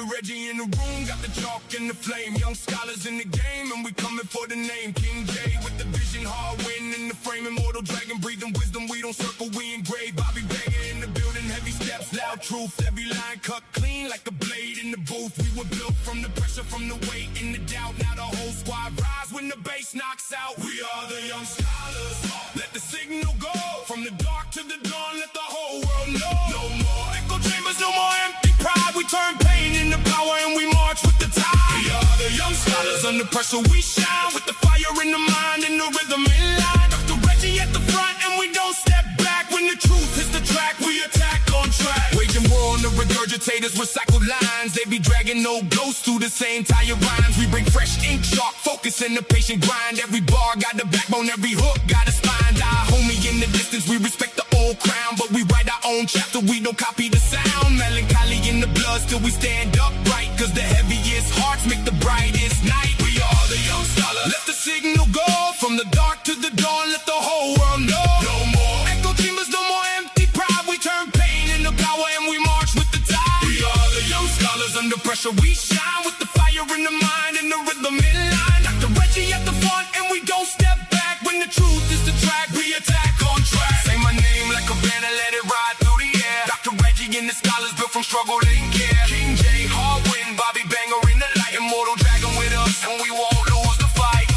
Dr. Reggie in the room, got the chalk and the flame. Young scholars in the game, and we coming for the name. King J with the vision, hard win in the frame. Immortal dragon, breathing wisdom. We don't circle, we engrave. Bobby Banger in the building, heavy steps, loud truth. Every line cut clean like a blade in the booth. We were built from the pressure, from the weight and the doubt. Now the whole squad rise when the bass knocks out. We are the young scholars. Let the signal go from the dark to the dawn. Let the whole world know. No more echo chambers, no more empty pride. We turn pain into power and we march with the tide. We are the young scholars. Under pressure we shine with the fire in the mind and the rhythm in line. Dr. Reggie at the front and we don't step back. When the truth hits the track, we attack on track. Waging war on the regurgitators, recycled lines. They be dragging no ghosts through the same tired rhymes. We bring fresh ink, sharp focus and the patient grind. Every bar got the backbone, every hook got a spine. Die homie in the distance, we respect the old crown, but we write our own chapter, we don't copy the sound. Melancholy in the blood, still we stand upright, cause the heaviest hearts make the brightest night. We are the young scholars. Let the signal go from the dark to the dawn. Let the whole world know. No more echo chambers, no more empty pride. We turn pain into power and we march with the tide. We are the young scholars. Under pressure we shine with the fire in the mind and the rhythm in line. Dr. Reggie at the front and we don't step back. When the truth is the track, we attack on track. Say my name like a banner, let it ride through the air. Dr. Reggie and the scholars built from struggle, didn't care. King J, hard win, Bobby Banger in the light. Immortal dragon with us and we won't lose the fight.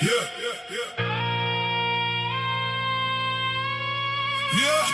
Yeah, yeah, yeah. Yeah.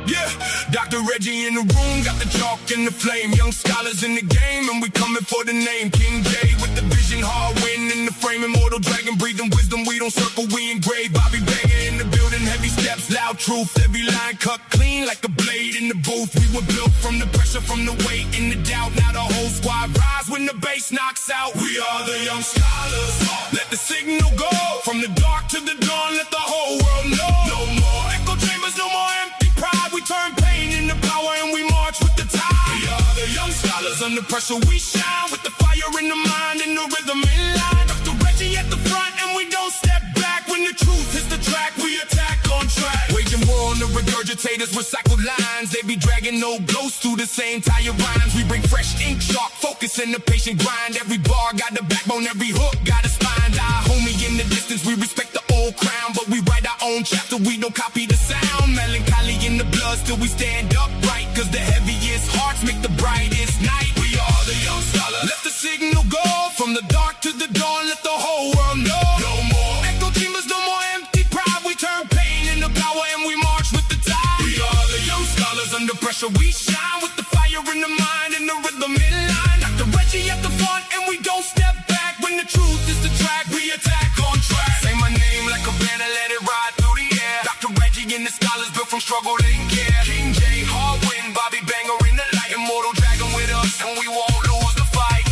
Yeah, Dr. Reggie in the room, got the chalk and the flame. Young scholars in the game, and we coming for the name. King J with the vision, hard win in the frame. Immortal dragon, breathing wisdom. We don't circle, we engrave. Bobby Banger in the building, heavy steps, loud truth. Every line cut clean like a blade in the booth. We were built from the pressure, from the weight and the doubt. Now the whole squad rise when the bass knocks out. We are the young scholars. Let the signal go from the dark to the dawn. Let the whole world know. No more echo chambers, no more empty pride. We turn pain into power and we march with the tide. We are the young scholars. Under pressure we shine with the fire in the mind and the rhythm in line. Dr. Reggie at the front and we don't step back. When the truth hits the track, we attack on track. Waging war on the regurgitators, recycled lines. They be dragging no ghosts through the same tired rhymes. We bring fresh ink, sharp focus and the patient grind. Every bar got the backbone, every hook got a spine. Die homie in the distance, we respect the old crown, but we write our own chapter, we don't copy the sound. Melancholy in the blood, still we stand upright, cause the heaviest hearts make the brightest night. We are the young scholars. Let the signal go from the dark to the dawn. Let the whole world know. No more echo chambers, no more empty pride. We turn pain into power and we march with the tide. We are the young scholars. Under pressure we shine with the fire in the mind and the rhythm in line. Dr. Reggie at the front and we don't step back. When the truth is the track, we attack on track. Say my name like a banner, let it ride through the air. Dr. Reggie and the scholars built from struggle, didn't care. King J, hard win, Bobby Banger in the light. Immortal dragon with us and we won't lose the fight.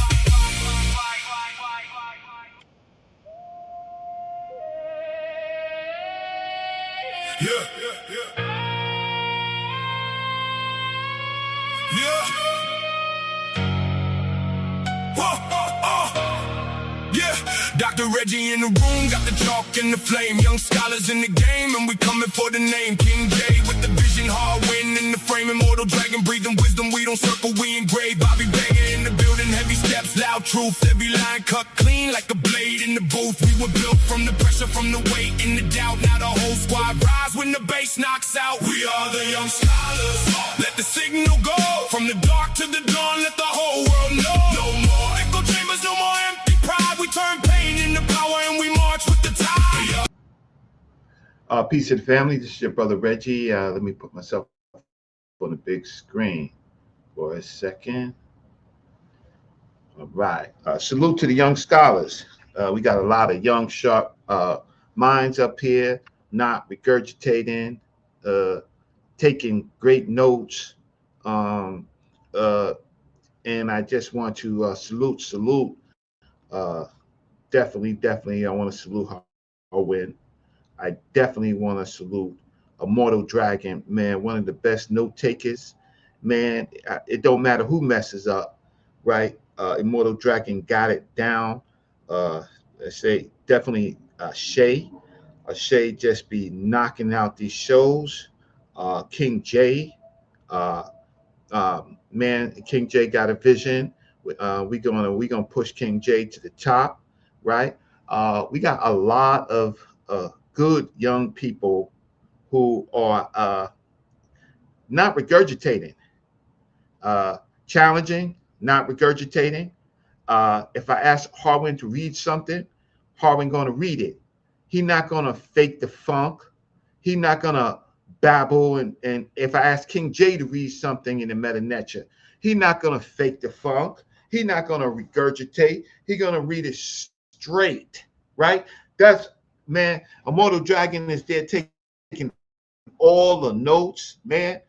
Yeah, yeah, yeah. Yeah. Yeah, Dr. Reggie in the room, got the chalk and the flame. Young scholars in the game, and we coming for the name. King J with the vision, hard win in the frame. Immortal dragon, breathing wisdom. We don't circle, we engrave. Bobby Banger in the building, heavy steps, loud truth. Every line cut clean like a blade in the booth. We were built from the pressure, from the weight and the doubt. Now the whole squad rise when the bass knocks out. We are the young scholars. Let the signal go from the dark to the dawn. Let the whole world know. No more echo chambers, no more empty pride. We turn pain into power and we march with the tide. Peace to the family. This is your brother Reggie. Let me put myself on the big screen for a second. All right. Salute to the young scholars. We got a lot of young, sharp minds up here, not regurgitating, taking great notes. And I just want to salute. Definitely, I want to salute Harwin. I definitely want to salute Immortal Dragon, man, one of the best note takers. Man, it don't matter who messes up, right? Immortal Dragon got it down. let's say definitely Shay. Shay just be knocking out these shows. King J, uh, man, King J got a vision. We gonna push King J to the top, right? We got a lot of good young people who are not regurgitating, uh, challenging, not regurgitating. If I ask Harwin to read something, Harwin going to read it. He's not going to fake the funk. He's not going to babble. And if I ask King J to read something in the meta nature, he's not going to fake the funk. He's not going to regurgitate. He's going to read it straight, right? That's, man, Immortal Dragon is there taking all the notes, man.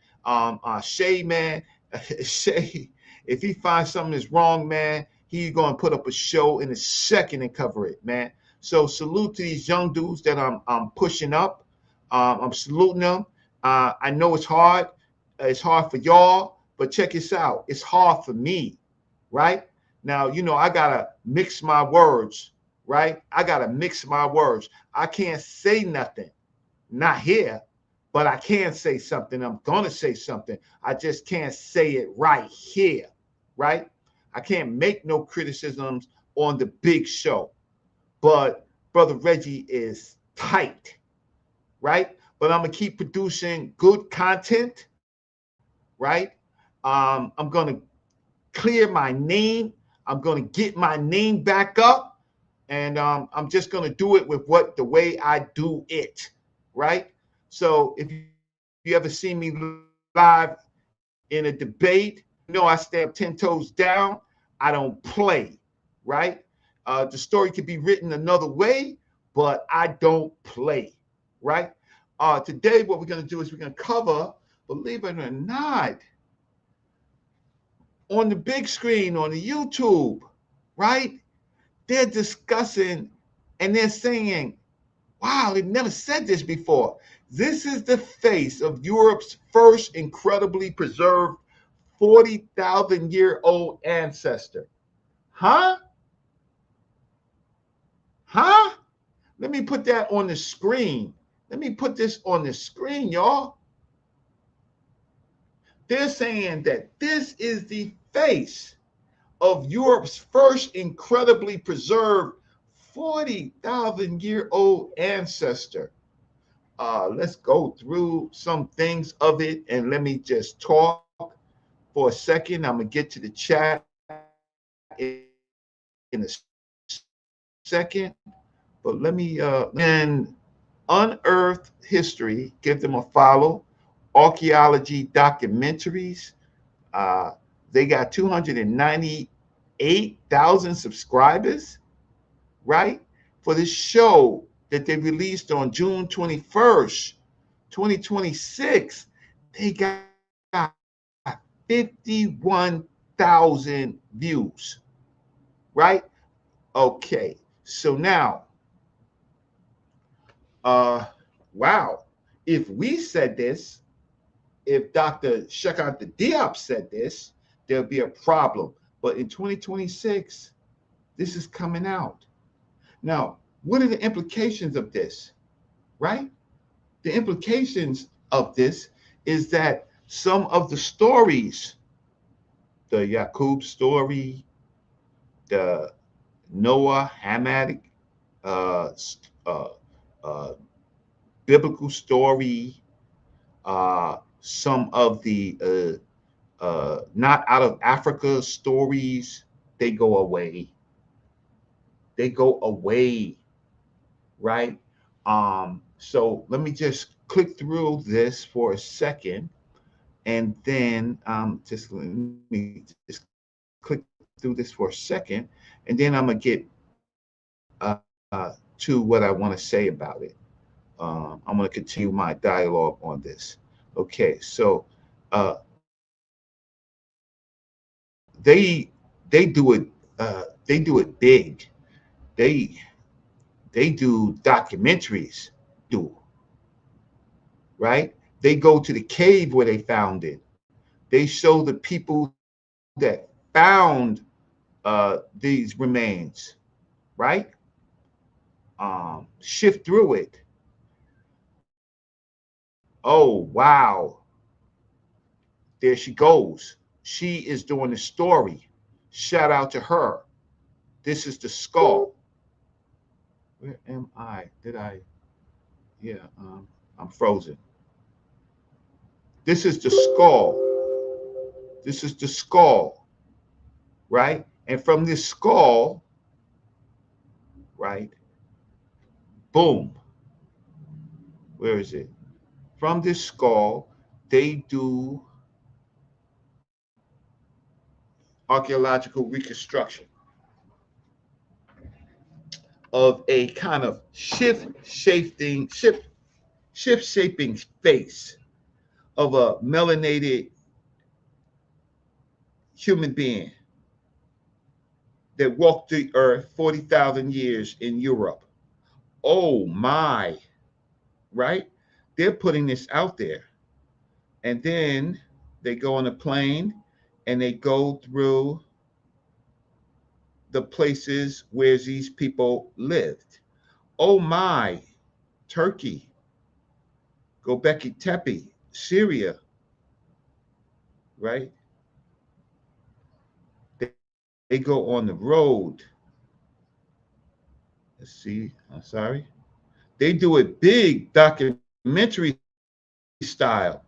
Shay, man, Shay, if he finds something that's wrong, man, he's going to put up a show in a second and cover it, man. So salute to these young dudes that I'm pushing up. I'm saluting them. I know it's hard. It's hard for y'all, but check this out. It's hard for me, right? Now, I got to mix my words, right? I got to mix my words. I can't say nothing, not here, but I can say something. I'm going to say something. I just can't say it right here, right? I can't make no criticisms on the big show, but Brother Reggie is tight, right? But I'm going to keep producing good content, right? I'm going to clear my name. I'm going to get my name back up, and I'm just going to do it with the way I do it, right? So if you ever see me live in a debate, I stand 10 toes down. I don't play, right? The story could be written another way, but I don't play, right? Today, what we're going to do is we're going to cover, believe it or not, on the big screen, on the YouTube, right? They're discussing and they're saying, wow, they've never said this before. This is the face of Europe's first incredibly preserved 40,000-year-old ancestor. Huh? Let me put that on the screen. Let me put this on the screen, y'all. They're saying that this is the face of Europe's first incredibly preserved 40,000-year-old ancestor. Let's go through some things of it, and let me just talk for a second. I'm going to get to the chat in a second, but let me then Unearthed History, give them a follow. Archaeology Documentaries, they got 298,000 subscribers, right? For this show that they released on June 21st, 2026, they got 51,000 views, right? Okay, so now, wow, if we said this, if Dr. Shekant Diop said this, there'll be a problem. But in 2026, this is coming out. Now, what are the implications of this, right? The implications of this is that some of the stories, the Yaqub story, the Noah Hamad biblical story, some of the not out of Africa stories, they go away. They go away, right? So let me just click through this for a second, and then just let me just click through this for a second, and then I'm gonna get to what I want to say about it. I'm gonna continue my dialogue on this. Okay, so they do it big. They do documentaries, right? They go to the cave where they found it. They show the people that found these remains, right? shift through it. Oh, wow. There she goes. She is doing the story. Shout out to her. This is the skull. Where am I? Did I? Yeah, I'm frozen. This is the skull. This is the skull, right? And from this skull, right? Boom. Where is it? From this skull, they do archaeological reconstruction of a kind of shift shaping face of a melanated human being that walked the earth 40,000 years in Europe. Oh my, right? They're putting this out there. And then they go on a plane and they go through the places where these people lived. Oh my, Turkey, Göbekli Tepe, Syria, right? They go on the road. Let's see, I'm sorry. They do it big documentary style.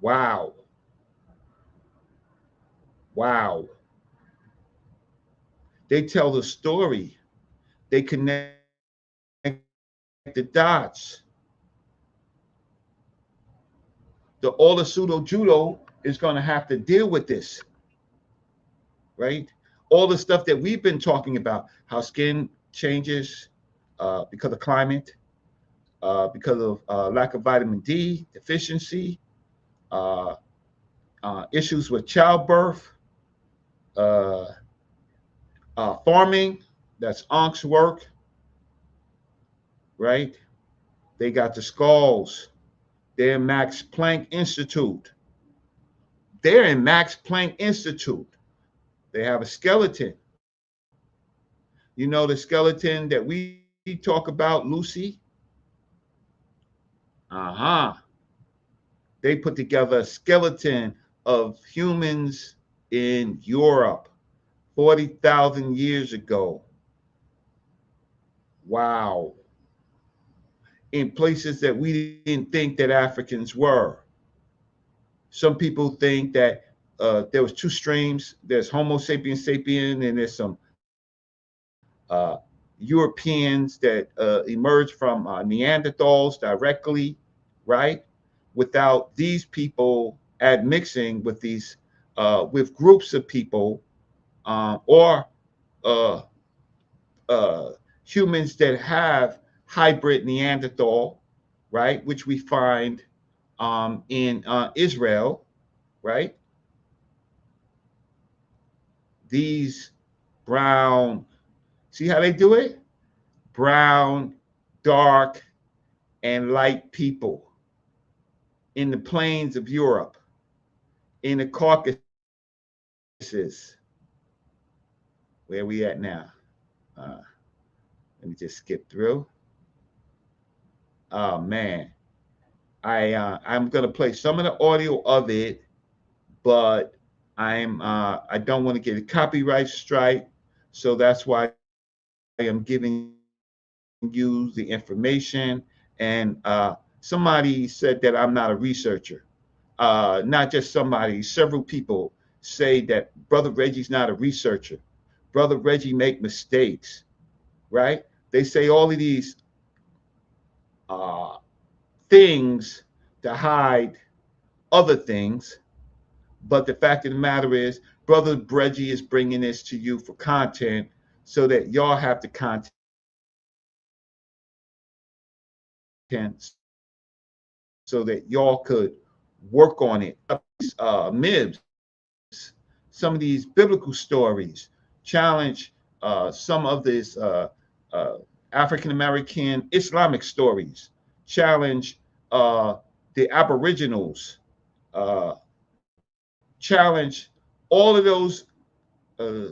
Wow. Wow. They tell the story. They connect the dots. All the pseudo judo is going to have to deal with this, right? All the stuff that we've been talking about, how skin changes because of climate, because of lack of vitamin D deficiency, uh, issues with childbirth, uh, farming, that's Ank's work, right? They got the skulls. They're in Max Planck Institute. They're in Max Planck Institute. They have a skeleton. You know the skeleton that we talk about, Lucy? Uh-huh. They put together a skeleton of humans in Europe 40,000 years ago. Wow. In places that we didn't think that Africans were. Some people think that there was two streams. There's Homo sapiens sapien, and there's some Europeans that emerged from Neanderthals directly, right? Without these people admixing with these with groups of people or uh, uh, humans that have hybrid Neanderthal, right? Which we find in Israel, right? These brown, see how they do it? Brown, dark, and light people in the plains of Europe, in the Caucasus. Where are we at now? Uh, Let me just skip through. Oh man, I'm gonna play some of the audio of it, but I don't want to get a copyright strike, so that's why I am giving you the information. And somebody said that I'm not a researcher. Not just somebody, several people say that Brother Reggie's not a researcher. Brother Reggie make mistakes, right? They say all of these uh, things to hide other things. But the fact of the matter is, Brother Reggie is bringing this to you for content so that y'all have the content so that y'all could work on it. Mibs, some of these biblical stories, challenge some of these uh, African American Islamic stories, challenge the Aboriginals, uh, challenge all of those uh,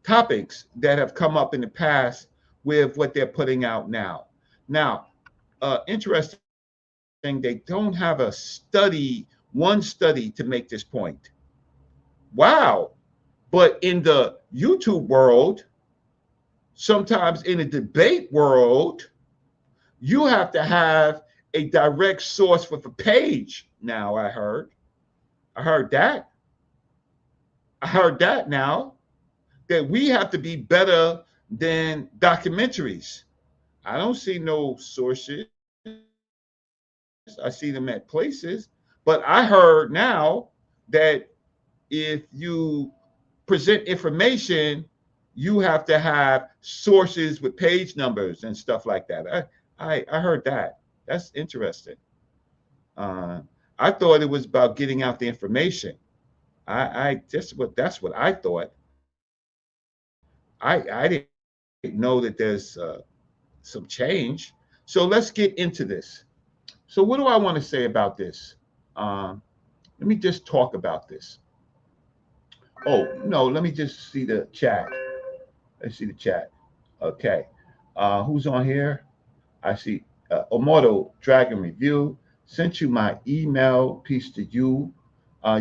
topics that have come up in the past with what they're putting out now. Now, interesting, they don't have a study, one study to make this point. Wow. But in the YouTube world, sometimes in the debate world, you have to have a direct source with a page. Now I heard that. I heard that now, that we have to be better than documentaries. I don't see no sources. I see them at places, but I heard now that if you present information, you have to have sources with page numbers and stuff like that. I heard that. That's interesting. Uh, I thought it was about getting out the information. I that's what I thought. I didn't know that there's some change. So let's get into this. So what do I want to say about this? Um, Let me just talk about this. Oh no, let me just see the chat. Let's see the chat. Okay, who's on here? I see Omoto Dragon Review. Sent you my email. Peace to you.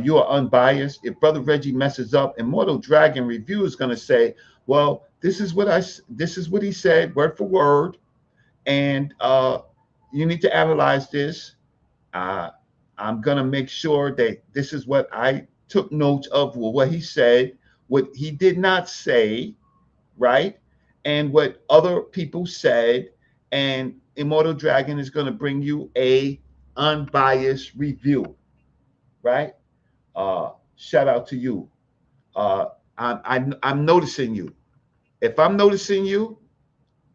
You are unbiased. If Brother Reggie messes up, Immortal Dragon Review is going to say, "Well, this is what he said, word for word, and you need to analyze this. Uh, I'm going to make sure that this is what I took notes of, what he said, what he did not say, right? And what other people said. And Immortal Dragon is going to bring you a unbiased review, right? Shout out to you. Uh, I'm noticing you. If I'm noticing you,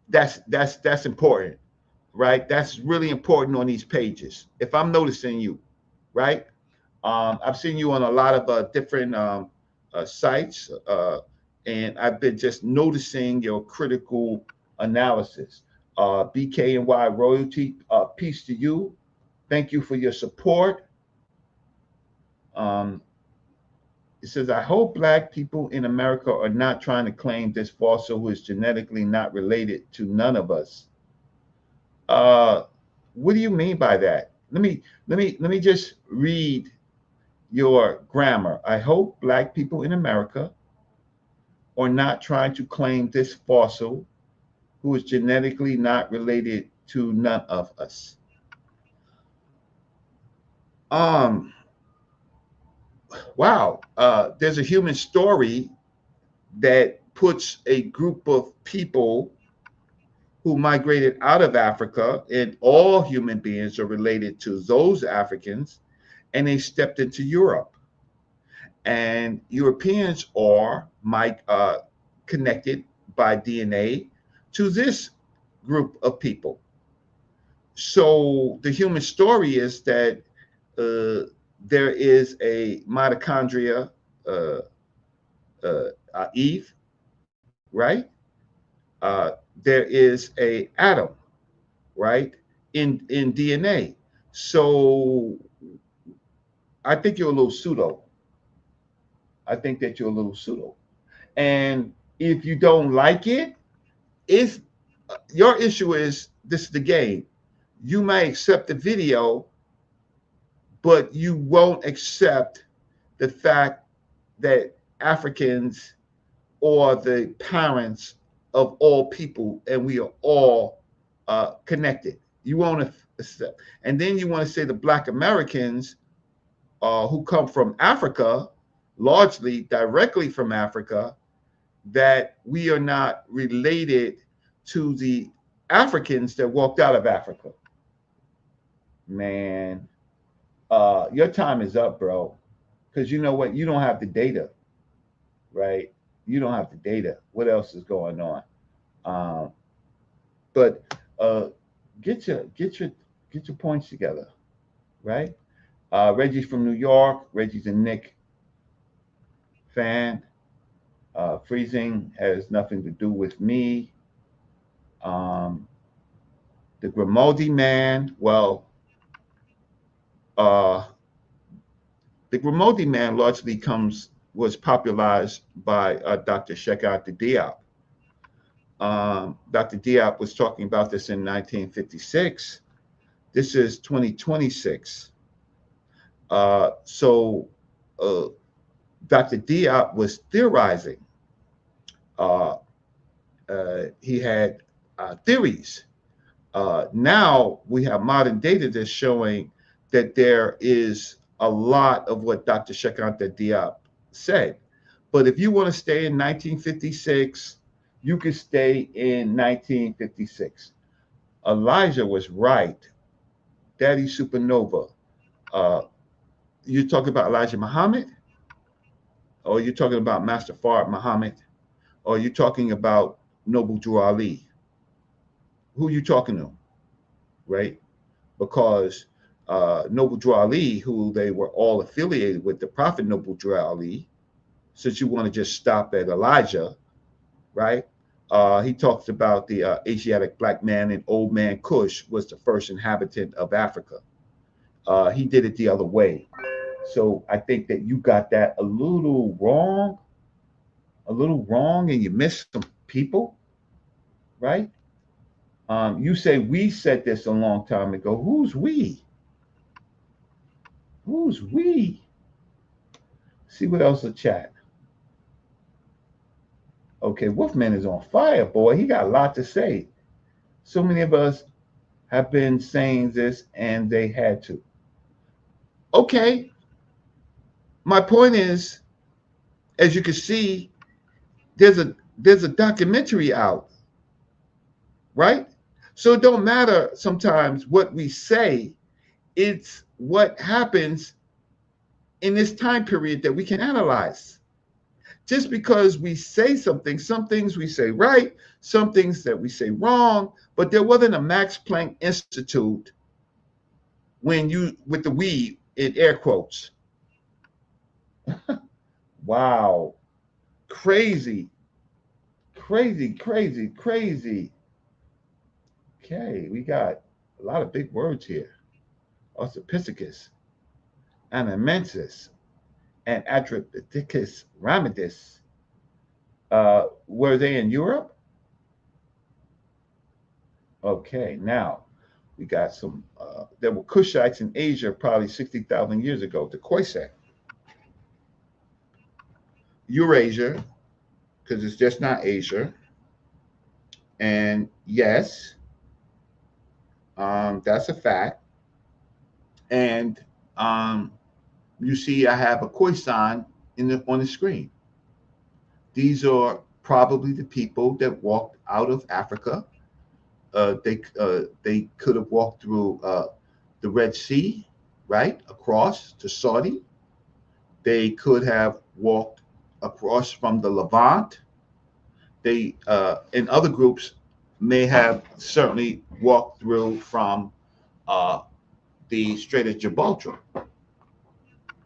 that's important, right? That's really important on these pages. If I'm noticing you, right? I've seen you on a lot of different sites, and I've been just noticing your critical analysis. BKNY Royalty, peace to you. Thank you for your support. Um, it says, I hope Black people in America are not trying to claim this fossil who is genetically not related to none of us. What do you mean by that? Let me just read your grammar. I hope Black people in America are not trying to claim this fossil who is genetically not related to none of us. Um, wow. There's a human story that puts a group of people who migrated out of Africa, and all human beings are related to those Africans, and they stepped into Europe. And Europeans are connected by DNA to this group of people. So the human story is that there is a mitochondria, Eve, right? There is a atom, right, in DNA. So I think you're a little pseudo. I think that you're a little pseudo. And if you don't like it, if your issue is this is the game, you may accept the video, but you won't accept the fact that Africans are the parents of all people and we are all connected. You won't accept. And then you want to say the Black Americans who come from Africa, largely directly from Africa, that we are not related to the Africans that walked out of Africa. Man, your time is up, bro. Because you know what? You don't have the data, right? You don't have the data. What else is going on? Um, but get your points together, right? Reggie's from New York. Reggie's a Knick fan. Freezing has nothing to do with me. The Grimaldi man, well, uh, the Grimaldi man largely was popularized by Dr. Shekhar Diop. Dr. Diop was talking about this in 1956. This is 2026. So Dr. Diop was theorizing. Uh, he had theories. Now we have modern data that's showing that there is a lot of what Dr. Shekanta Diop said. But if you want to stay in 1956, you can stay in 1956. Elijah was right. Daddy Supernova. Uh, you're talking about Elijah Muhammad? Or you're talking about Master Fard Muhammad? Or you're talking about Noble Drew Ali? Who you talking to, right? Because Noble Drew Ali, who they were all affiliated with, the Prophet Noble Drew Ali, since you want to just stop at Elijah, right? He talks about the Asiatic black man, and old man Kush was the first inhabitant of Africa. He did it the other way. So I think that you got that a little wrong, and you missed some people, right? You say we said this a long time ago. Who's we? Who's we? See what else in chat. Okay, Wolfman is on fire, boy. He got a lot to say. So many of us have been saying this and they had to. Okay. My point is, as you can see, there's a documentary out, right? So it don't matter sometimes what we say, it's what happens in this time period that we can analyze. Just because we say something, some things we say right, some things that we say wrong, but there wasn't a Max Planck Institute when you, with the we in air quotes. Wow. Crazy. Crazy, crazy, crazy. Okay, we got a lot of big words here. Australopithecus, Anamensis, and Atrapithecus ramidus. Were they in Europe? Okay, now we got some, there were Kushites in Asia probably 60,000 years ago, the Khoisak. Eurasia, because it's just not Asia. And yes, that's a fact. And you see, I have a Khoisan on the screen. These are probably the people that walked out of Africa. They could have walked through the Red Sea, right, across to Saudi. They could have walked across from the Levant. They, in other groups, may have certainly walked through from the Strait of Gibraltar,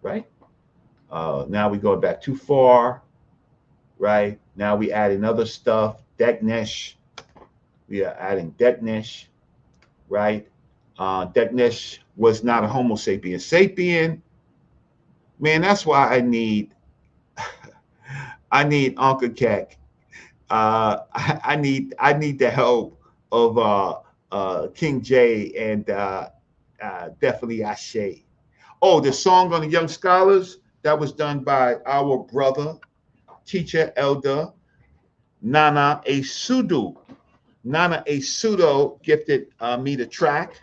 right? Now we're going back too far, right? Now we adding other stuff, Deknesh. We are adding Deknesh, right? Deknesh was not a Homo sapiens sapien. Man, that's why I need Uncle Keck. I need the help of King J and definitely Ashe. Oh, the song on the Young Scholars that was done by our brother, teacher, elder Nana Asudu. Nana Asudo gifted me the track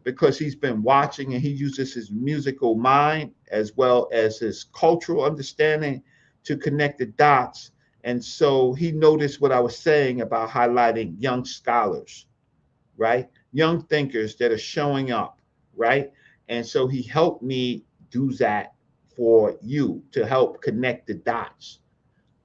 because he's been watching and he uses his musical mind as well as his cultural understanding to connect the dots. And so he noticed what I was saying about highlighting young scholars, right? Young thinkers that are showing up, right? And so he helped me do that for you to help connect the dots.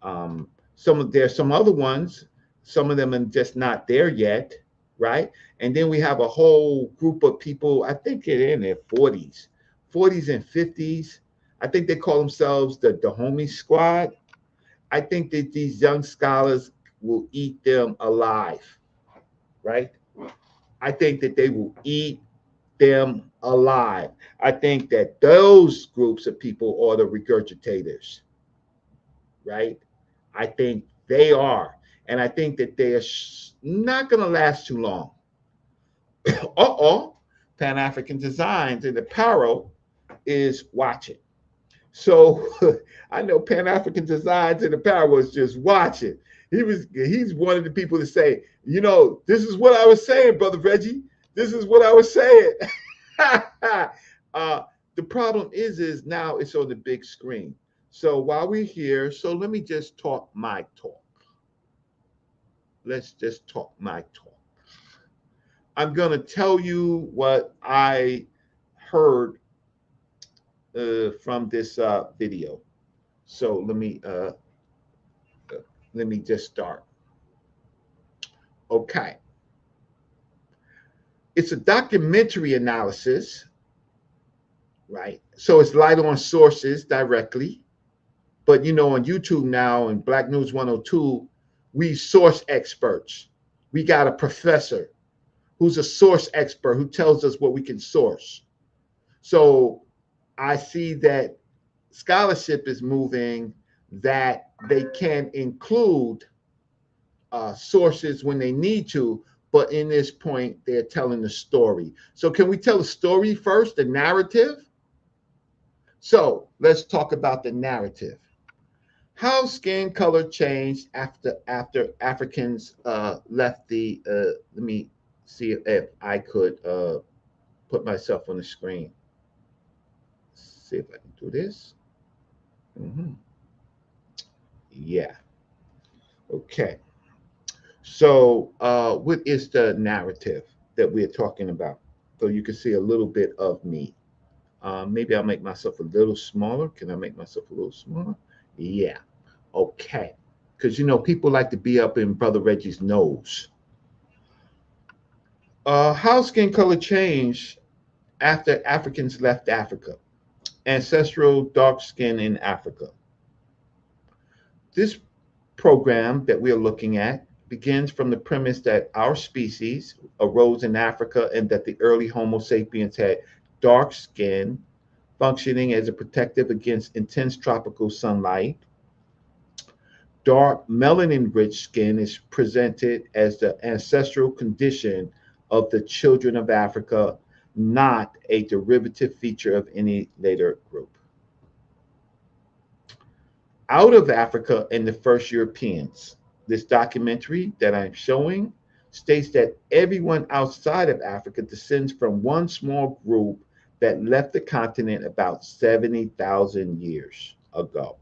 There's some other ones, some of them are just not there yet, right? And then we have a whole group of people, I think they're in their 40s and 50s. I think they call themselves the Dahomey Squad. I think that these young scholars will eat them alive, right? I think that they will eat them alive. I think that those groups of people are the regurgitators, right? I think they are. And I think that they are not going to last too long. Pan-African Designs and apparel is watching. So I know Pan-African Designs and apparel was just watching. He's one of the people to say, this is what I was saying, Brother Reggie. This is what I was saying. The problem is now it's on the big screen. So while we're here, so let me just talk my talk. Let's just talk my talk. I'm going to tell you what I heard from this video. So let me just start. Okay. It's a documentary analysis, right? So it's light on sources directly. But on YouTube now and Black News 102, we source experts. We got a professor who's a source expert who tells us what we can source. So I see that scholarship is moving, that they can include sources when they need to, but in this point, they're telling the story. So can we tell the story first, the narrative? So let's talk about the narrative. How skin color changed after Africans left the, let me see if I could put myself on the screen. See if I can do this. Yeah. Okay. So what is the narrative that we're talking about? So you can see a little bit of me. Maybe I'll make myself a little smaller. Can I make myself a little smaller? Yeah. Okay. Because, people like to be up in Brother Reggie's nose. How skin color changed after Africans left Africa. Ancestral dark skin in Africa. This program that we are looking at begins from the premise that our species arose in Africa and that the early Homo sapiens had dark skin functioning as a protective against intense tropical sunlight. Dark melanin-rich skin is presented as the ancestral condition of the children of Africa, not a derivative feature of any later group. Out of Africa and the first Europeans. This documentary that I'm showing states that everyone outside of Africa descends from one small group that left the continent about 70,000 years ago.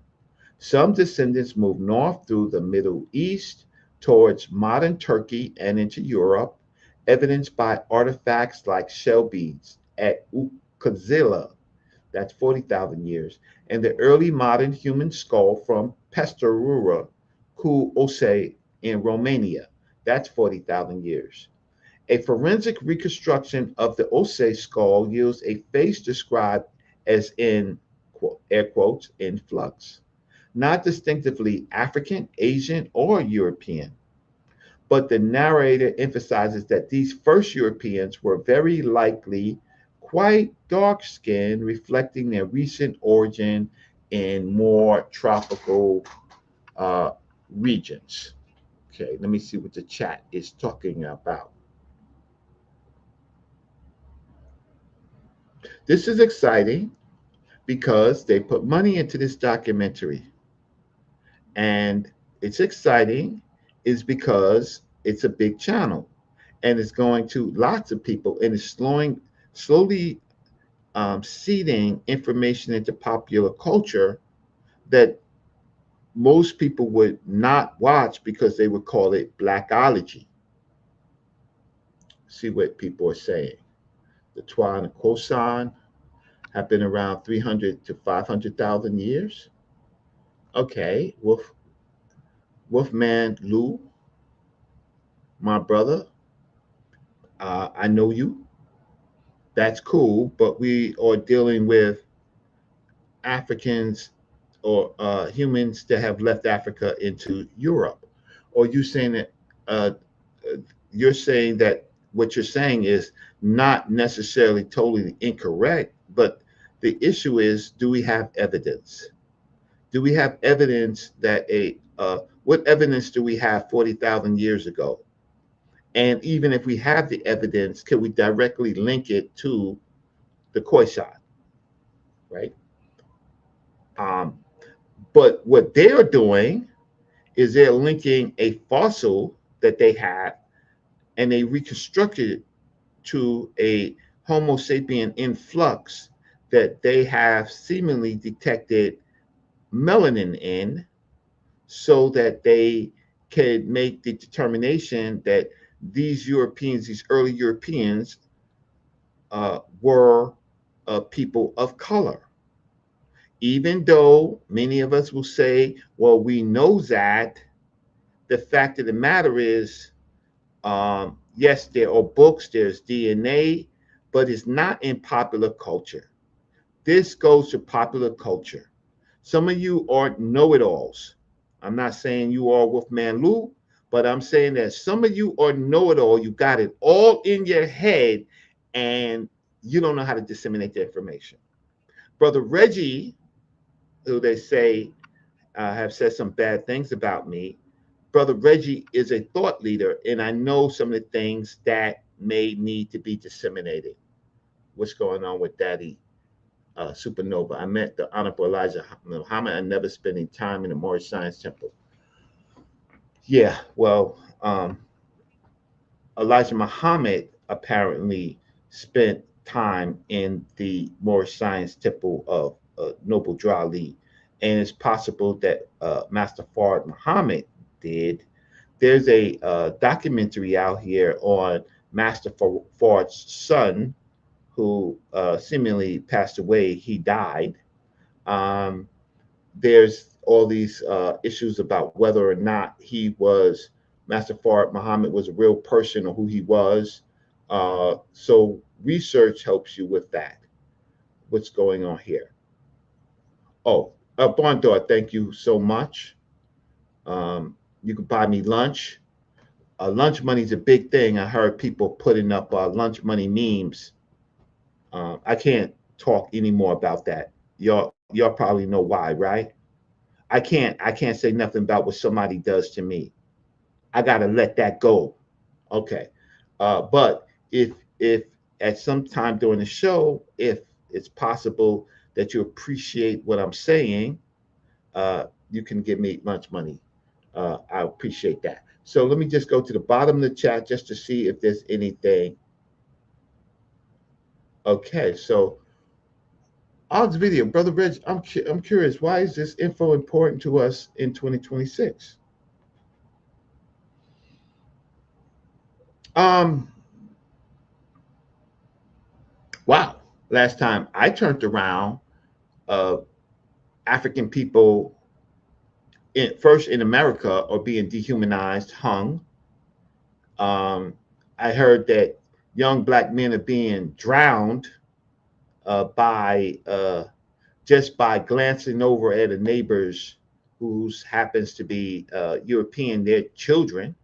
Some descendants moved north through the Middle East towards modern Turkey and into Europe, evidenced by artifacts like shell beads at Ukazila, that's 40,000 years, and the early modern human skull from Pestarura, Cu Ose in Romania, that's 40,000 years. A forensic reconstruction of the Ose skull yields a face described as in, air quotes, in flux, not distinctively African, Asian, or European. But the narrator emphasizes that these first Europeans were very likely quite dark-skinned, reflecting their recent origin in more tropical regions. Okay, let me see what the chat is talking about. This is exciting because they put money into this documentary. And it's exciting is because it's a big channel and it's going to lots of people and it's slowly seeding information into popular culture that most people would not watch because they would call it Blackology. See what people are saying. The Twa and the Khoisan have been around 300 to 500,000 years. Okay, Wolfman Lou, my brother, I know you. That's cool, but we are dealing with Africans or humans that have left Africa into Europe. Or you saying that you're saying that what you're saying is not necessarily totally incorrect, but the issue is, do we have evidence? Do we have evidence that a What evidence do we have 40,000 years ago? And even if we have the evidence, can we directly link it to the koi shot, right? Um, but what they're doing is they're linking a fossil that they have, and they reconstructed it to a Homo sapien influx that they have seemingly detected melanin in, so that they can make the determination that these Europeans, these early Europeans, were people of color. Even though many of us will say, well, we know that, the fact of the matter is, yes, there are books, there's DNA, but it's not in popular culture. This goes to popular culture. Some of you are know-it-alls. I'm not saying you are Wolfman Lou, but I'm saying that some of you are know-it-all. You got it all in your head, and you don't know how to disseminate the information. Brother Reggie, who they say have said some bad things about me, Brother Reggie is a thought leader, and I know some of the things that may need to be disseminated. What's going on with Daddy Supernova? I met the Honorable Elijah Muhammad. I never spending time in the Moorish Science Temple. Yeah, well, Elijah Muhammad apparently spent time in the Moorish Science Temple of Noble Drew Ali, and it's possible that Master Fard Muhammad did. There's a documentary out here on Master Fard's son, who seemingly passed away. He died. Um, there's all these issues about whether or not he was Master Fard Muhammad was a real person or who he was. So research helps you with that. What's going on here? Oh, Bondor, thank you so much. You can buy me lunch. Lunch money is a big thing. I heard people putting up lunch money memes. I can't talk anymore about that. Y'all probably know why, right? I can't say nothing about what somebody does to me. I gotta let that go. Okay. But if at some time during the show, if it's possible that you appreciate what I'm saying, you can give me lunch money. I appreciate that. So let me just go to the bottom of the chat just to see if there's anything. Okay, so Odd's video, Brother Reg, I'm curious, why is this info important to us in 2026? Um, wow. Last time I turned around, uh, African people first in America are being dehumanized, hung. Um, I heard that young black men are being drowned by just by glancing over at a neighbor's who happens to be European, their children.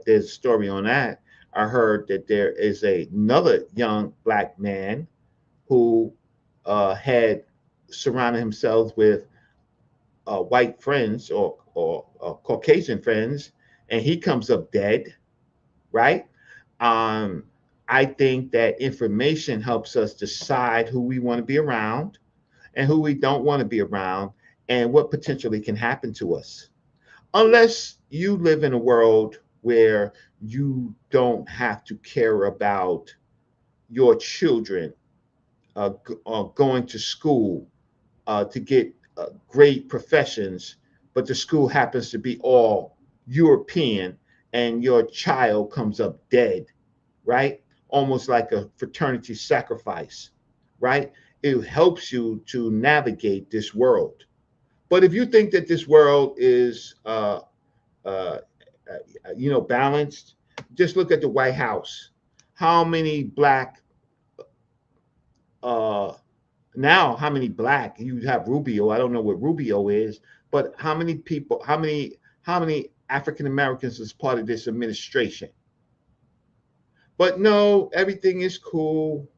There's a story on that. I heard that there is another young black man who had surrounded himself with white friends or Caucasian friends, and he comes up dead, right? Um, I think that information helps us decide who we want to be around and who we don't want to be around and what potentially can happen to us. Unless you live in a world where you don't have to care about your children going to school to get great professions, but the school happens to be all European and your child comes up dead, right? Almost like a fraternity sacrifice, right? It helps you to navigate this world. But if you think that this world is, uh, balanced, just look at the White House. How many black uh, now how many black you have Rubio, I don't know what Rubio is, but how many people, how many African Americans is part of this administration? But no, everything is cool.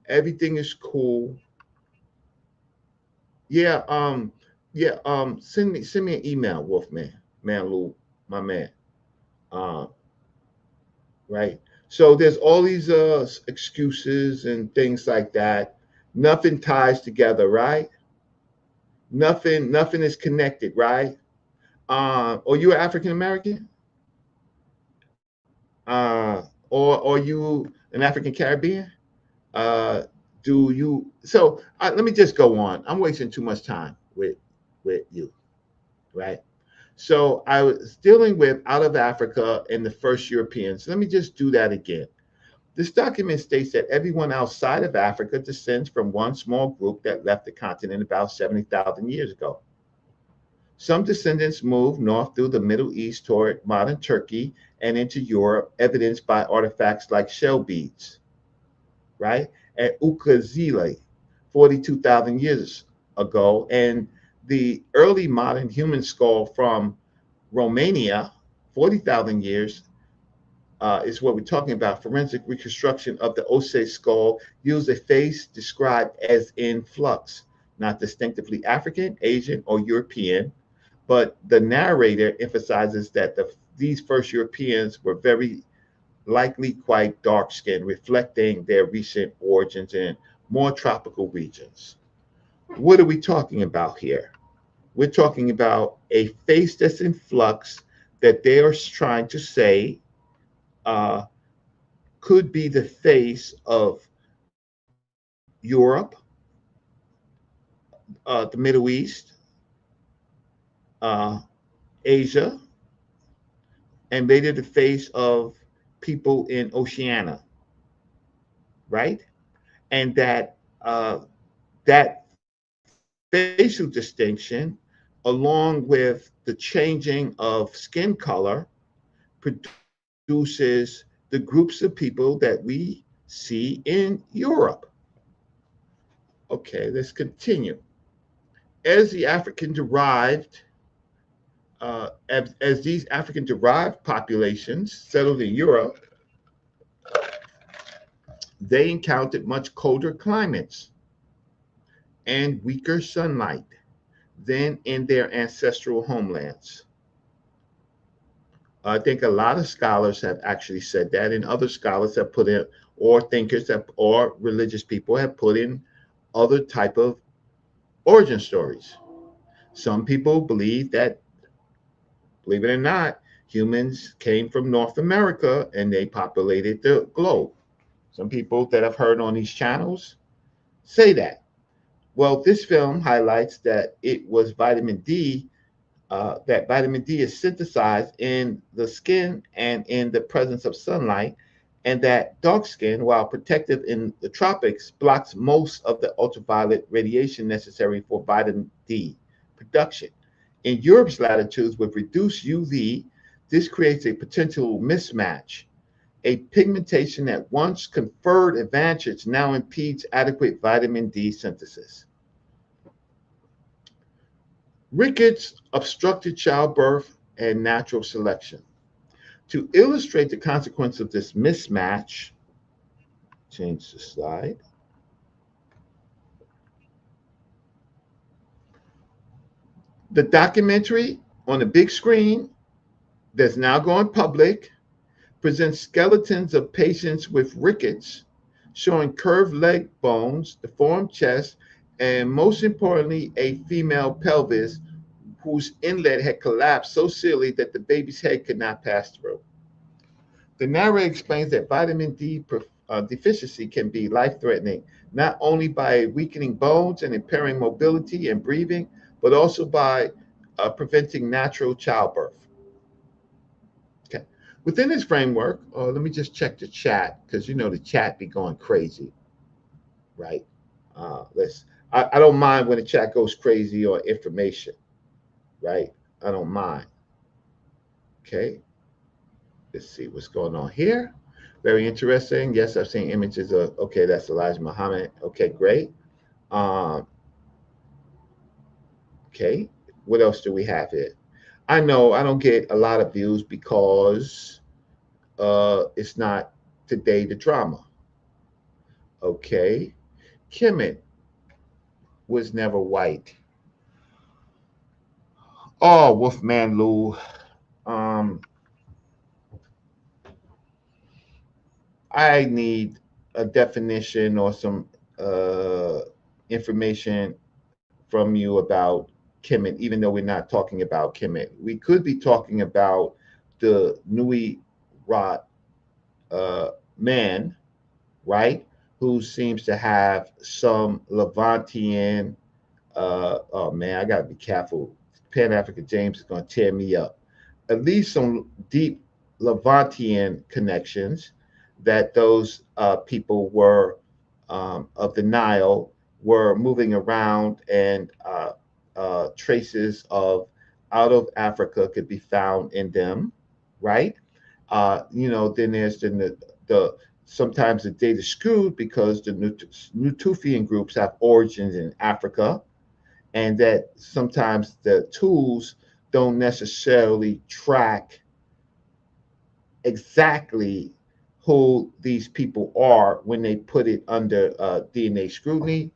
Everything is cool. Yeah, Yeah, send me an email, Wolfman, man Lou, my man. Uh, right. So there's all these excuses and things like that. Nothing ties together, right? Nothing is connected, right? Or you're African American, or you an African Caribbean. Uh, do you? So let me just go on. I'm wasting too much time with you, right? So I was dealing with out of Africa and the first Europeans. Let me just do that again. This document states that everyone outside of Africa descends from one small group that left the continent about 70,000 years ago. Some descendants moved north through the Middle East toward modern Turkey and into Europe, evidenced by artifacts like shell beads, right? At Ukazile, 42,000 years ago, and the early modern human skull from Romania, 40,000 years, is what we're talking about. Forensic reconstruction of the Osage skull used a face described as in flux, not distinctively African, Asian, or European, but the narrator emphasizes that these first Europeans were very likely quite dark skinned, reflecting their recent origins in more tropical regions. What are we talking about here? We're talking about a face that's in flux that they are trying to say uh, could be the face of Europe, the Middle East, uh, Asia, and maybe the face of people in Oceania, right? And that facial distinction, along with the changing of skin color, produces the groups of people that we see in Europe. Okay, let's continue. As the African derived, as these African derived populations settled in Europe, they encountered much colder climates and weaker sunlight than in their ancestral homelands. I think a lot of scholars have actually said that, and other scholars have put in, or thinkers have, or religious people have put in other type of origin stories. Some people believe that, believe it or not, humans came from North America and they populated the globe. Some people that I've heard on these channels say that. Well, this film highlights that it was vitamin D, that vitamin D is synthesized in the skin and in the presence of sunlight, and that dark skin, while protective in the tropics, blocks most of the ultraviolet radiation necessary for vitamin D production. In Europe's latitudes with reduced UV, this creates a potential mismatch. A pigmentation that once conferred advantage now impedes adequate vitamin D synthesis. Rickets, obstructed childbirth, and natural selection. To illustrate the consequence of this mismatch, change the slide. The documentary on the big screen that's now going public presents skeletons of patients with rickets, showing curved leg bones, deformed chest, and most importantly, a female pelvis whose inlet had collapsed so severely that the baby's head could not pass through. The narrator explains that vitamin D deficiency can be life threatening, not only by weakening bones and impairing mobility and breathing, but also by preventing natural childbirth. Okay. Within this framework, let me just check the chat because you know the chat be going crazy, right? Let's. I don't mind when the chat goes crazy or information, right? I don't mind. Okay. Let's see what's going on here. Very interesting. Yes, I've seen images of. Okay, that's Elijah Muhammad. Okay, great. Um, okay. What else do we have here? I know I don't get a lot of views because it's not today the drama. Okay. Kemet was never white. Oh, Wolfman Lou. Um, I need a definition or some information from you about Kemet, even though we're not talking about Kemet. We could be talking about the Nui Rat man, right? Who seems to have some Levantian. Oh man, I gotta be careful. Pan Africa James is gonna tear me up. At least some deep Levantian connections that those people were of the Nile were moving around, and traces of out of Africa could be found in them, right? Then there's the sometimes the data skewed because the Nutufian groups have origins in Africa, and that sometimes the tools don't necessarily track exactly who these people are when they put it under DNA scrutiny.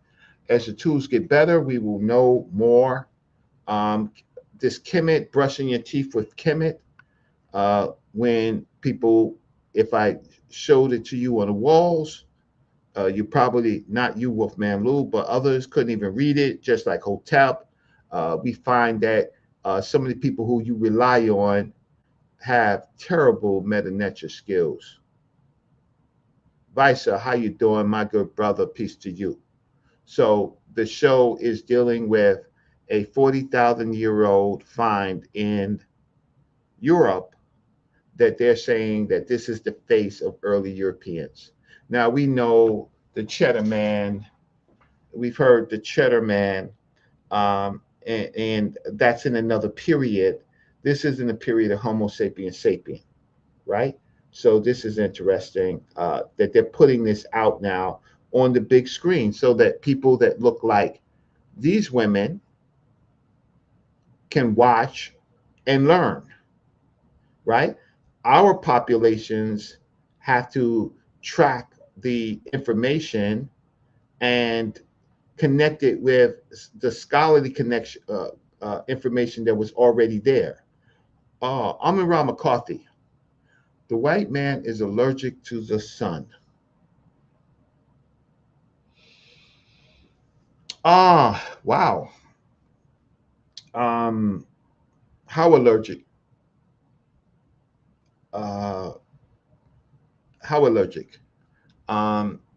As the tools get better, we will know more. Um, this Kemet, brushing your teeth with Kemet, when people, if I showed it to you on the walls, you probably, not you, Wolfman Lou, but others couldn't even read it, just like Hotep. We find that some of the people who you rely on have terrible meta-nature skills. Visa, how you doing, my good brother? Peace to you. So the show is dealing with a 40,000-year-old find in Europe that they're saying that this is the face of early Europeans. Now we know the Cheddar Man. We've heard the Cheddar Man, and that's in another period. This is in the period of Homo sapiens sapien, right? So this is interesting that they're putting this out now on the big screen so that people that look like these women can watch and learn, right? Our populations have to track the information and connect it with the scholarly connection information that was already there. Amin Ra McCarthy, the white man is allergic to the sun. Wow. Um, how allergic? Uh, how allergic?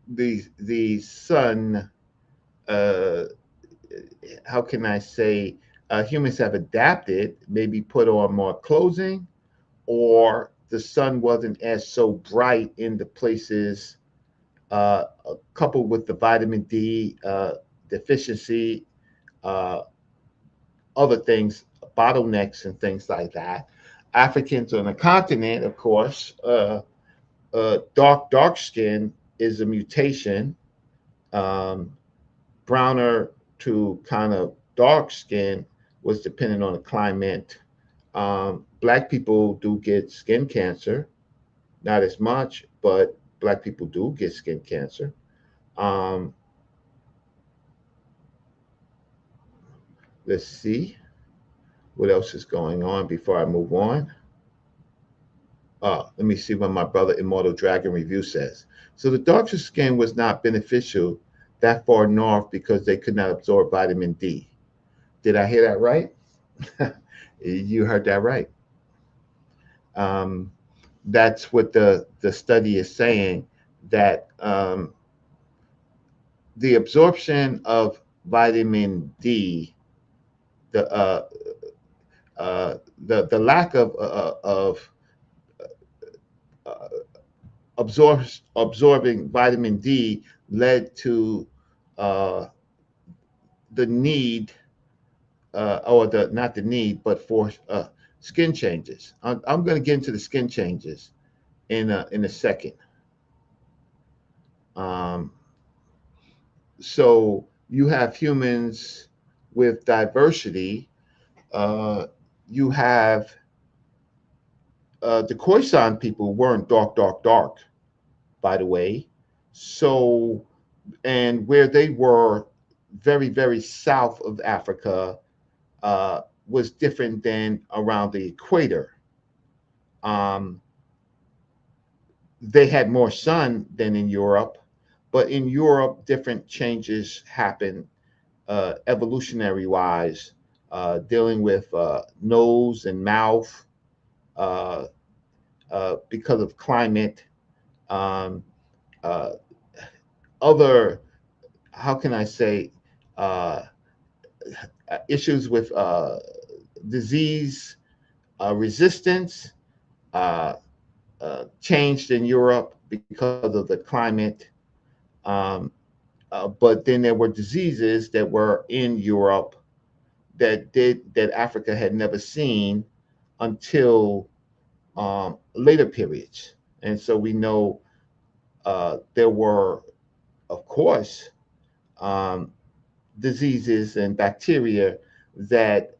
The sun. Uh, how can I say? Humans have adapted, maybe put on more clothing, or the sun wasn't as so bright in the places, coupled with the vitamin D deficiency, uh, other things, bottlenecks, and things like that. Africans on the continent, of course, dark skin is a mutation. Um, Browner to kind of dark skin was dependent on the climate. Black people do get skin cancer, not as much, but black people do get skin cancer. Um, let's see what else is going on before I move on. Let me see what my brother Immortal Dragon Review says. So the darker skin was not beneficial that far north because they could not absorb vitamin D. Did I hear that right? You heard that right. Um, that's what the study is saying, that the absorption of vitamin D, the the lack of uh, absorbing vitamin D led to uh, the need, or the not the need, but for skin changes. I'm going to get into the skin changes in a second. Um, so you have humans with diversity. Uh, you have the Khoisan people weren't dark, by the way. So, and where they were very, very south of Africa, was different than around the equator. Um, they had more sun than in Europe, but in Europe, different changes happened evolutionary wise, dealing with nose and mouth uh, because of climate, um, uh, other, how can I say, uh, issues with disease resistance uh, changed in Europe because of the climate. Um, but then there were diseases that were in Europe that Africa had never seen until later periods. And so we know there were, of course, um, diseases and bacteria that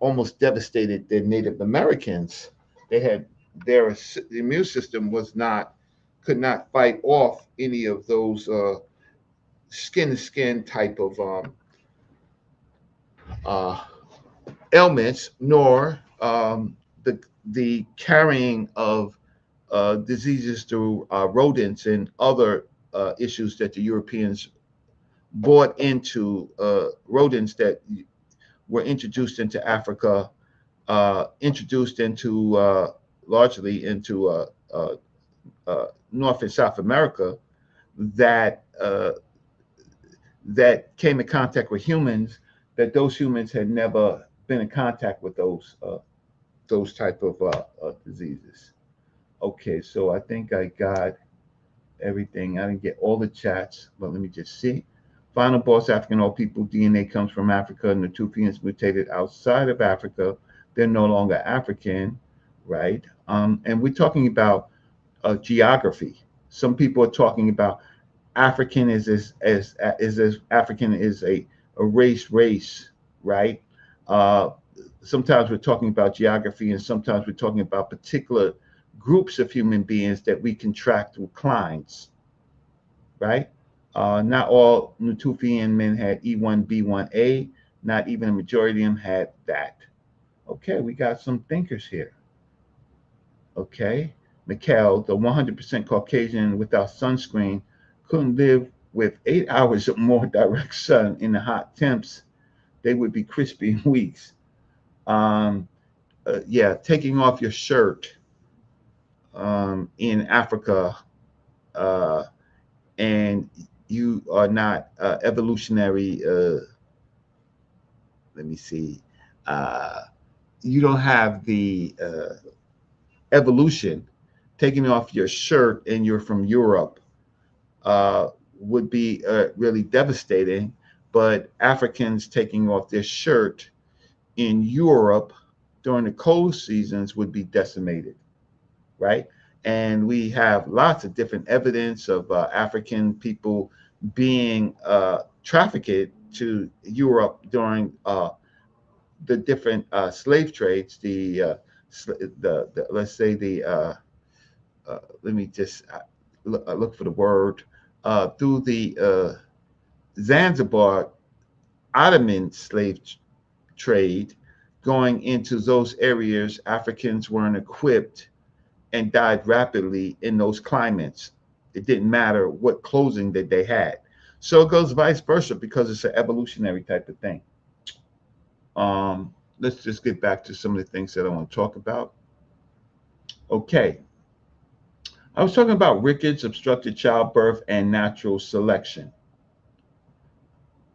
almost devastated the Native Americans. They had their immune system was not could not fight off any of those skin to skin type of uh, ailments, nor the carrying of diseases through rodents and other issues that the Europeans brought into rodents that were introduced into Africa, introduced into largely into North and South America that that came in contact with humans. That those humans had never been in contact with those type of diseases. Okay, so I think I got everything. I didn't get all the chats, but let me just see. Final boss, African all people DNA comes from Africa, and the Tufians mutated outside of Africa. They're no longer African, right? And we're talking about geography. Some people are talking about African as African is a race, right? Uh, Sometimes we're talking about geography, and sometimes we're talking about particular groups of human beings that we can track through clines, right? Not all Natufian men had E1B1A. Not even a majority of them had that. Okay, we got some thinkers here. Okay, Mikhail, the 100% Caucasian without sunscreen, couldn't live with 8 hours of more direct sun in the hot temps. They would be crispy in weeks. Um, yeah, taking off your shirt in Africa uh, and you are not evolutionary. Let me see. Uh, you don't have the evolution. Taking off your shirt and you're from Europe uh, would be really devastating. But Africans taking off their shirt in Europe during the cold seasons would be decimated, right? And we have lots of different evidence of African people being trafficked to Europe during the different slave trades. The let's say let me just look for the word through the Zanzibar Ottoman slave trade going into those areas. Africans weren't equipped and died rapidly in those climates. It didn't matter what clothing that they had. So it goes vice versa because it's an evolutionary type of thing. Let's just get back to some of the things that I want to talk about. Okay. I was talking about rickets, obstructed childbirth, and natural selection.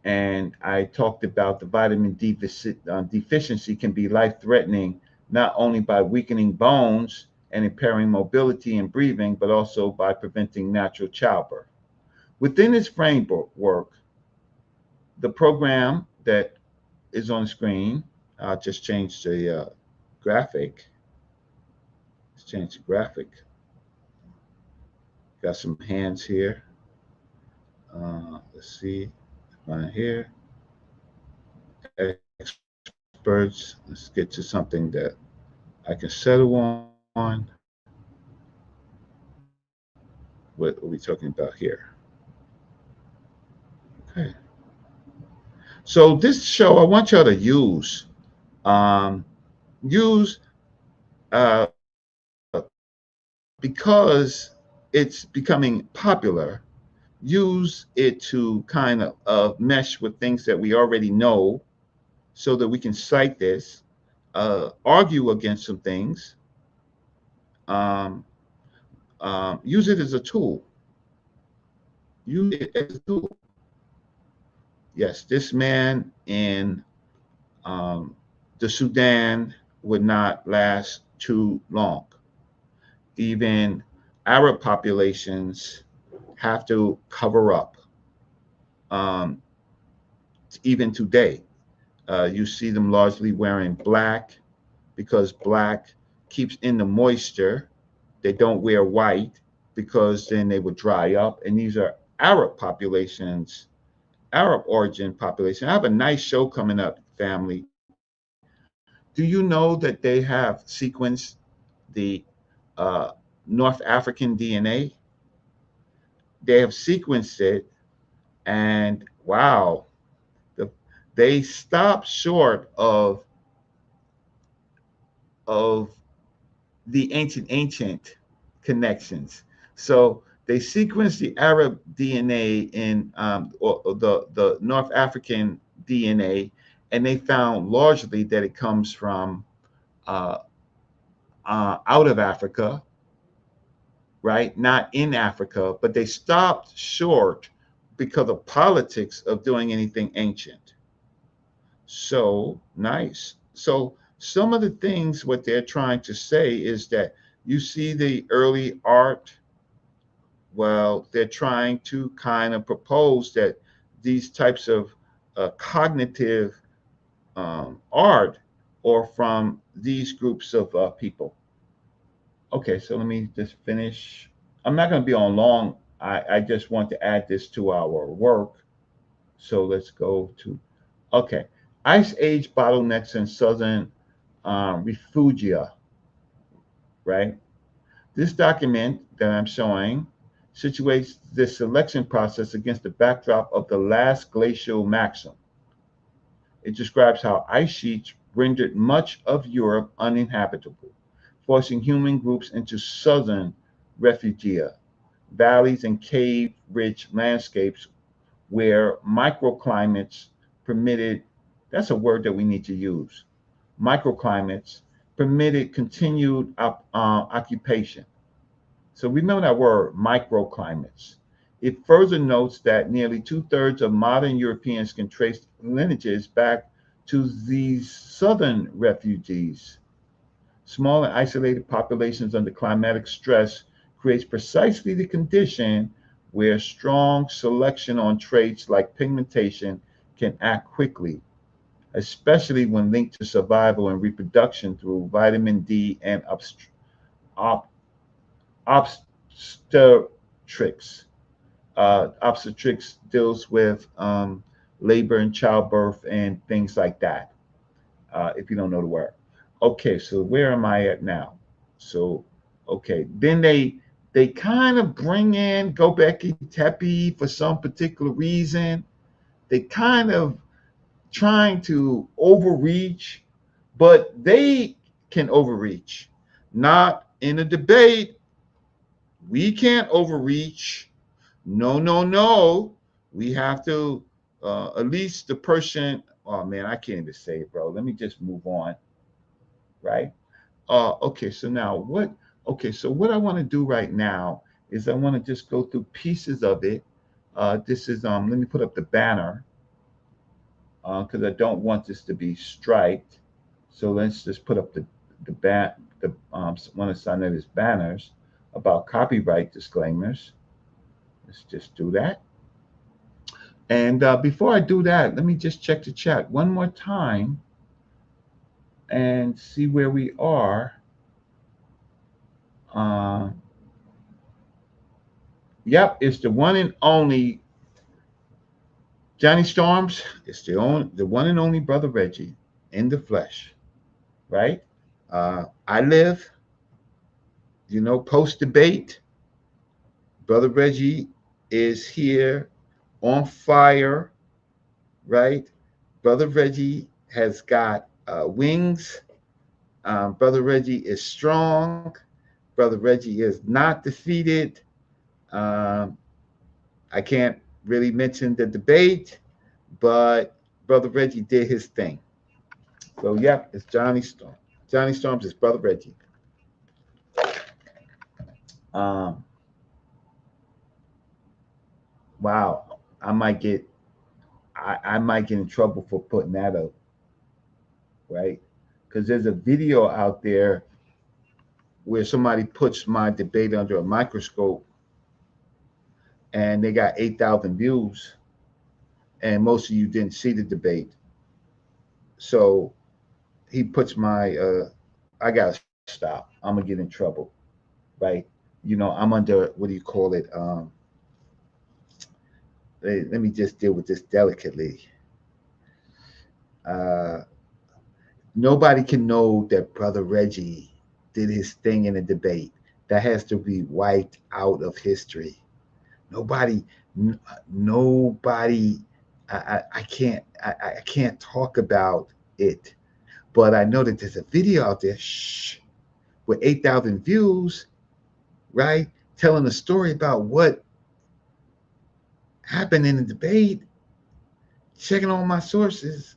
And I talked about the vitamin D deficiency can be life-threatening, not only by weakening bones and impairing mobility and breathing, but also by preventing natural childbirth. Within this framework, the program that is on the screen, I'll just change the graphic. Let's change the graphic. Got some hands here. Let's see, right here. Experts. Let's get to something that I can settle on. What are we talking about here? Okay. So this show, I want y'all to use Um, use because it's becoming popular, use it to kind of mesh with things that we already know so that we can cite this, argue against some things, um, use it as a tool. Use it as a tool. Yes, this man in um, the Sudan would not last too long. Even Arab populations have to cover up. Um, Even today, you see them largely wearing black because black keeps in the moisture. They don't wear white because then they would dry up. And these are Arab populations, Arab origin population. I have a nice show coming up, family. Do you know that they have sequenced the uh, North African DNA? They have sequenced it, and wow, the, they stopped short of the ancient connections. So they sequenced the Arab DNA in or the North African DNA, and they found largely that it comes from uh, out of Africa, right? Not in Africa, but they stopped short because of politics of doing anything ancient. So nice. So some of the things what they're trying to say is that you see the early art. Well, they're trying to kind of propose that these types of cognitive art are from these groups of people. Okay, so let me just finish. I'm not going to be on long. I just want to add this to our work. So let's go to, okay. Ice age bottlenecks in southern refugia, right? This document that I'm showing situates this selection process against the backdrop of the last glacial maximum. It describes how ice sheets rendered much of Europe uninhabitable, forcing human groups into southern refugia, valleys and cave-rich landscapes where microclimates permitted, that's a word that we need to use, microclimates permitted continued occupation. So remember that word, microclimates. It further notes that nearly two-thirds of modern Europeans can trace lineages back to these southern refugees. Small and isolated populations under climatic stress creates precisely the condition where strong selection on traits like pigmentation can act quickly, especially when linked to survival and reproduction through vitamin D and op- obstetrics. Obstetrics deals with labor and childbirth and things like that, if you don't know the word. Okay, so where am I at now? So, okay, then they kind of bring in Gobekli Tepe for some particular reason. They kind of trying to overreach, but they can overreach. Not in a debate. We can't overreach. No, no, no. We have to, at least the person, oh man, I can't even say it, bro. Let me just move on, right? Okay, so now what, okay, so what I want to do right now is I want to just go through pieces of it. This is, let me put up the banner because I don't want this to be striped. So let's just put up the one of sa.neter's banners about copyright disclaimers. Let's just do that. And before I do that, let me just check the chat one more time and see where we are. Uh, yep, it's the one and only Johnny Storms. It's the one and only Brother Reggie in the flesh, right? I live, post debate. Brother Reggie is here on fire, right? Brother Reggie has got wings. Brother Reggie is strong. Brother Reggie is not defeated. Um, I can't really mention the debate, but Brother Reggie did his thing. So, yep, it's Johnny Storm. Johnny Storms is Brother Reggie. Um, wow, I might get in trouble for putting that up, right? Because there's a video out there where somebody puts my debate under a microscope, and they got 8,000 views, and most of you didn't see the debate. So he puts my I gotta stop. I'm gonna get in trouble, right? I'm under, what do you call it? Let me just deal with this delicately. Uh, Nobody can know that Brother Reggie did his thing in a debate. That has to be wiped out of history. Nobody, nobody. I can't talk about it, but I know that there's a video out there, with 8,000 views, right? Telling a story about what happened in the debate, checking all my sources,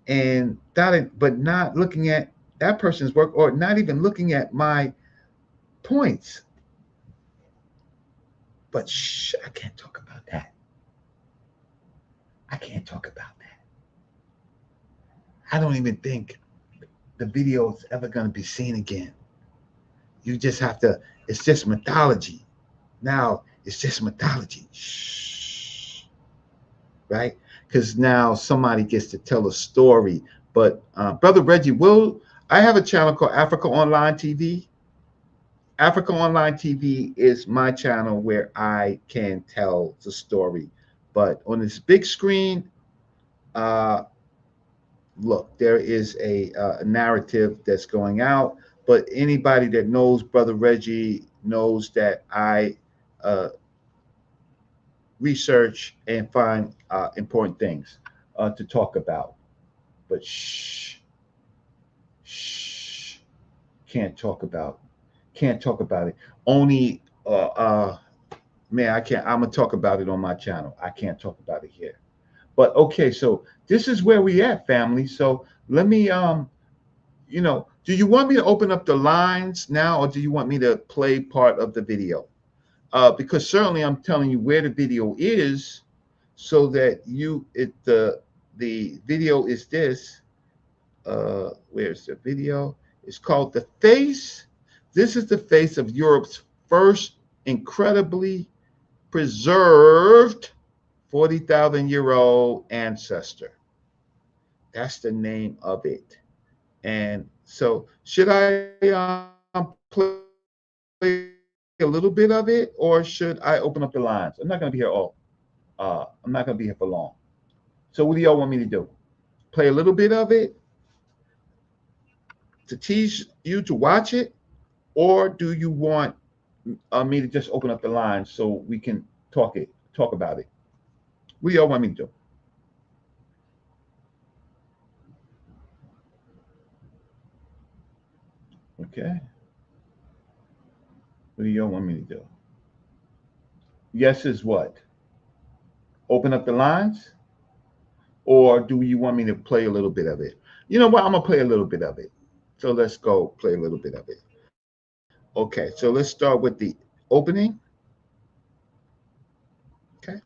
and but not looking at that person's work, or not even looking at my points. But I can't talk about that. I can't talk about that. I don't even think the video is ever going to be seen again. You just have to, it's just mythology. Now it's just mythology. Right? Because now somebody gets to tell a story. But Brother Reggie, I have a channel called Africa Online TV. Africa Online TV is my channel where I can tell the story. But on this big screen, uh, look, there is a narrative that's going out. But anybody that knows Brother Reggie knows that I research and find important things to talk about. But shh, can't talk about it. Only, man, I can't. I'm gonna talk about it on my channel. I can't talk about it here. But okay, so this is where we at, family. So let me, do you want me to open up the lines now, or do you want me to play part of the video? Because certainly I'm telling you where the video is, so that the video is this. Where's the video? It's called The Face. This is the face of Europe's first incredibly preserved 40,000-year-old ancestor. That's the name of it. And so, should I play a little bit of it, or should I open up the lines? I'm not going to be here I'm not going to be here for long. So, what do y'all want me to do? Play a little bit of it to tease you to watch it, or do you want me to just open up the lines so we can talk about it? What do y'all want me to do? Okay. What do y'all want me to do? Yes is what? Open up the lines? Or do you want me to play a little bit of it? You know what? I'm going to play a little bit of it. So let's go play a little bit of it. Okay, so let's start with the opening. Okay.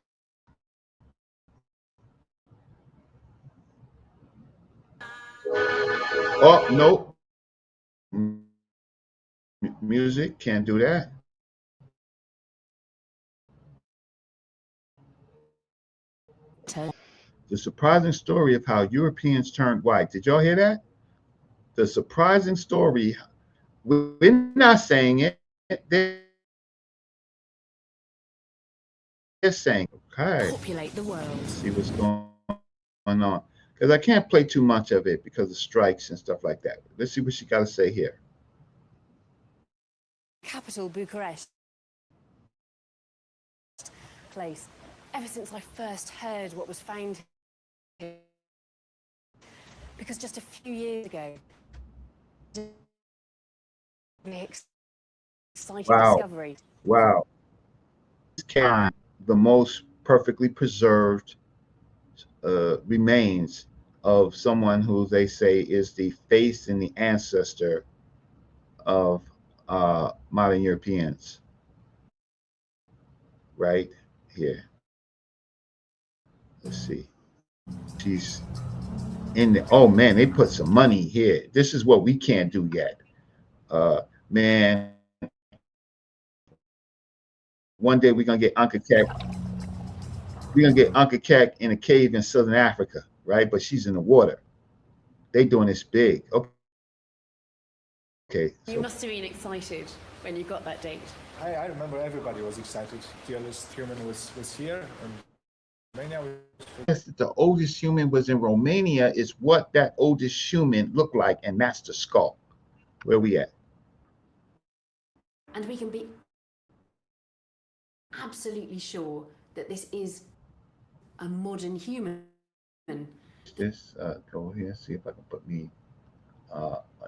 Oh, no. Music, can't do that. The surprising story of how Europeans turned white. Did y'all hear that? The surprising story. We're not saying it. They're saying, okay. Populate the world. Let's see what's going on. Because I can't play too much of it because of strikes and stuff like that. Let's see what she got to say here. Capital Bucharest place. Ever since I first heard what was found here, Because just a few years ago, exciting Wow. discovery. Wow. The most perfectly preserved remains of someone who they say is the face and the ancestor of modern Europeans, right here. Let's see. She's in the, oh man, they put some money here. This is what we can't do yet. Man, one day we're gonna get Anka Cat. We're gonna get Anka Cat in a cave in Southern Africa, right? But she's in the water. They doing this big. Okay. You must have been excited when you got that date. I remember everybody was excited. The earliest human was here, and Romania was... The oldest human was in Romania. Is what that oldest human looked like, and that's the skull. Where we at? And we can be absolutely sure that this is a modern human. This go here, see if I can put me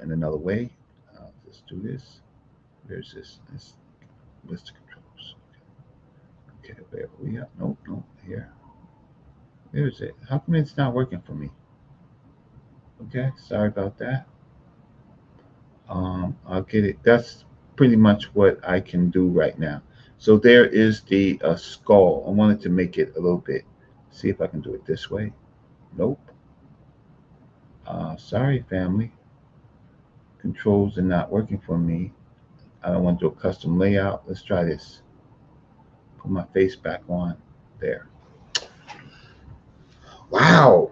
in another way. Let's do this. Where's this? Where's the controls? Okay, where are we at? Nope, here. Where is it? How come it's not working for me? Okay, sorry about that. I'll get it. That's pretty much what I can do right now. So there is the skull. I wanted to make it a little bit. See if I can do it this way. Nope. Sorry, family. Controls are not working for me. I don't want to do a custom layout. Let's try this. Put my face back on. There. Wow.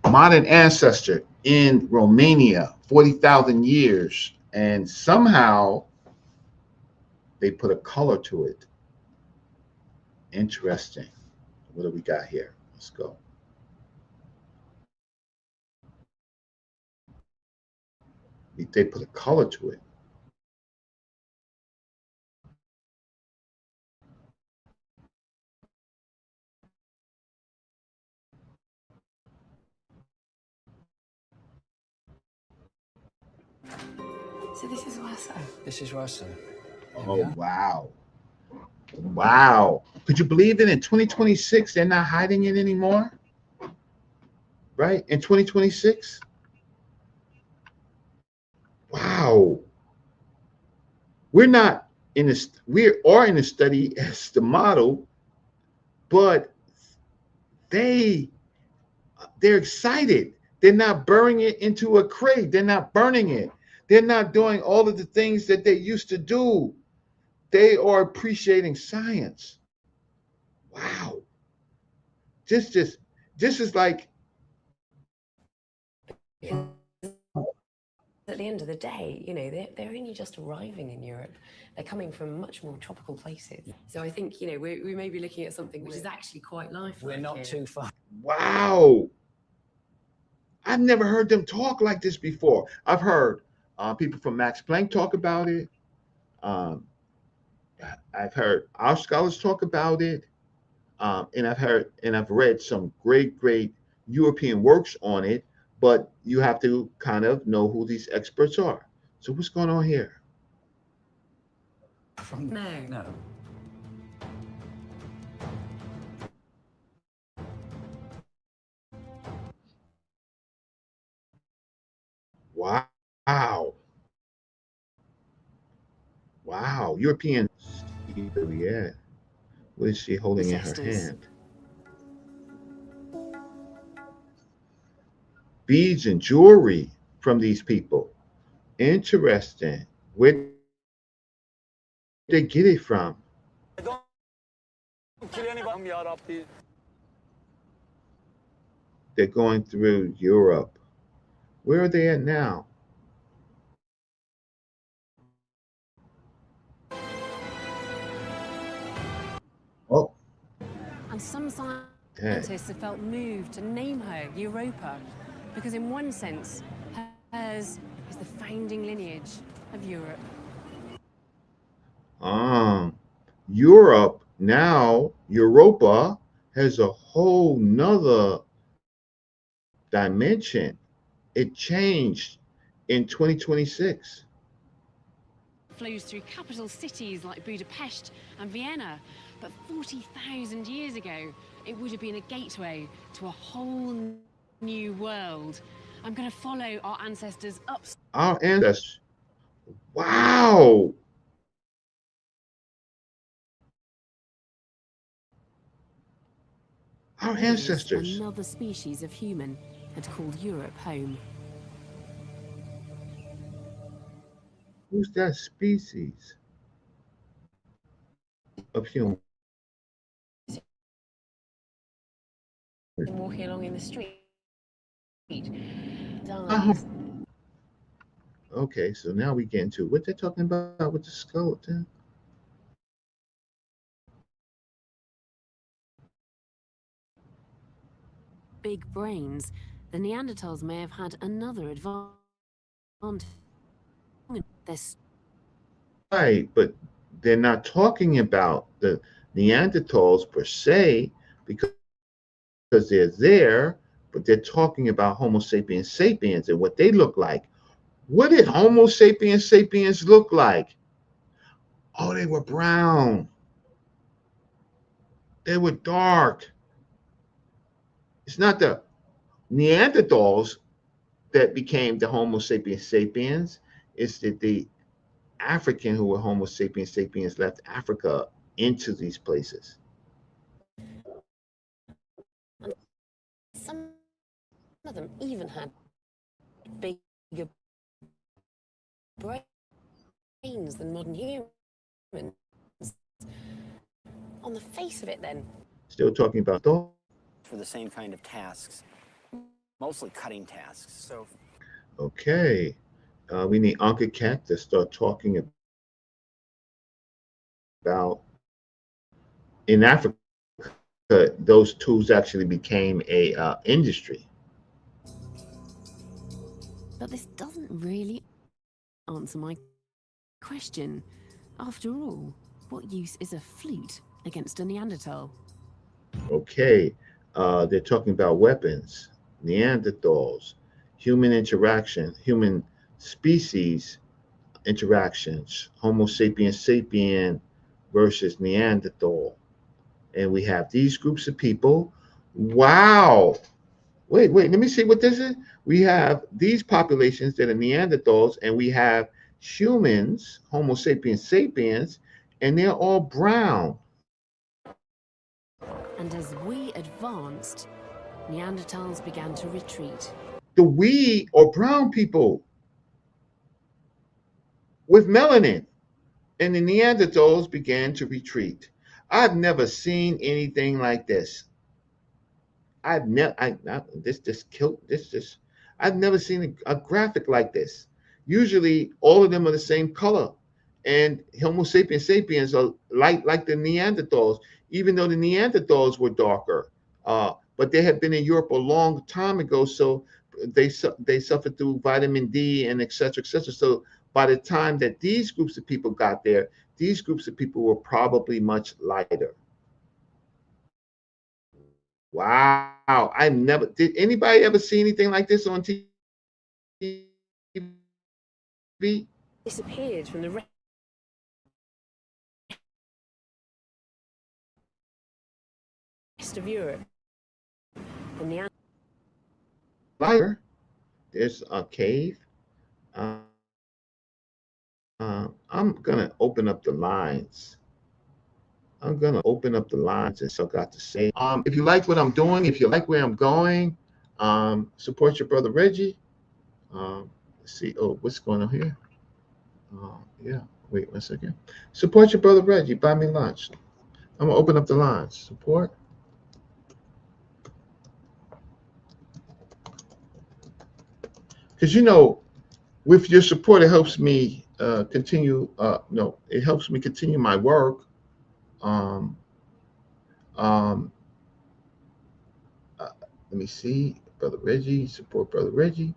Modern ancestor in Romania, 40,000 years. And somehow they put a color to it. Interesting. What do we got here? Let's go. They put a color to it. So this is Wassa. This is Wassa. Oh, wow. Wow. Could you believe it? In 2026, they're not hiding it anymore? Right? In 2026? Wow. We're not in this, we are in the study as the model, but they're excited. They're not burying it into a crate. They're not burning it. They're not doing all of the things that they used to do. They are appreciating science. Wow. This is like, At the end of the day, you know, they're only just arriving in Europe. They're coming from much more tropical places. So I think, you know, we may be looking at something which is actually quite lifelike. We're not too far. wow. I've never heard them talk like this before. I've heard people from Max Planck talk about it. I've heard our scholars talk about it. And I've read some great European works on it, but you have to kind of know who these experts are. So what's going on here? No. Wow. Wow. European. Yeah. What is she holding in her hand? Beads and jewelry from these people. Interesting. Where did they get it from? They're going through Europe. Where are they at now? Oh. And some scientists have felt moved to name her Europa, because in one sense, hers is the founding lineage of Europe. Europe now, Europa has a whole nother dimension. It changed in 2026. Flows through capital cities like Budapest and Vienna, but 40,000 years ago, it would have been a gateway to a whole new world. I'm going to follow our ancestors up. Our ancestors. Wow. Our ancestors. Another species of human had called Europe home. Who's that species of human? Walking along in the street. Okay, so now we get into what they're talking about with the skeleton. Big brains, the Neanderthals may have had another advantage. Right, but they're not talking about the Neanderthals per se because they're there, but they're talking about Homo sapiens sapiens and what they look like. What did Homo sapiens sapiens look like? Oh, they were brown. They were dark. It's not the Neanderthals that became the Homo sapiens sapiens. It's that the African who were Homo sapiens sapiens left Africa into these places. Some of them even had bigger brains than modern humans. On the face of it, then. Still talking about those. For the same kind of tasks, mostly cutting tasks. So, okay, we need Uncle Cat to start talking about in Africa. Those tools actually became a industry. But this doesn't really answer my question. After all, what use is a flute against a Neanderthal? Okay, they're talking about weapons, Neanderthals, human interaction, human species interactions, Homo sapiens sapien versus Neanderthal. And we have these groups of people. Wow. Wait, let me see what this is. We have these populations that are Neanderthals, and we have humans, Homo sapiens sapiens, and they're all brown. And as we advanced, Neanderthals began to retreat. The we are brown people with melanin, and the Neanderthals began to retreat. I've never seen anything like this. I've never seen a graphic like this. Usually all of them are the same color, and Homo sapiens sapiens are like the Neanderthals, even though the Neanderthals were darker. But they had been in Europe a long time ago, so they suffered through vitamin D and et cetera, et cetera. So by the time that these groups of people got there, these groups of people were probably much lighter. Wow. Did anybody ever see anything like this on TV? Disappeared from the rest of Europe. And lighter. There's a cave. I'm gonna open up the lines. And so got to say. If you like what I'm doing, if you like where I'm going, support your brother Reggie. Let's see. Oh, what's going on here? Yeah. Wait 1 second. Support your brother Reggie. Buy me lunch. I'm gonna open up the lines. Support. Because with your support, it helps me continue. It helps me continue my work. Let me see, brother Reggie, support brother Reggie.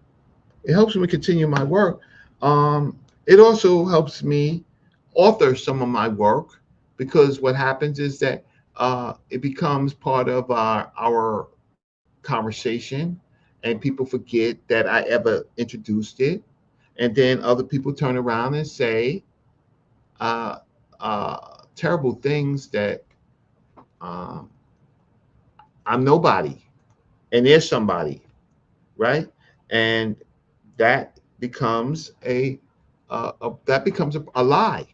It helps me continue my work. It also helps me author some of my work, because what happens is that it becomes part of our conversation, and people forget that I ever introduced it. And then other people turn around and say uh, terrible things that um, I'm nobody and there's somebody, right? And that becomes a lie.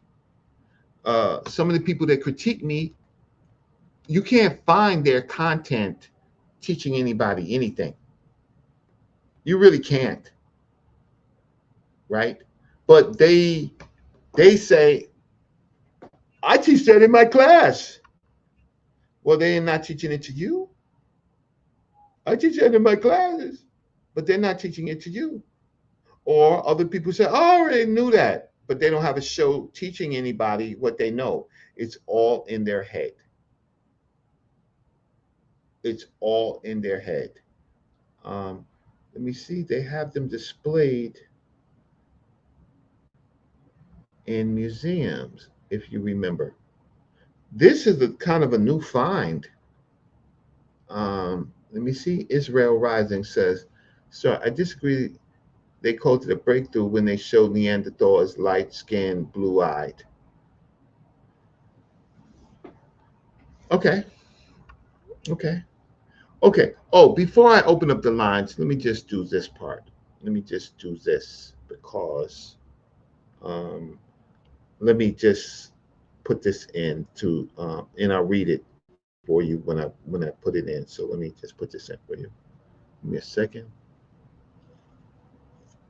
Some of the people that critique me, you can't find their content teaching anybody anything. You really can't, right? But they say, I teach that in my class. Well, they're not teaching it to you. I teach that in my classes, but they're not teaching it to you. Or other people say, oh, I already knew that, but they don't have a show teaching anybody what they know. It's all in their head. It's all in their head. Um, Let me see. They have them displayed in museums, if you remember. This is a kind of a new find. Let me see. Israel Rising says, so I disagree. They called it a breakthrough when they showed Neanderthal as light-skinned, blue-eyed. Okay, okay, okay. Oh, before I open up the lines, let me just do this part. Let me just do this because um, let me just put this into and I'll read it for you when I put it in. So let me just put this in for you. Give me a second.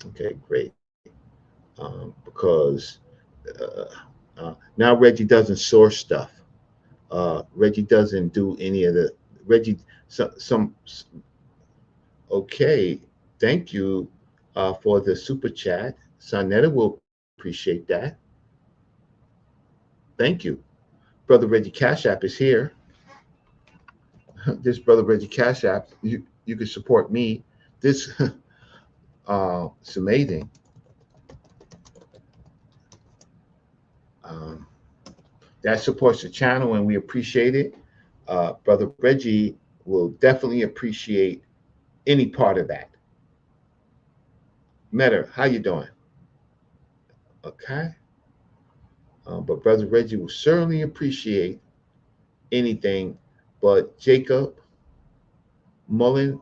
Okay, great. Because now Reggie doesn't source stuff. Reggie doesn't do any of the Reggie. Some okay. Thank you for the super chat. sa.neter will appreciate that. Thank you, brother Reggie. Cash App is here. This brother Reggie Cash App. You can support me. This it's amazing. Um, that supports the channel, and we appreciate it. Brother Reggie will definitely appreciate any part of that. Metter, how you doing? Okay. But Brother Reggie will certainly appreciate anything. But Jacob Mullen,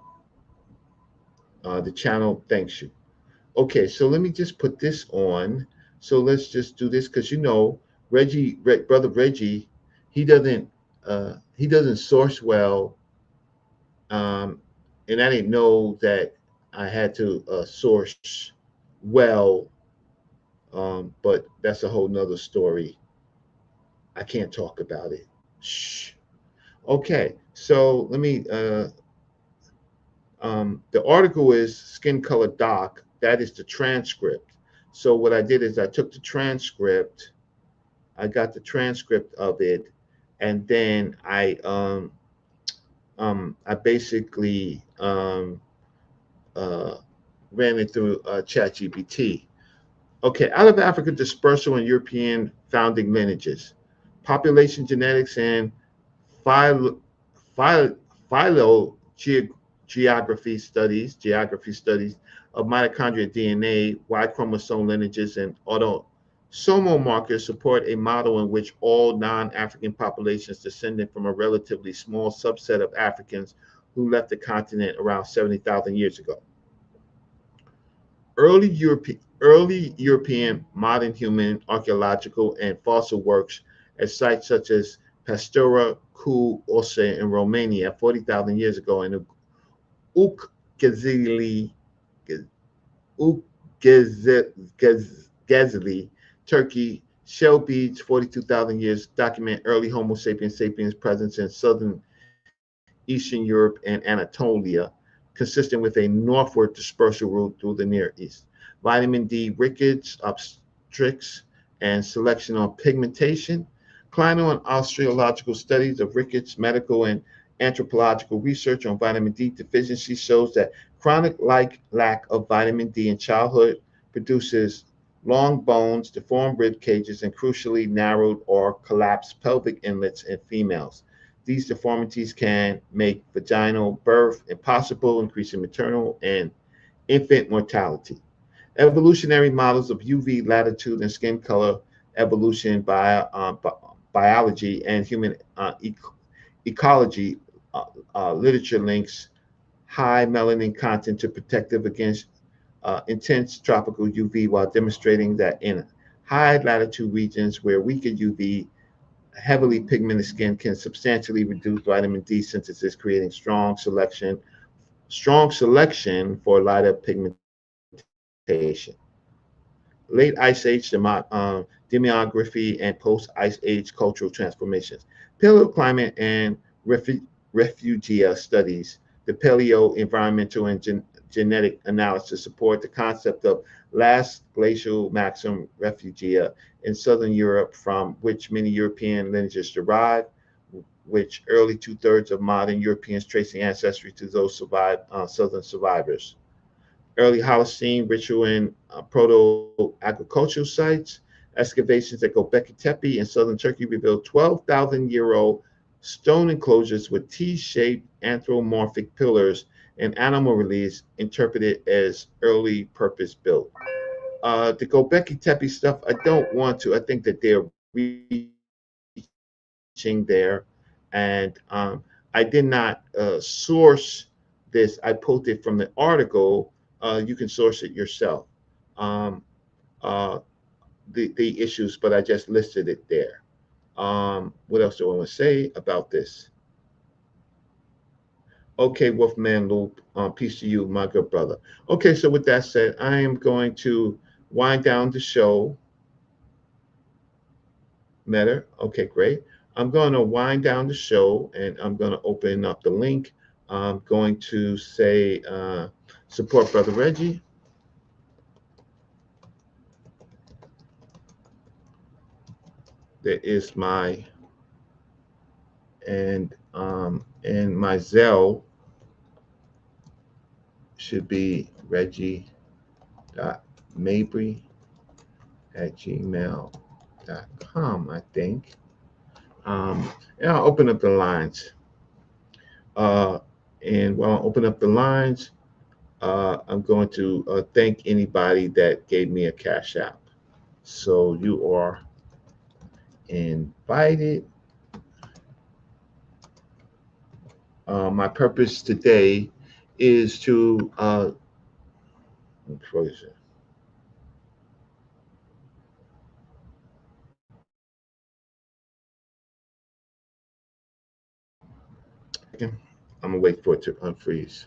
the channel thanks you. Okay, so let me just put this on. So let's just do this because Brother Reggie, he doesn't source well, and I didn't know that I had to source well, but that's a whole nother story. I can't talk about it. Shh. Okay, so let me. The article is Skin Color Doc. That is the transcript. So what I did is I took the transcript. I got the transcript of it, and then I basically ran it through ChatGPT. Okay, out of Africa, dispersal and European founding lineages, population genetics and philo, geography studies of mitochondrial DNA, Y chromosome lineages, and autosomal markers support a model in which all non-African populations descended from a relatively small subset of Africans who left the continent around 70,000 years ago. Early European modern human archaeological and fossil works at sites such as Pastura cu Osse in Romania 40,000 years ago, and Ukgezili, Turkey, shell beads 42,000 years document early Homo sapiens presence in southern Eastern Europe and Anatolia, consistent with a northward dispersal route through the Near East. Vitamin D, rickets, obstetrics, and selection on pigmentation. Kleiner and osteological studies of rickets, medical and anthropological research on vitamin D deficiency shows that chronic lack of vitamin D in childhood produces long bones, deformed rib cages, and crucially narrowed or collapsed pelvic inlets in females. These deformities can make vaginal birth impossible, increasing maternal and infant mortality. Evolutionary models of UV latitude and skin color evolution biology and human ecology literature links high melanin content to protective against intense tropical UV while demonstrating that in high latitude regions where weaker UV, heavily pigmented skin can substantially reduce vitamin D synthesis, creating strong selection for lighter pigmentation. Late Ice Age demography and post Ice Age cultural transformations. Paleoclimate and refugia studies. The paleo environmental and genetic analysis support the concept of last glacial maximum refugia in southern Europe, from which many European lineages derive, which early two-thirds of modern Europeans tracing ancestry to those southern survivors. Early Holocene ritual and proto-agricultural sites. Excavations at Göbekli Tepe in southern Turkey revealed 12,000-year-old stone enclosures with T-shaped anthropomorphic pillars and animal reliefs interpreted as early purpose-built. The Göbekli Tepe stuff, I don't want to. I think that they're reaching there, and I did not source this. I pulled it from the article. You can source it yourself. Um, uh, the issues, but I just listed it there. What else do I want to say about this? Okay, Wolfman Loop, peace to you, my good brother. Okay, so with that said, I am going to wind down the show. Meta, okay, great. I'm going to wind down the show and I'm going to open up the link. I'm going to say support Brother Reggie. There is my and my Zelle should be reggie.mabry@gmail.com, I think. And I'll open up the lines. Uh, and while I open up the lines, I'm going to thank anybody that gave me a cash app. So you are invited. My purpose today is to I'm gonna wait for it to unfreeze.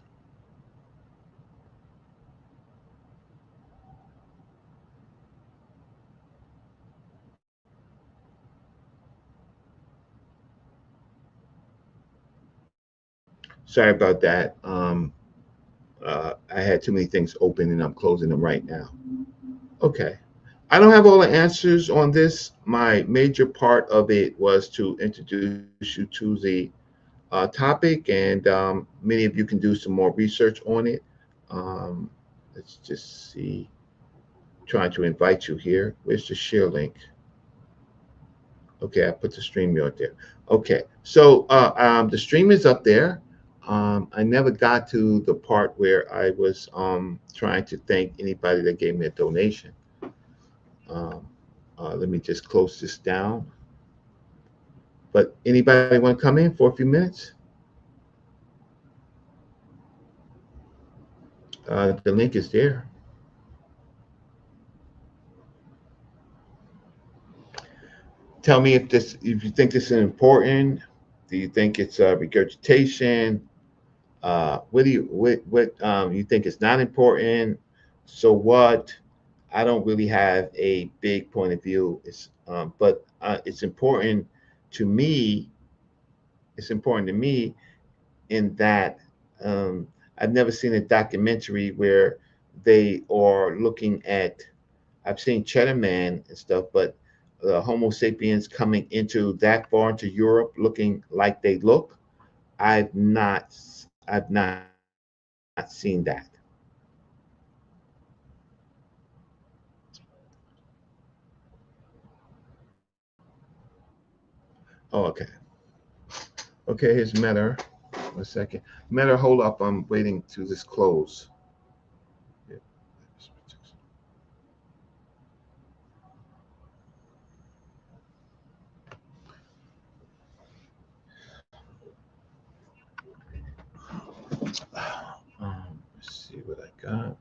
Sorry about that. I had too many things open and I'm closing them right now. Okay. I don't have all the answers on this. My major part of it was to introduce you to the topic, and many of you can do some more research on it. Let's just see. Trying to invite you here. Where's the share link? Okay, I put the StreamYard there. Okay, so the stream is up there. I never got to the part where I was trying to thank anybody that gave me a donation. Let me just close this down. But anybody want to come in for a few minutes? The link is there. Tell me if you think this is important. Do you think it's regurgitation? What you think is not important? So what? I don't really have a big point of view. But it's important to me. It's important to me in that I've never seen a documentary where they are looking at. I've seen Cheddar Man and stuff, but Homo sapiens coming into that far into Europe looking like they look. I've not seen that. Oh, okay. Okay, here's Meta. 1 second. Meta, hold up. I'm waiting to this close. Yeah. Let's see what I got.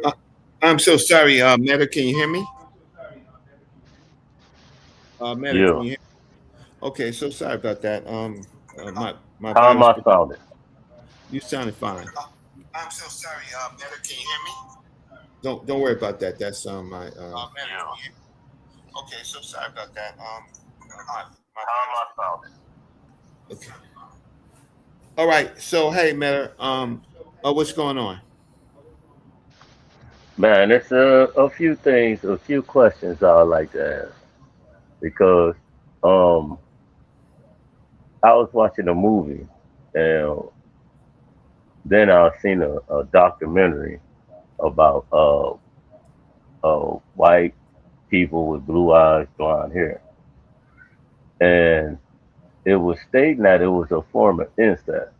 Uh, I'm so sorry, Meta. Can you hear me? Meta, can Yeah. you hear me? Okay, so sorry about that. My How am virus. I sounding? You sounded fine. I'm so sorry, Meta. Can you hear me? Don't worry about that. That's my Meta. Can Yeah. you hear me? Okay, so sorry about that. My How am I sounding? okay. All right. So hey, Meta. What's going on? Man, it's a few things, a few questions I would like to ask because um I was watching a movie and then I seen a documentary about white people with blue eyes, blonde hair, and it was stating that it was a form of incest.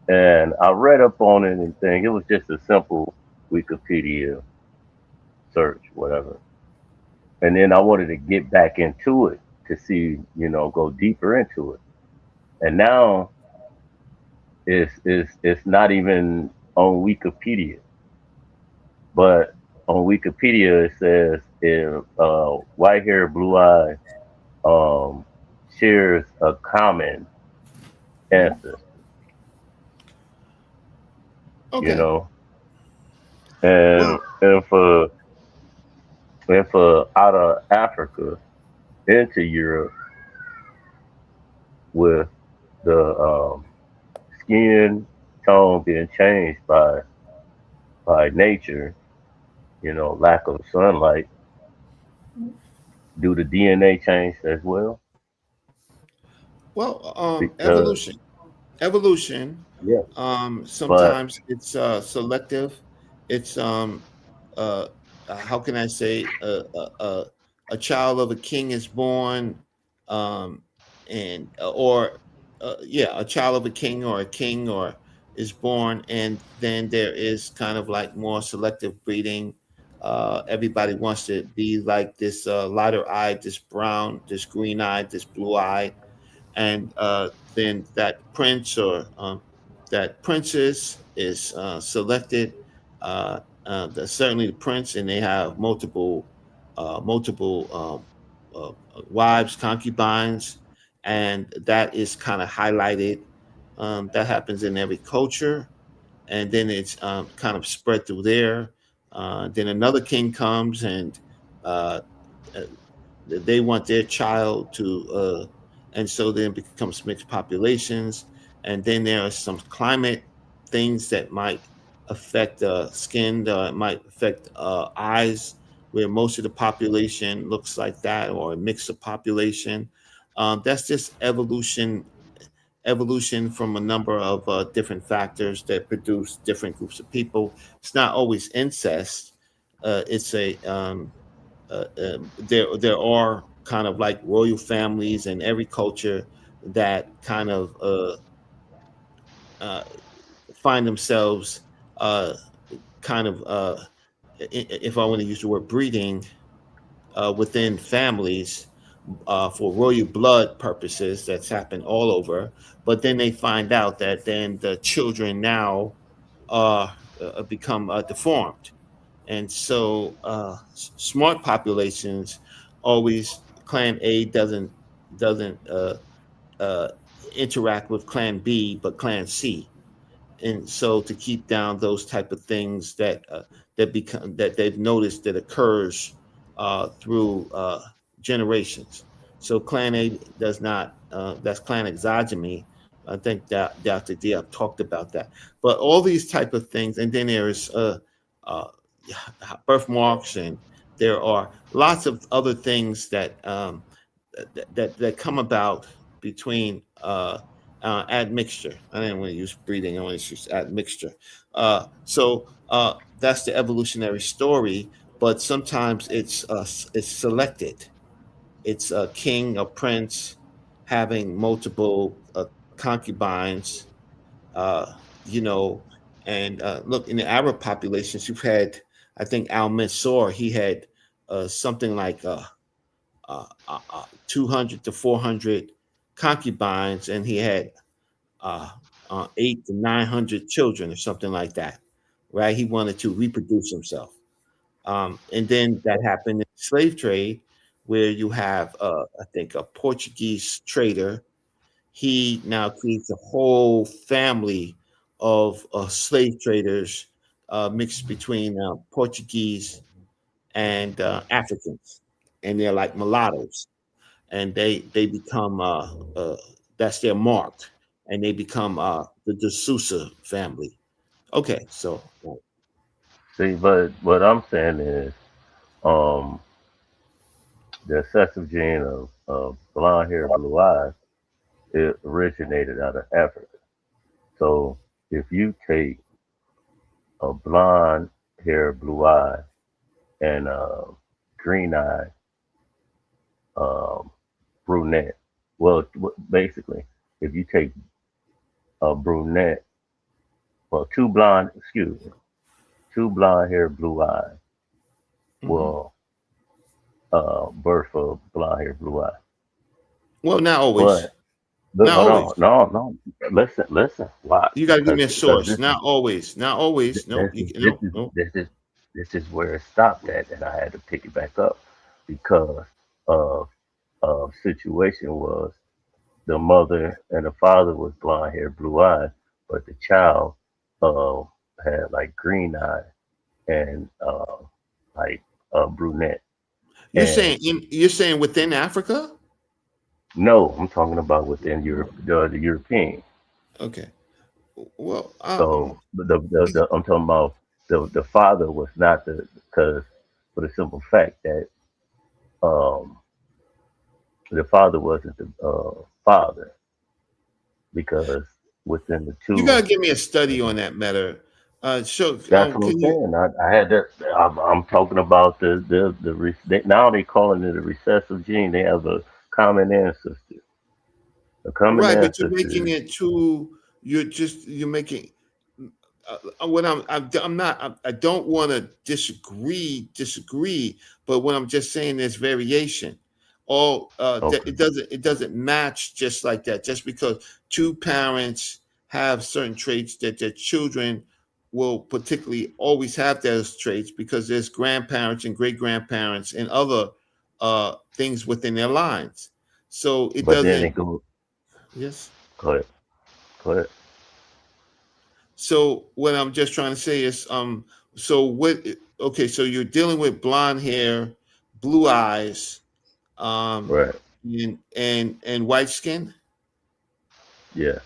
And I read up on it and think it was just a simple Wikipedia search, whatever. And then I wanted to get back into it to see, go deeper into it. And now it's not even on Wikipedia, but on Wikipedia it says if white hair, blue eye um, shares a common ancestor, you Okay. know, and Well, and for out of Africa into Europe with the skin tone being changed by nature, lack of sunlight, do the DNA change as well? Because evolution. yeah, but Sometimes it's selective. It's uh, how can I say a child of a king is born, um, and or yeah, a child of a king or a king or is born, and then there is kind of like more selective breeding. Everybody wants to be like this lighter eyed, this brown, this green eyed, this blue eyed, and then that prince or that princess is selected. Certainly the prince, and they have multiple wives, concubines, and that is kind of highlighted. That happens in every culture, and then it's kind of spread through there. Then another king comes, and uh, uh, they want their child to and so then it becomes mixed populations, and then there are some climate things that might affect skin, it might affect eyes, where most of the population looks like that, or a mix of population. That's just evolution from a number of different factors that produce different groups of people. It's not always incest. It's a there are kind of like royal families in every culture that kind of uh, find themselves uh, kind of if I want to use the word breeding within families for royal blood purposes. That's happened all over, but then they find out that then the children now become deformed, and so smart populations always clan A doesn't uh, interact with clan B, but clan C, and so to keep down those type of things that they've noticed that occurs through generations. So clan A does not. That's clan exogamy. I think that Dr. Diop talked about that. But all these type of things, and then there's uh, birthmarks, and there are lots of other things that come about between admixture. I didn't want to use breeding. I want to use admixture. So that's the evolutionary story. But sometimes it's selected. It's a king, a prince, having multiple concubines. Uh, you know, and look, in the Arab populations, you've had, I think Al Mansour, he had something like 200 to 400 concubines, and he had uh, 8 to 900 children, or something like that, right? He wanted to reproduce himself. And then that happened in the slave trade, where you have, I think, a Portuguese trader. He now creates a whole family of slave traders mixed between Portuguese and Africans, and they're like mulattoes, and they become that's their mark, and they become the De Sousa family. Okay, so See, but what I'm saying is, um, the recessive gene of blonde hair, blue eyes, it originated out of Africa. So if you take a blonde hair, blue eye, and green eye, um, brunette, well, basically, if you take a brunette, well, two blonde hair, blue eyes, mhm. will birth for blonde hair, blue eye. Well, not always, But look, not hold on, always. no. Listen. Why? You got to give me a Because source. Not always, not always. No, this you is can, this no, is no. this is this is where it stopped at, and I had to pick it back up because of situation was the mother and the father was blonde hair, blue eyes, but the child uh, had like green eyes and like brunette. And You're saying within Africa? no, I'm talking about within Europe, the European. Okay. Well, I'm talking about the father was not the because for the simple fact that um, the father wasn't the father because within the you two. got to give me a study on that matter. So, That's what I'm can you? saying. I had that. I'm talking about now they calling it a recessive gene. They have a common ancestor. A common Right, but you're making ancestor. it too. You're making. What I'm not. I don't want to disagree. But what I'm just saying, there's variation. All Okay, it doesn't match just like that. Just because two parents have certain traits, that their children will particularly always have those traits, because there's grandparents and great grandparents and other things within their lines. So it but then doesn't. it goes. Yes. Go ahead. Go ahead. So what I'm just trying to say is, so what? Okay, so you're dealing with blonde hair, blue eyes, um, Right. and white skin. Yeah.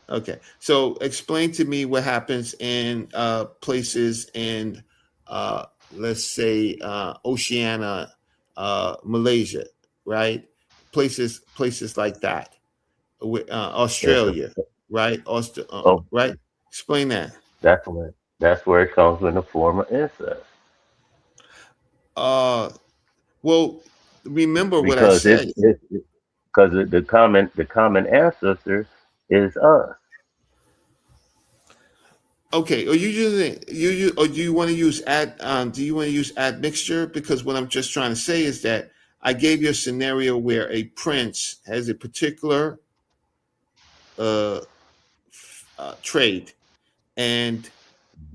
Okay, so explain to me what happens in places in, let's say, Oceania, Malaysia, right? Places like that, It's a, Australia, right? oh, Right? Explain that. that's where it comes in the form of incest Uh, Well, remember what I because said. it's because the common ancestor is us. Okay, are you using or do you want to use do you want to use admixture? Because what I'm just trying to say is that I gave you a scenario where a prince has a particular uh, trait, and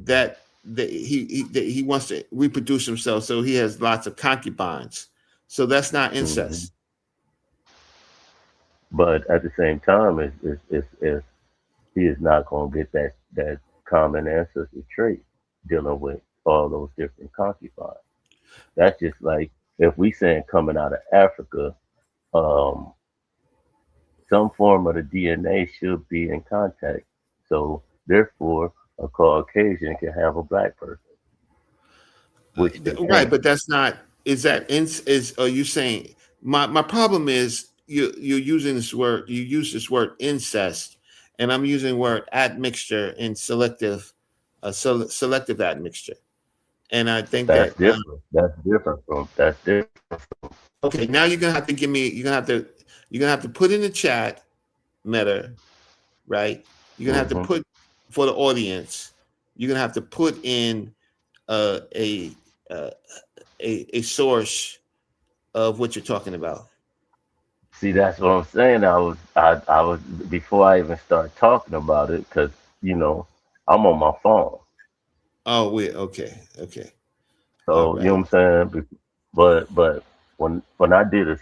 that he wants to reproduce himself, so he has lots of concubines. So that's not Hmm. incest. But at the same time, it's he is not going to get that common ancestor trait dealing with all those different concubines. That's just like if we saying coming out of Africa, um, some form of the DNA should be in contact. So therefore, a Caucasian can have a black person, which they Right, can't. but that's not. Is that is? Are you saying my problem is you're using this word? You use this word incest, and I'm using word admixture and selective admixture. And I think That's that different. That's different. okay, now you're gonna have to give me. You're gonna have to put in the chat, Meta, right? You're gonna have to Hmm. put, for the audience. You're gonna have to put in uh, a uh, a source of what you're talking about. See, that's what I'm saying. I was before I even start talking about it because you know I'm on my phone. Oh, wait. Okay. Okay. All So you know right. what I'm saying? But when I did a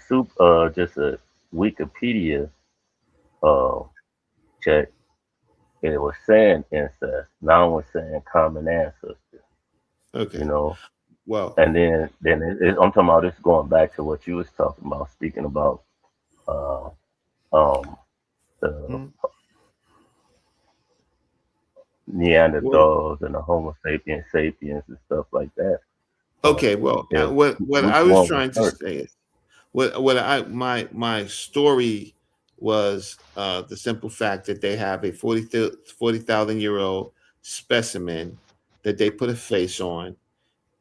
just a Wikipedia uh check, it was saying incest. Now it was saying common ancestor. You Okay. know, Well, and then I'm talking about this going back to what you was talking about, speaking about uh um the hmm. Well, Neanderthals and the Homo sapiens and stuff like that. Uh, okay. Well, if what which I was one was trying to first? say is what I my story was the simple fact that they have a 40,000 year old specimen that they put a face on,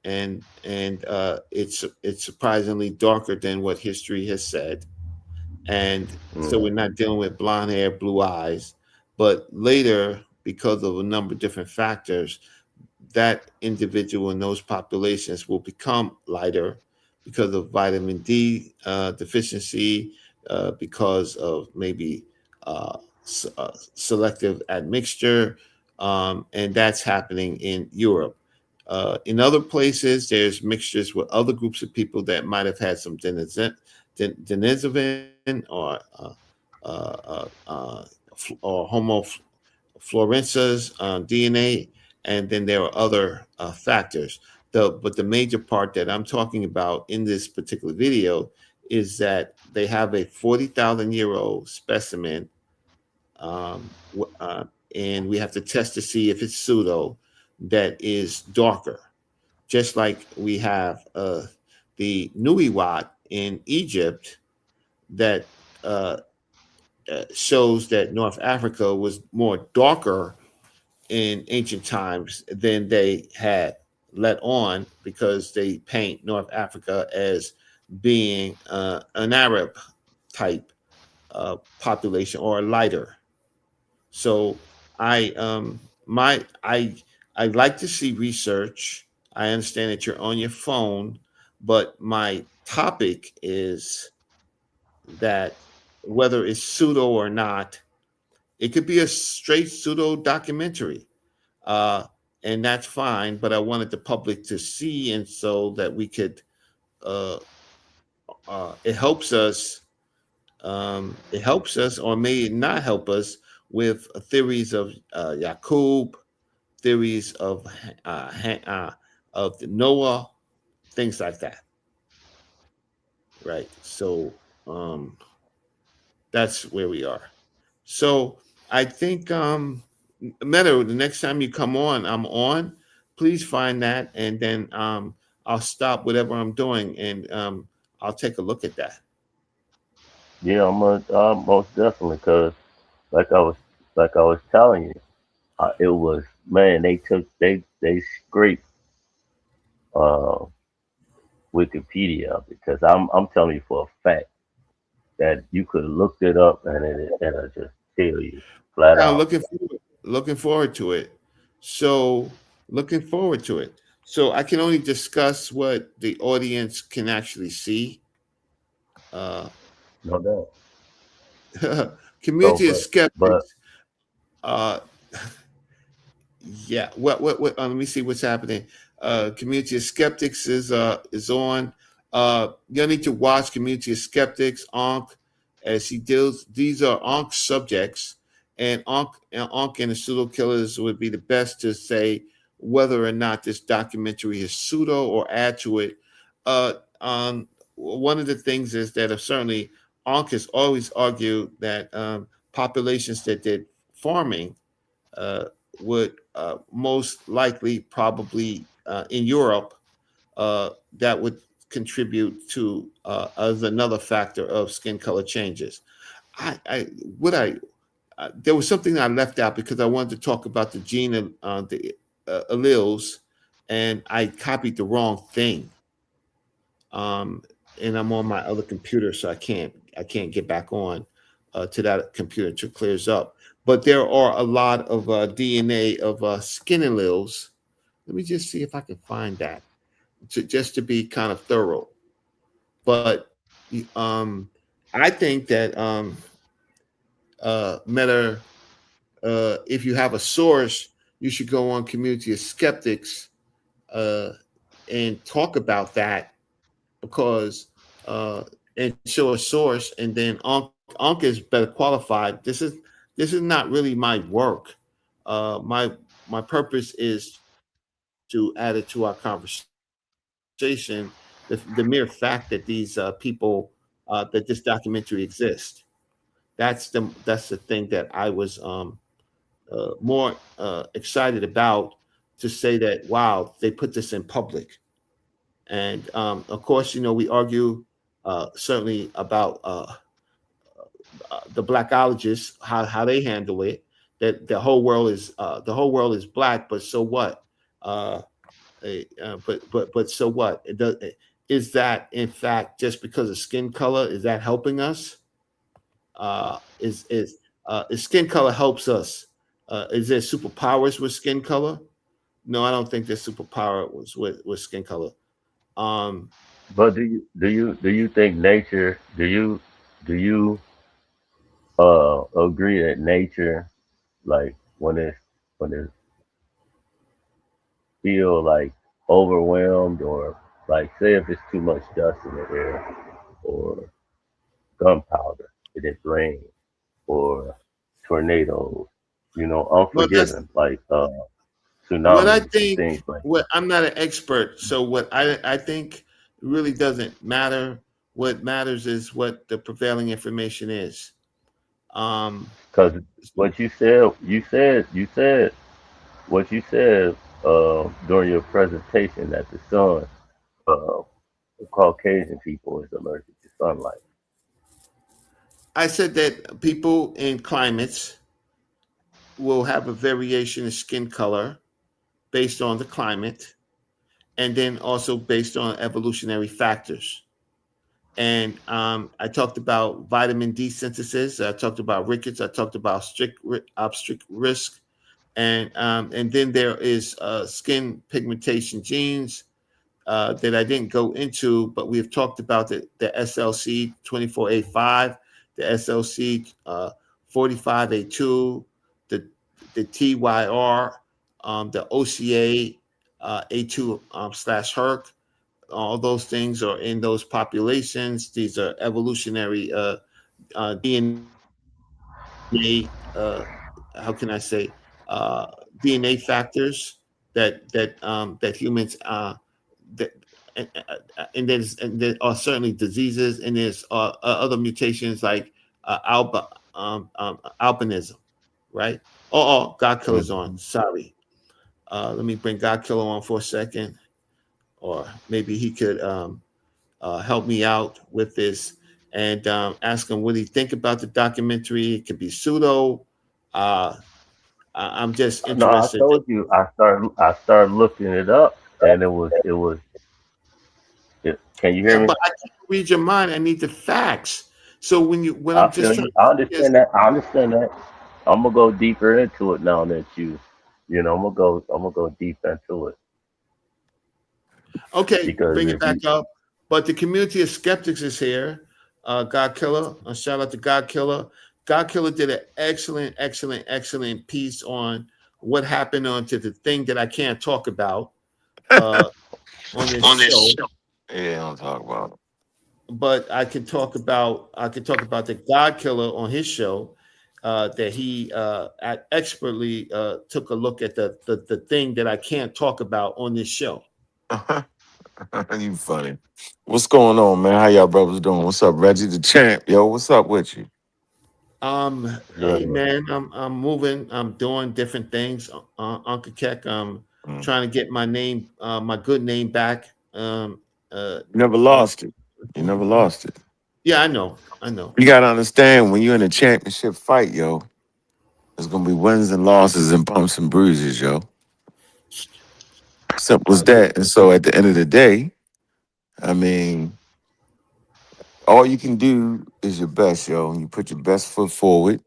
and it's surprisingly darker than what history has said, and so Mm, we're not dealing with blonde hair, blue eyes, but later, because of a number of different factors, that individual in those populations will become lighter because of vitamin D deficiency, because of maybe selective admixture, and that's happening in Europe. In other places, there's mixtures with other groups of people that might have had some denisovan or Homo florence's DNA, and then there are other factors. But the major part that I'm talking about in this particular video is that they have a 40,000-year-old specimen, and we have to test to see if it's pseudo, that is darker. Just like we have the Nuiwat in Egypt that uh, shows that North Africa was more darker in ancient times than they had let on, because they paint North Africa as being an Arab type population or lighter. So I my I like to see research. I understand that you're on your phone, but my topic is that whether it's pseudo or not, it could be a straight pseudo documentary, uh, and that's fine. But I wanted the public to see, and so that we could. Uh, it helps us. It helps us, or may it not help us, with theories of Yakub, theories of the Noah, things like that. Right. So um, that's where we are. So I think Meta, the next time you come on, I'm on. Please find that, and then I'll stop whatever I'm doing, and I'll take a look at that. yeah, most definitely, cause like I was like I was telling you, it was man. They scraped uh Wikipedia because I'm telling you for a fact that you could have looked it up and it'll just tell you flat Yeah, I'm out. looking forward to it. So looking forward to it. So I can only discuss what the audience can actually see. Uh, No doubt. So, community of but skeptics. Uh, Yeah. What? Let me see what's happening. Community of Skeptics is on. You need to watch Community of Skeptics, Ankh, as he deals. These are Ankh subjects, and Ankh and the pseudo killers would be the best to say whether or not this documentary is pseudo or add to it. One of the things is that certainly Ankh has always argued that populations that did farming uh, would most likely probably in Europe, that would contribute to as another factor of skin color changes. I would I There was something I left out because I wanted to talk about the the alleles, and I copied the wrong thing. Um, and I'm on my other computer, so I can't get back on to that computer until it clears up. But there are a lot of DNA of skin alleles. Let me just see if I can find that, just to be kind of thorough. But um, I think that matter if you have a source, you should go on Community of Skeptics uh, and talk about that because and show a source, and then Unc is better qualified. This is not really my work. My purpose is to add it to our conversation. The mere fact that these people that this documentary exists. That's the thing that I was more excited about, to say that wow, they put this in public. And of course, we argue certainly about the blackologists, how they handle it. That the whole world is black, but so what? Uh, but so what? Is that in fact just because of skin color? Is that helping us? Is skin color helps us? Is there superpowers with skin color? No, I don't think there's superpower with skin color. Um, But do you think nature? Do you agree that nature, like when it feel like overwhelmed, or like say if it's too much dust in the air, or gunpowder, it rain, or tornadoes, well, that's unforgiven, like what I tsunamis and think. things like What I'm not an expert, so what I think really doesn't matter. What matters is what the prevailing information is. Um, because what you said what you said during your presentation, that the sun, uh, Caucasian people is allergic to sunlight. I said that people in climates will have a variation in skin color based on the climate, and then also based on evolutionary factors. And I talked about vitamin D synthesis. I talked about rickets. I talked about obstetric risk, and then there is skin pigmentation genes that I didn't go into, but we have talked about the SLC 24A5, the SLC 45A2, the TYR, the OCA A2 slash HERC. All those things are in those populations. These are evolutionary DNA. How can I say? DNA factors that humans that and there are certainly diseases, and there's other mutations like albinism, right? God killer's on. Mhm. Sorry. Let me bring God killer on for a second, or maybe he could help me out with this, and ask him what he think about the documentary. It could be pseudo. Uh, I'm just No, I interested. told you, I started looking it up, and can you hear Yeah, me? but I can't read your mind. I need the facts. So when I I'm feel just trying you. I to is understand that. I understand that. I'm gonna go deeper into it now that I'm gonna go deep into it, okay, because bring it if you, back up. But the community of skeptics is here. God Killer, shout out to God Killer. God Killer did an excellent, excellent, excellent piece on what happened onto the thing that I can't talk about uh, on this On this show. show. Yeah, don't talk about it. But I could talk about the God Killer on his show, that he expertly took a look at the thing that I can't talk about on this show. You funny. What's going on, man? How y'all brothers doing? What's up, Reggie the champ? Yo, what's up with you? Hey good. man, I'm moving. I'm doing different things. Uncle Keck, I'm Mm. trying to get my good name back. You never Uh, lost it. You never lost it. yeah, I know. You gotta understand when you're in a championship fight, yo, there's gonna be wins and losses and bumps and bruises, yo. Simple as Yeah. that. And so at the end of the day, I mean, all you can do is your best, yo. You put your best foot forward.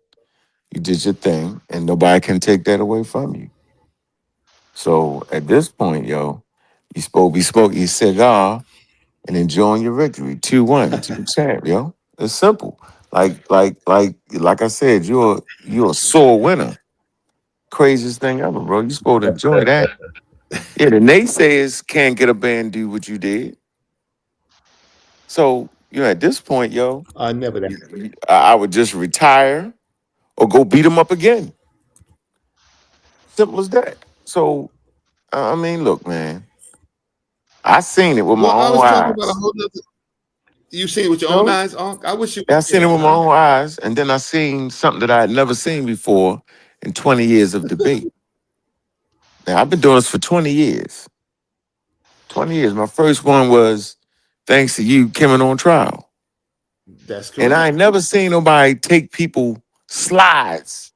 You did your thing, and nobody can take that away from you. So at this point, yo, you spoke your cigar and enjoying your victory. 2-1 to the champ, yo. It's simple. Like I said, you're a sore winner. Craziest thing ever, bro. You supposed to enjoy that. Yeah, the naysayers can't get up there and do what you did. So, at this point, yo, Never that. I would just retire or go beat them up again. Simple as that. So, I mean, look, man, I seen it with my Well, I own was talking about a eyes. whole other. You seen it with your own No, eyes, Unc? I wish you I was seen it there, with my huh? own eyes, and then I seen something that I had never seen before in 20 years of debate. Now, I've been doing this for 20 years. 20 years. My first one was thanks to you coming on trial. That's And I correct. ain't never seen nobody take people slides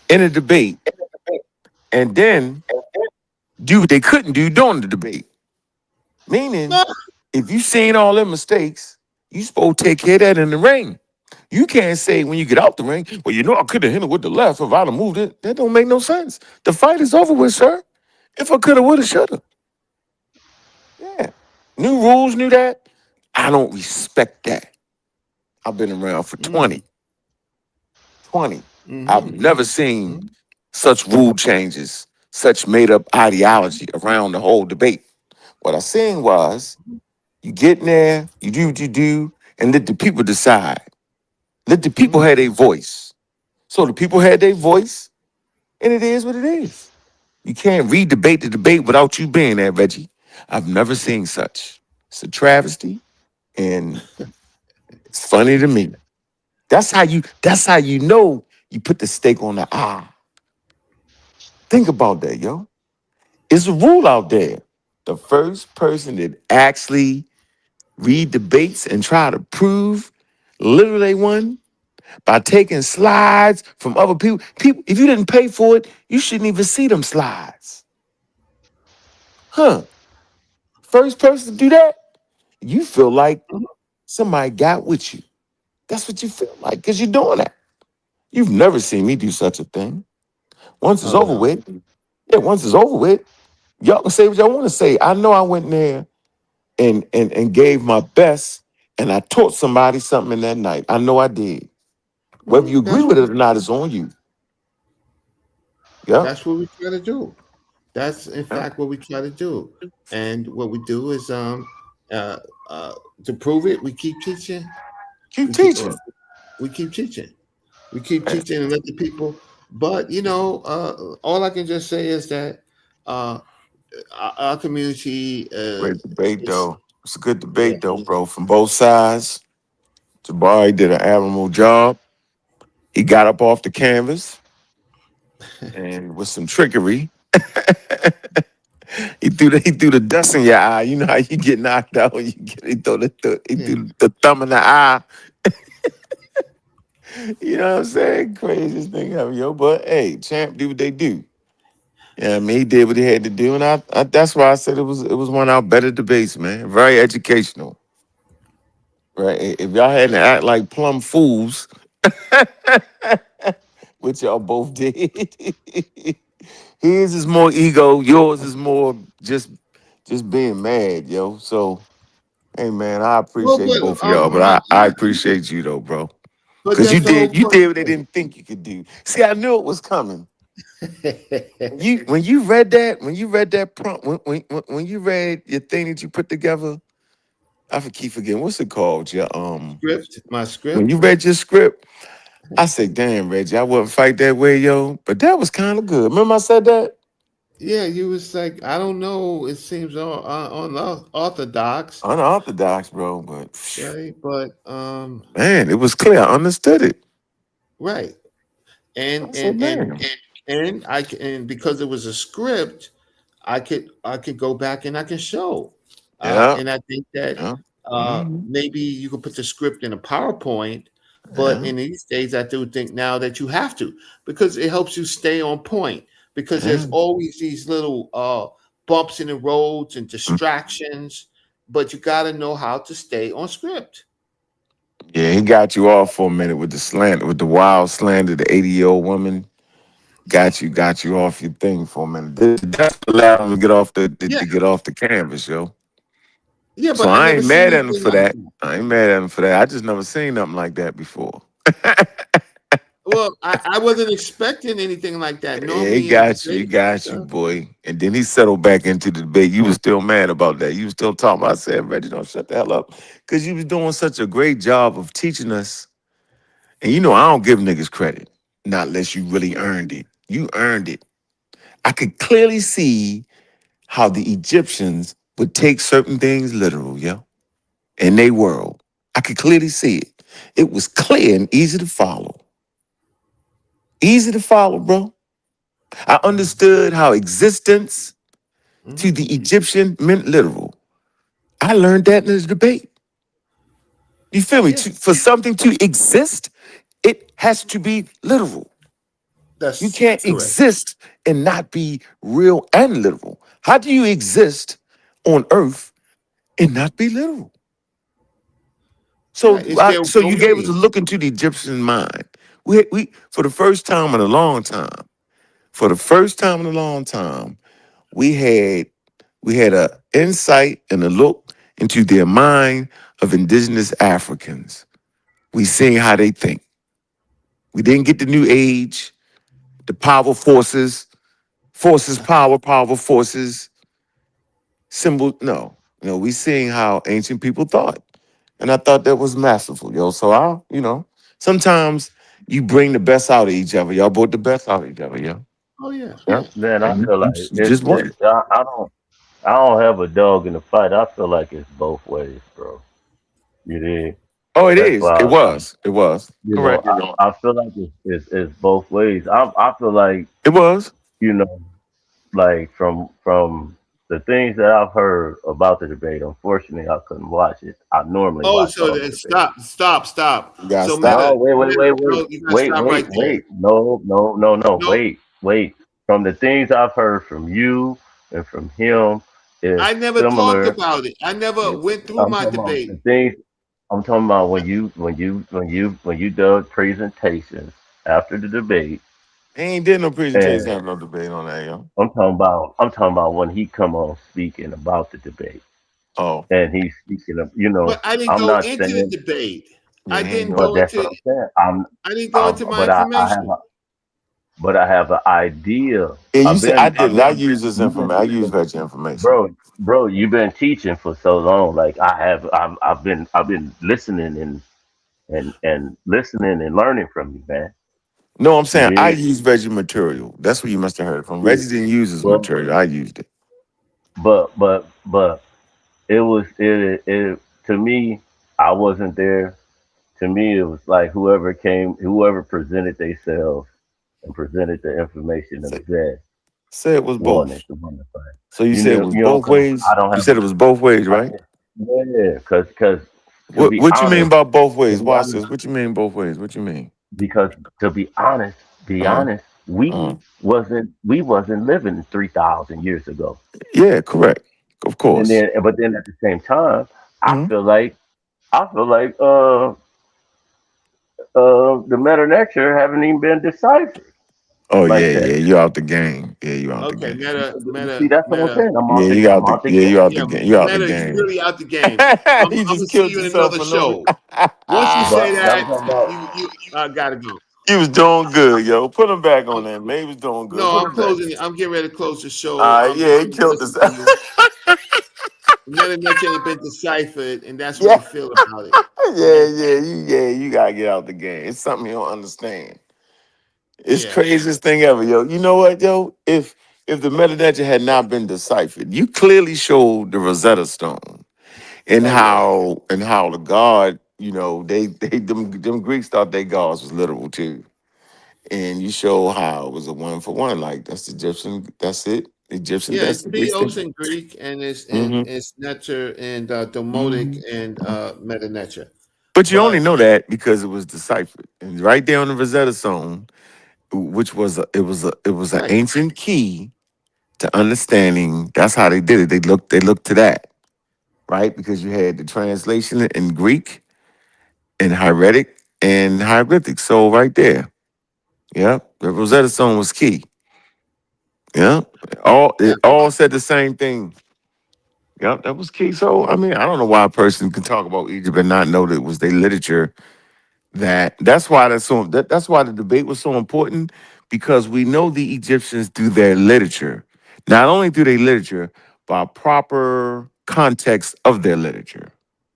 in a debate and then do what they couldn't do during the debate. Meaning, if you seen all them mistakes, you supposed to take care of that in the ring. You can't say when you get out the ring, well, I could have hit it with the left if I'd have moved it. That don't make no sense. The fight is over with, sir. If I coulda, woulda, shoulda. Yeah. New rules, knew that. I don't respect that. I've been around for Mm-hmm. 20. I've Mm-hmm. never seen such rule changes, such made up ideology around the whole debate. What I seen was you get in there, you do what you do, and let the people decide. Let the people Mm-hmm. have their voice. So the people had their voice, and it is what it is. You can't re-debate the debate without you being there, Reggie. I've never seen such. It's a travesty, and it's funny to me. That's how you know you put the stake on the I. Think about that, yo. It's a rule out there. The first person that actually read debates and try to prove literally they won by taking slides from other people. People, if you didn't pay for it, you shouldn't even see them slides. Huh? First person to do that, you feel like somebody got with you. That's what you feel like because you're doing that. You've never seen me do such a thing. Once it's Oh over no. with, yeah, once it's over with, y'all can say what y'all want to say. I know I went in there and gave my best, and I taught somebody something in that night. I know I did. Whether Well, you agree with it or not, it's on you. Yeah. that's what we try to do. That's in Yeah. fact what we try to do. And what we do is uh uh to prove it, we keep teaching. Keep We keep teaching. we keep teaching. We keep Man, teaching and let the people. But all I can just say is that uh, our community great debate is though. It's a good yeah. debate though, bro. From both sides. Jabari did an admirable job. He got up off the canvas and with some trickery, he threw the dust in your eye. You know how you get knocked out when he Yeah. threw the thumb in the eye. You know what I'm saying? Craziest thing ever, yo. But hey, champ do what they do. Yeah, I mean, he did what he had to do, and that's why I said it was one of our better debates, man. Very educational, right? If y'all hadn't act like plumb fools, which y'all both did, his is more ego, yours is more just being mad, yo. So, hey, man, I Well, appreciate but both of y'all, but I appreciate you though, bro, but because you that's the whole did you point. did what they didn't think you could do. See, I knew it was coming. When you read that prompt, when you read your thing that you put together, keep forgetting what's it called. Script, my When you script. read your script, I said, "Damn, Reggie, I wouldn't fight that way, yo." But that was kind of good. Remember I said that? Yeah, you was like, I don't know. It seems unorthodox, Unorthodox, bro. But phew, right? But man, it was clear. I understood it. right. And I said, and and "Man, and and because it was a script, I could go back and I can show. yeah, And I think that yeah, mhm, maybe you could put the script in a PowerPoint, but yeah, in these days, I do think now that you have to because it helps you stay on point. Because there's yeah." always these little bumps in the roads and Mm. distractions, but you got to know how to stay on script. Yeah, he got you off for a minute with the slant, with the wild slander, the 80-year-old woman. Got you off your thing for a minute. That's what allowed him to get off Yeah, to get off the canvas, yo. yeah, So but I I never ain't seen mad at him anything for like that. that. I ain't mad at him for that. I just never seen nothing like that before. Well, I wasn't expecting anything like that. Yeah, he Normally in got you. He debates and got you, stuff. boy. And then he settled back into the debate. You was still mad about that. You was still talking about. I said, Reggie, don't shut the hell up. Because you was doing such a great job of teaching us. And you know, I don't give niggas credit. Not unless you really earned it. You earned it. I could clearly see how the Egyptians would take certain things literal, yo, in their world. I could clearly see it. It was clear and easy to follow. Easy to follow, bro. I understood how existence to Mhm. the Egyptian meant literal. I learned that in this debate. You feel me? Yeah, For something to exist, it has to be literal. You that's can't correct. exist and not be real and literal. How do you exist on earth and not be literal? So, Right. It's their so you gave us a domain. look into the Egyptian mind. We for the first time in a long time, for the first time in a long time, we had we had a insight and a look into their mind of indigenous Africans. We seen how they think. We didn't get the new age, the power forces, forces power, power forces, symbol. No, we seeing how ancient people thought. And I thought that was masterful, yo. So sometimes you bring the best out of each other. Y'all brought the best out of each other, yo. Oh yeah. Yeah. Man, I And feel like you just won. I don't have a dog in the fight. I feel like it's both ways, bro. You did. Oh, it That's is. It why was. It was. Correct. I feel like it's both ways. I feel like It was. you know, like from the things that I've heard about the debate. Unfortunately, I couldn't watch it. I normally Oh, watch so all the then debates. stop. You gotta So stop. No, no, you gotta stop right there. wait. No. No, Wait. From the things I've heard from you and from him is I never talked similar. about it. I never went through I'm my talking about debate. the things. I'm talking about when you did presentations after the debate, He ain't did no and presentation, have no debate on that, yo. I'm talking about when he come on speaking about the debate, Oh, and he's speaking of But I didn't I'm go not into the saying, debate. yeah, I he ain't didn't go. but go that's into what I'm saying. I'm I didn't go into my but I have information. I have an idea. Yeah, you said I I've did it. I been use this you've been information. I use teaching, veg information. bro. You've been teaching for so long. Like I have, I've been listening and listening and learning from you, man. No, I'm You saying I did, use veggie material. That's where you must have heard it from. yeah. Reggie didn't use his Well, material. I used it. but it was it to me. I wasn't there. To me, it was like whoever presented themselves and presented the information the Say, best say it was both. to win the fight. So you said it was both Because I ways. don't You have said it was both ways, I right? just, yeah, because to What be What you mean honest, by both ways? to be Watch honest, this. What you mean both ways? What you mean? because to be Uh, honest, uh. we wasn't living 3,000 years ago. Yeah, correct. Of And course. then, but then at the same time, I Mhm. feel like I feel like the meta nature haven't even been deciphered Oh like yeah, that. yeah. You out the game. Yeah, you out the Okay, game. See, that's what I'm meta. saying. Yeah, you out I'm the. out the Yeah, you game. out the Yeah, game. You out the meta, you game. really out the game. You I'm gonna just see killed you in yourself another for no. show. Once you say But that, I'm talking about. you gotta go. You was doing good, yo. Put him back on that, man. He was doing good. No, Put I'm him back. closing it. I'm getting ready to close the show. All right, yeah, he I'm gonna killed listen us. to you. Meta ain't been deciphered, and that's what Yeah, you feel about it. yeah, Okay. you gotta get out the game. It's something you don't understand. It's Yeah. craziest thing ever, yo. You know what, yo? If the metadata had not been deciphered, you clearly showed the Rosetta Stone and Oh yeah. how the God, they them Greeks thought their gods was literal too. And you show how it was a one for one. Like that's Egyptian, that's it. Egyptian, Yeah, that's it's the Greek theos thing. in Greek, and Hmm. it's neter and domotic Hmm. and meta neter. But you only But know that because it was deciphered. And right there on the Rosetta Stone, which was it was an right. ancient key to understanding. That's how they did it. They looked to that, right? Because you had the translation in Greek and hieratic and hieroglyphic. So right there, yeah, the Rosetta Stone was key. Yeah, Yeah. it all said the same thing. Yep, that was key. So I mean, I don't know why a person can talk about Egypt and not know that it was their literature That's why that's why the debate was so important, because we know the Egyptians through their literature. Not only through their literature, but proper context of their literature.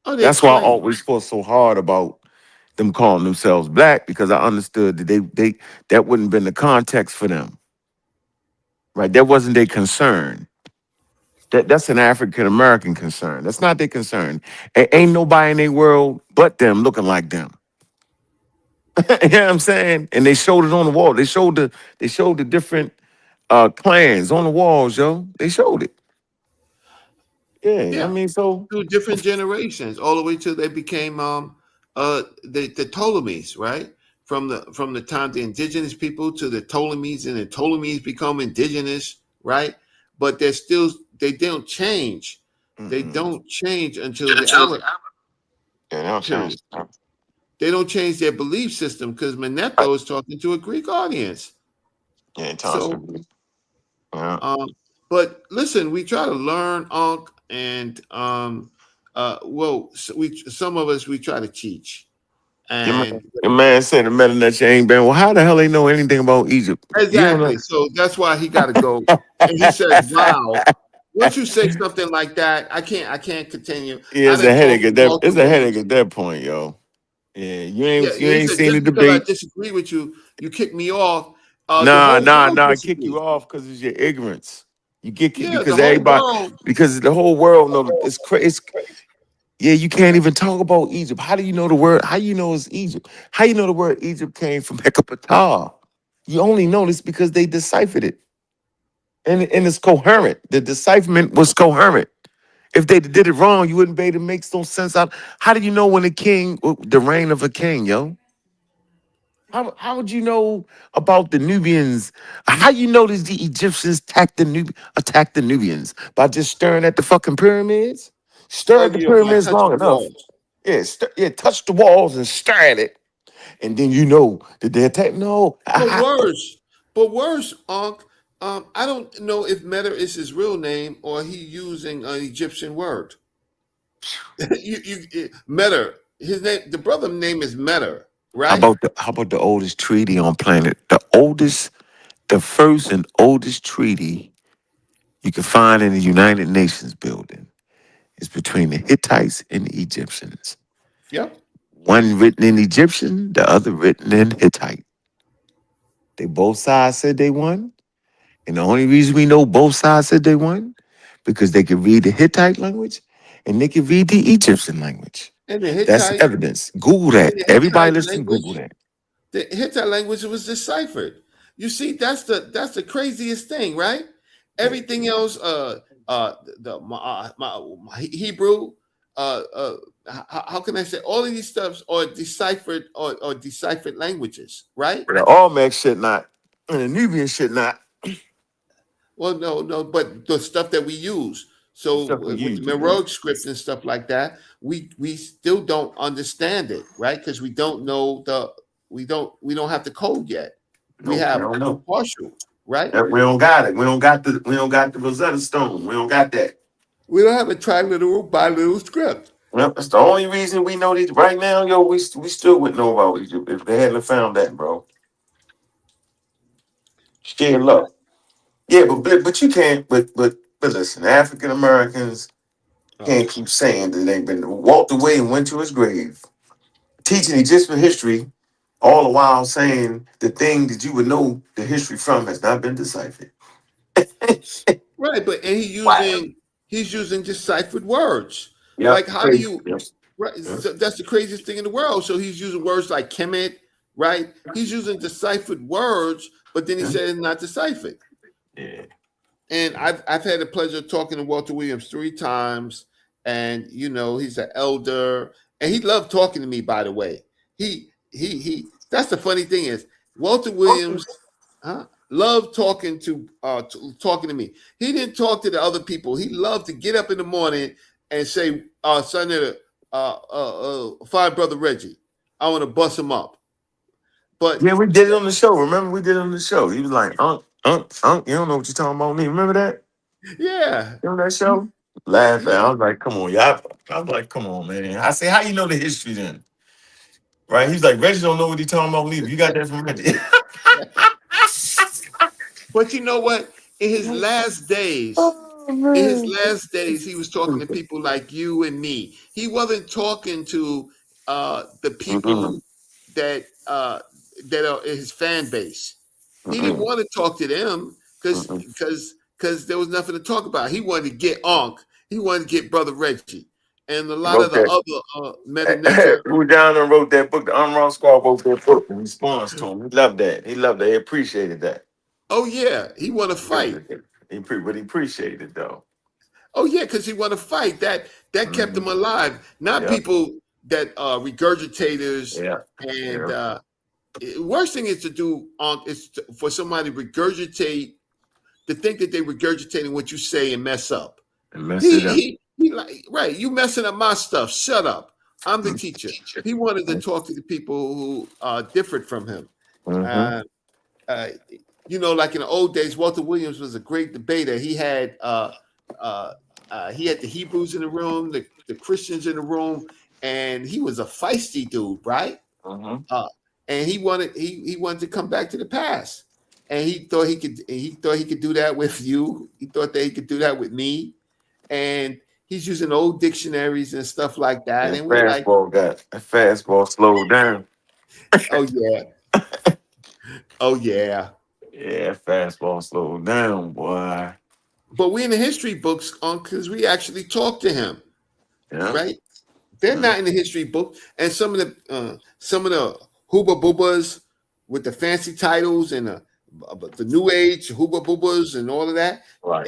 Oh, they That's why I explain. always fought so hard about them calling themselves black, because I understood that they that wouldn't have been the context for them. Right? That wasn't their concern. That's an African American concern. That's not their concern. Ain't nobody in their world but them looking like them. You know what I'm saying? And they showed it on the wall. They showed the different clans on the walls, yo. They showed it. Yeah, I Yeah, mean, so through different generations, all the way till they became the Ptolemies, right? From the time the indigenous people to the Ptolemies, and the Ptolemies become indigenous, right? But they don't change. They mm-mm. don't change until the Arab Yeah, they don't period. change. Right. They don't change their belief system because Manetho is talking to a Greek audience. Yeah, Thompson. So, Yeah. um, but listen, we try to learn, Unc, and well, we some of us we try to teach, Your man, and your man said the meta that you ain't been. Well, how the hell they know anything about Egypt? You don't know. exactly. So that's why he got to go. And he says, "Wow, once you say something like that, I can't continue. Yeah, I it's a didn't talk headache to at that. Walter It's a headache Williams. at that point, yo. Yeah, you Yeah, ain't you he ain't said seen the just because I debate. disagree with you, you kick me off. The Nah, whole nah, world nah. Kick you disagrees. off because it's your ignorance. You get kicked Yeah, the because whole everybody, world. because the whole world know that it's crazy. Yeah, you can't even talk about Egypt. How do you know the word? How you know it's Egypt? How you know the word Egypt came from Hecapata? You only know this because they deciphered it, and it's coherent. The decipherment was coherent. If they did it wrong, you wouldn't be able to make no sense out. How do you know when a king, the reign of a king, yo? How would you know about the Nubians? How you notice the Egyptians attacked the Nubians by just staring at the fucking pyramids? Stare Oh, at the yeah, by pyramids long touching the enough. walls. Yeah, yeah, touch the walls and stare at it, and then you know that they attack. No, But worse, Unc. I don't know if Meta is his real name or he using an Egyptian word. Meta. His name, the brother name is Meta, right? how about the oldest treaty on planet? The first and oldest treaty you can find in the United Nations building is between the Hittites and the Egyptians. Yep. One written in Egyptian, the other written in Hittite. They both sides said they won. And the only reason we know both sides said they won, because they could read the Hittite language and they could read the Egyptian language. And the That's Hittite evidence. Google and that. the Everybody Hittite listen, Google language, that. the Hittite language was deciphered. You see, that's the craziest thing, right? Yeah. Everything else, the my Hebrew, how can I say all of these stuffs are deciphered or deciphered languages, right? The Olmec shit not. And the Nubian shit not. Well, no, no, but the stuff that we use. The So stuff we with the use. Yeah. Meroic script and stuff like that, we still don't understand it, right? Because we don't know we don't have the code yet. We No, we have don't know. partial, right? We don't got it. We don't got the Rosetta Stone. We don't got that. We don't have a triliteral biliteral script. Well, that's the only reason we know these right now, yo. We still wouldn't know about Egypt if they hadn't found that, bro. Share love. Yeah, but you can't. But listen, African Americans Oh, can't keep saying that they've been walked away and went to his grave, teaching Egyptian history, all the while saying the thing that you would know the history from has not been deciphered. right, but and Wow. he's using deciphered words. Like Yep. how do Crazy. you Yep. right? Yep. So that's the craziest thing in the world. So he's using words like Kemet, right? He's using deciphered words, but then he Yeah. said it's not deciphered. Yeah. And I've had the pleasure of talking to Walter Williams 3 times, and he's an elder, and he loved talking to me. By the way, he. That's the funny thing is Walter Williams, loved talking to me. He didn't talk to the other people. He loved to get up in the morning and say, "Son, fine brother Reggie, I want to bust him up." But Yeah, we did it on the show. Remember, we did it on the show. He was like, you don't know what you're talking about me. Remember that? yeah, Remember that show? Laughing. yeah. I was like, come on, y'all. I was like, come on, man. I say, how you know the history then? Right? He's like, Reggie don't know what he's talking about. Leave. You got that from Reggie. But you know what? In his last days, Oh in his man. last days, he was talking to people like you and me. He wasn't talking to the Mm-mm, people that are his fan base. He didn't mm-mm, want to talk to them because mm-mm. because there was nothing to talk about. He wanted to get Ankh. He wanted to get Brother Reggie, and a lot of Wrote the that. other meta. Who down and wrote that book? The Unwrong Squad wrote that book in response to him. He loved that. He loved that. He appreciated that. Oh yeah, he want to fight. But he appreciated it though. Oh yeah, because he want to fight. That kept him Mhm. alive. Not Yeah, people that regurgitators yeah, and yeah. worst thing is to do for somebody to regurgitate to think that they regurgitating what you say and mess up. And mess it up. He like right. You messing up my stuff. Shut up. I'm the teacher. He wanted to talk to the people who are different from him. Mm-hmm. Uh, uh, like in the old days, Walter Williams was a great debater. He had the Hebrews in the room, the Christians in the room, and he was a feisty dude, right? Mm-hmm. And he wanted to come back to the past, and he thought he could do that with you. He thought that he could do that with me, and he's using old dictionaries and stuff like that. Yeah, And we're like, fastball slowed down. oh yeah, oh yeah. Yeah, fastball slowed down, boy. But we in the history books on because we actually talked to him, Yeah. right? They're not in the history book, and some of the hooba boobas with the fancy titles and the new age hooba boobas and all of that. Right.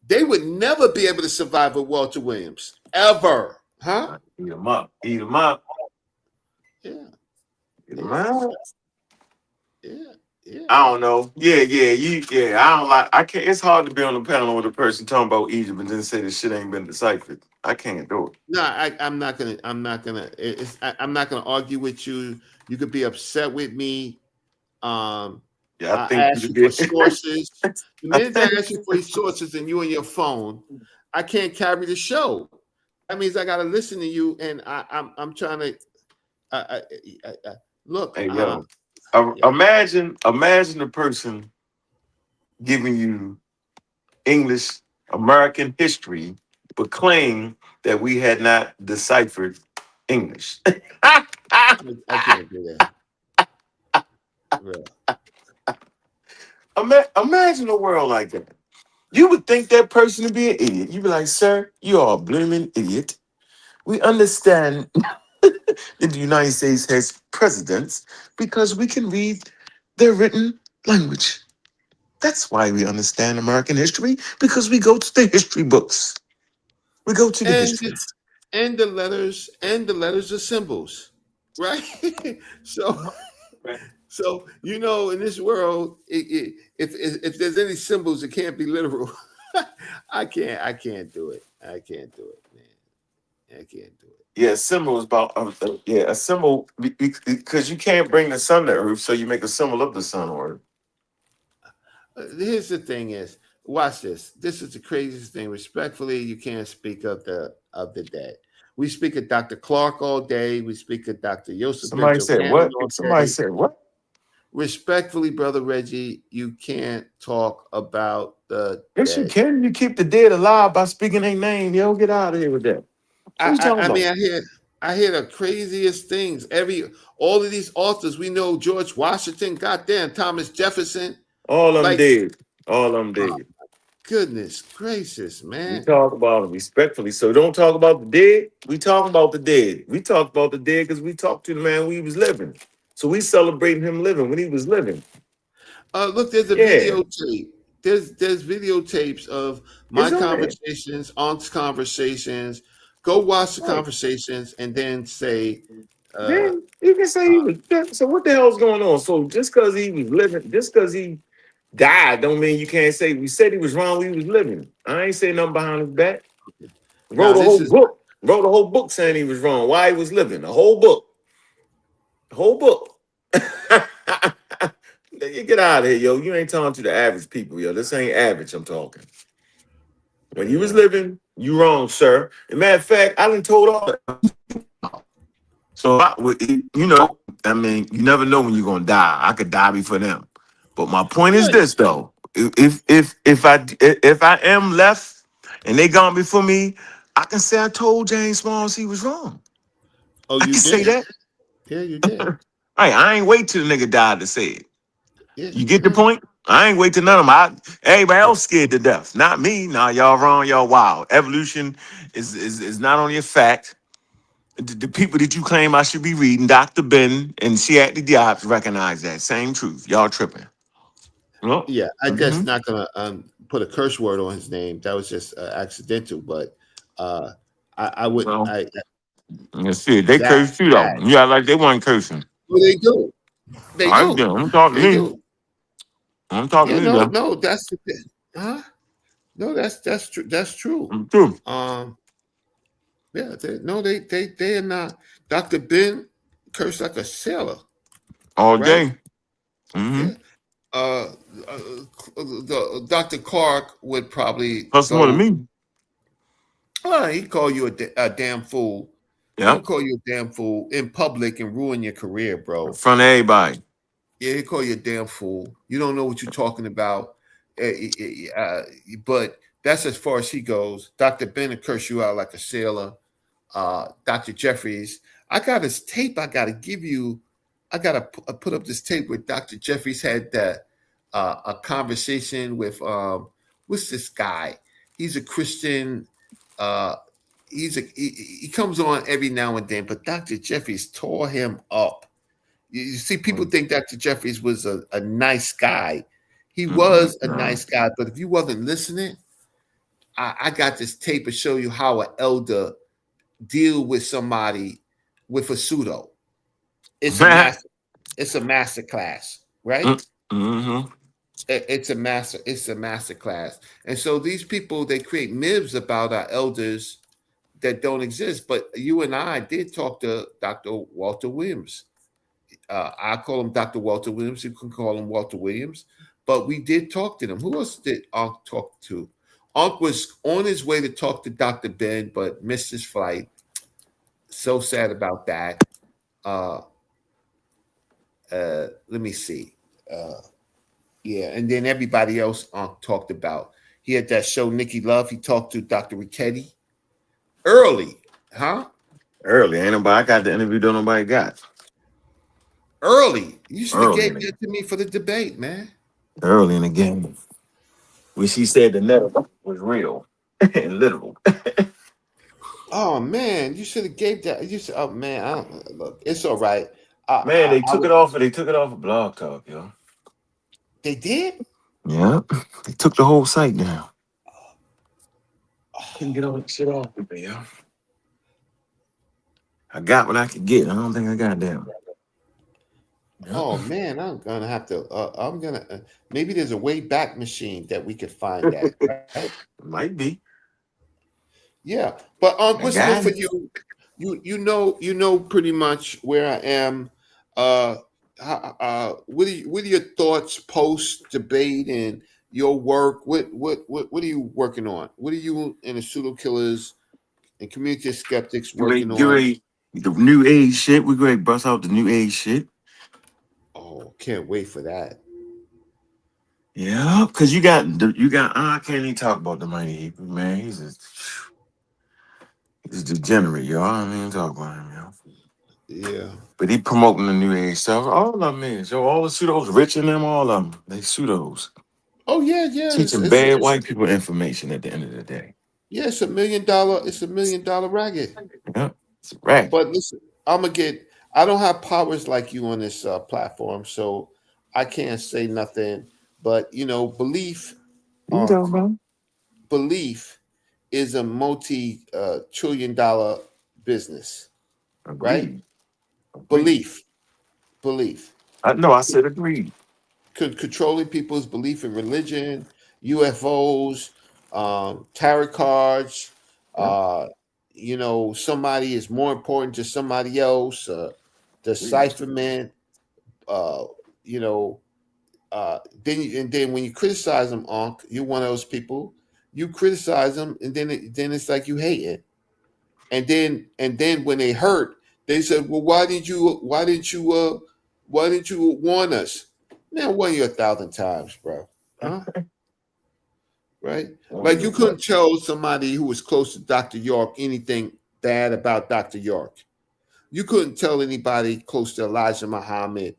They would never be able to survive with Walter Williams ever, huh? Eat them up. Eat them up. Yeah, Eat them up. yeah. I don't know. I don't like. I can't. It's hard to be on the panel with a person talking about Egypt and then say the shit ain't been deciphered. I can't do it. No, I'm not gonna. I'm not gonna argue with you. You could be upset with me. Yeah, I I think ask you you for did. sources. The minute I ask you for your sources and you on your phone, I can't carry the show. That means I got to listen to you, and I'm trying to look. Hey yo, Yeah. imagine a person giving you English American history, but claim that we had not deciphered English. I can't do that. Really. Imagine a world like that. You would think that person to be an idiot. You'd be like, sir, you are a blooming idiot. We understand that the United States has presidents because we can read their written language. That's why we understand American history, because we go to the history books. We go to the And history. the letters are symbols, right? so in this world, if there's any symbols, it can't be literal. I can't do it. I can't do it, man. I can't do it. Yeah, a symbol is about a symbol because you can't bring the sun to earth, so you make a symbol of the sun on earth. Here's the thing: is watch this. This is the craziest thing. Respectfully, you can't speak of the dead. We speak of Dr. Clark all day. We speak of Dr. Joseph Somebody Benjo said Cannon what? all Somebody day. said what? Respectfully, Brother Reggie, you can't talk about the Yes, you dead. can. You keep the dead alive by speaking their name. Yo, get out of here with that. What you talking I mean, about? I hear the craziest things. All of these authors we know: George Washington, goddamn, Thomas Jefferson. All of them Like, dead. All of them dead. goodness gracious, We man. talk about them respectfully. So don't talk about the dead. We talk about the dead. We talk about the dead because we talked to the man when he was living. So we celebrating him living when he was living. Look, there's a Yeah, videotape. There's videotapes of my it's on there. conversations, Aunt's conversations. Go watch the Right. conversations and then say, uh, Then you can say he was dead. So what the hell's going on? So just because he was living, just because he died, don't mean you can't say we said he was wrong when he was living. I ain't say nothing behind his back. now Wrote a this whole is book. Wrote a whole book saying he was wrong. Why he was living. A whole book. A whole book. You get out of here, yo. You ain't talking to the average people, yo. This ain't average, I'm talking. When you was living, you wrong, sir. As a matter of fact, I done told all that. So you know, I mean, you never know when you're gonna die. I could die before them. But my point is Yeah, this though: if I am left and they gone before me, I can say I told James Smalls he was wrong. oh, I you can say did. that. Yeah, you did. Right, I ain't wait till the nigga died to say it. Yeah, You get the yeah. point? I ain't wait till none of them. Everybody else scared to death. Not me. Nah, y'all wrong. Y'all wild. Evolution is not only a fact. The people that you claim I should be reading, Dr. Ben and Shiat Diop, recognize that same truth. Y'all tripping. Well, Yeah, I mm-hmm. just not gonna put a curse word on his name. That was just accidental. But uh, I wouldn't. Well, let's see. They That curse too, though. that. Yeah, like they weren't cursing. Well, they do. All They right, do. then. I'm talking They to me. do. I'm talking Yeah, to me, no, though. no, that's the thing. Huh? No, that's true. That's true. I'm true. Yeah, they are not. Dr. Ben cursed like a sailor, All right? day. Mm-hmm. Yeah. Uh, the Dr. Clark would probably Plus more than go. me. He'd call you a damn fool. He'll Yep. call you a damn fool in public and ruin your career, In bro. front of everybody. Yeah, he'll call you a damn fool. You don't know what you're talking about. But that's as far as he goes. Dr. Ben will curse you out like a sailor. Dr. Jeffries, I got his tape. I got to give you. I got to put up this tape where Dr. Jeffries had that a conversation with what's this guy? He's a Christian. Uh, he comes on every now and then, but Dr. Jeffries tore him up. You see, people think Dr. Jeffries was a nice guy. He was a No. nice guy, but if you wasn't listening, I got this tape to show you how an elder deal with somebody with a pseudo. It's a master. It's a master class, right? Mm-hmm. It's a master. It's a master class. And so these people they create myths about our elders that don't exist. But you and I did talk to Dr. Walter Williams. I call him Dr. Walter Williams. You can call him Walter Williams. But we did talk to them. Who else did Unc talk to? Unc was on his way to talk to Dr. Ben, but missed his flight. So sad about that. Let me see. Yeah, and then everybody else talked about. He had that show, Nikki Love. He talked to Dr. Ricchetti early, huh? Early. Ain't nobody I got the interview that nobody got. Early. You should have Early. gave that to me for the debate, man. Early in the game. When she said the netter was real and literal. Oh man, you should have gave that. You should, oh man, I don't look. It's all right. Man, they took it off. They took it off of Blog Talk, yo. They did. Yeah, they took the whole site down. Couldn't get all that shit off of me, yo. I got what I could get. I don't think I got that. Yep. Oh man, I'm gonna have to. I'm gonna. Maybe there's a way back machine that we could find that. Right? Might be. Yeah, but what's new got for it. you? You know pretty much where I am. What are your thoughts post debate and your work? What are you working on? What are you and the pseudo killers and community skeptics working on? The new age shit. We're going to bust out the new age shit. Oh, can't wait for that. Yeah, because you got I can't even talk about the mighty Hebrew, man. He's degenerate, yo. I don't even talk about him, yo. Yeah. But he promoting the new age stuff. All of them is, yo. All the pseudos, rich in them, all of them. They pseudos. Oh yeah. Teaching bad white people information at the end of the day. Yeah, it's $1 million. It's $1 million racket. Yeah, it's a racket. But listen, I don't have powers like you on this platform, so I can't say nothing. But belief, You know, bro. belief is a multi-trillion-dollar business, right? Agreed. Belief. I know. I said agreed. Controlling people's belief in religion, UFOs, tarot cards. Somebody is more important to somebody else. Decipherment. Then when you criticize them, you're one of those people. You criticize them, and then it's like you hate it. And then when they hurt, They said, well, why didn't you warn us? Man, I warned you 1,000 times, bro. Huh? Right? Like you couldn't tell somebody who was close to Dr. York anything bad about Dr. York. You couldn't tell anybody close to Elijah Muhammad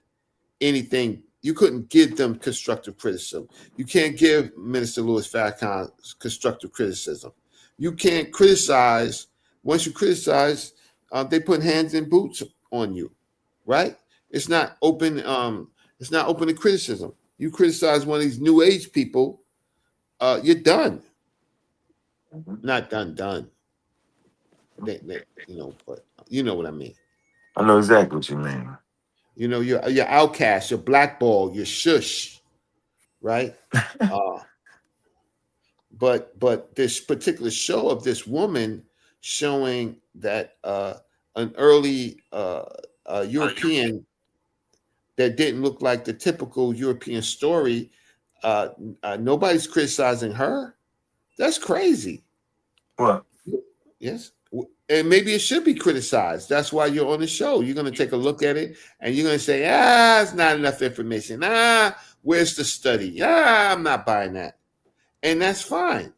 anything. You couldn't give them constructive criticism. You can't give Minister Louis Farrakhan constructive criticism. You can't criticize. Once you criticize, they put hands in boots on you, right? It's not open. It's not open to criticism. You criticize one of these new age people, you're done. Not done. But you know what I mean. I know exactly what you mean. You know, you're outcast, you're blackballed, you're shush, right? But this particular show of this woman showing that an early European that didn't look like the typical European story, nobody's criticizing her. That's crazy. What? Yes. And maybe it should be criticized. That's why you're on the show. You're going to take a look at it and you're going to say, it's not enough information. Where's the study? I'm not buying that. And that's fine.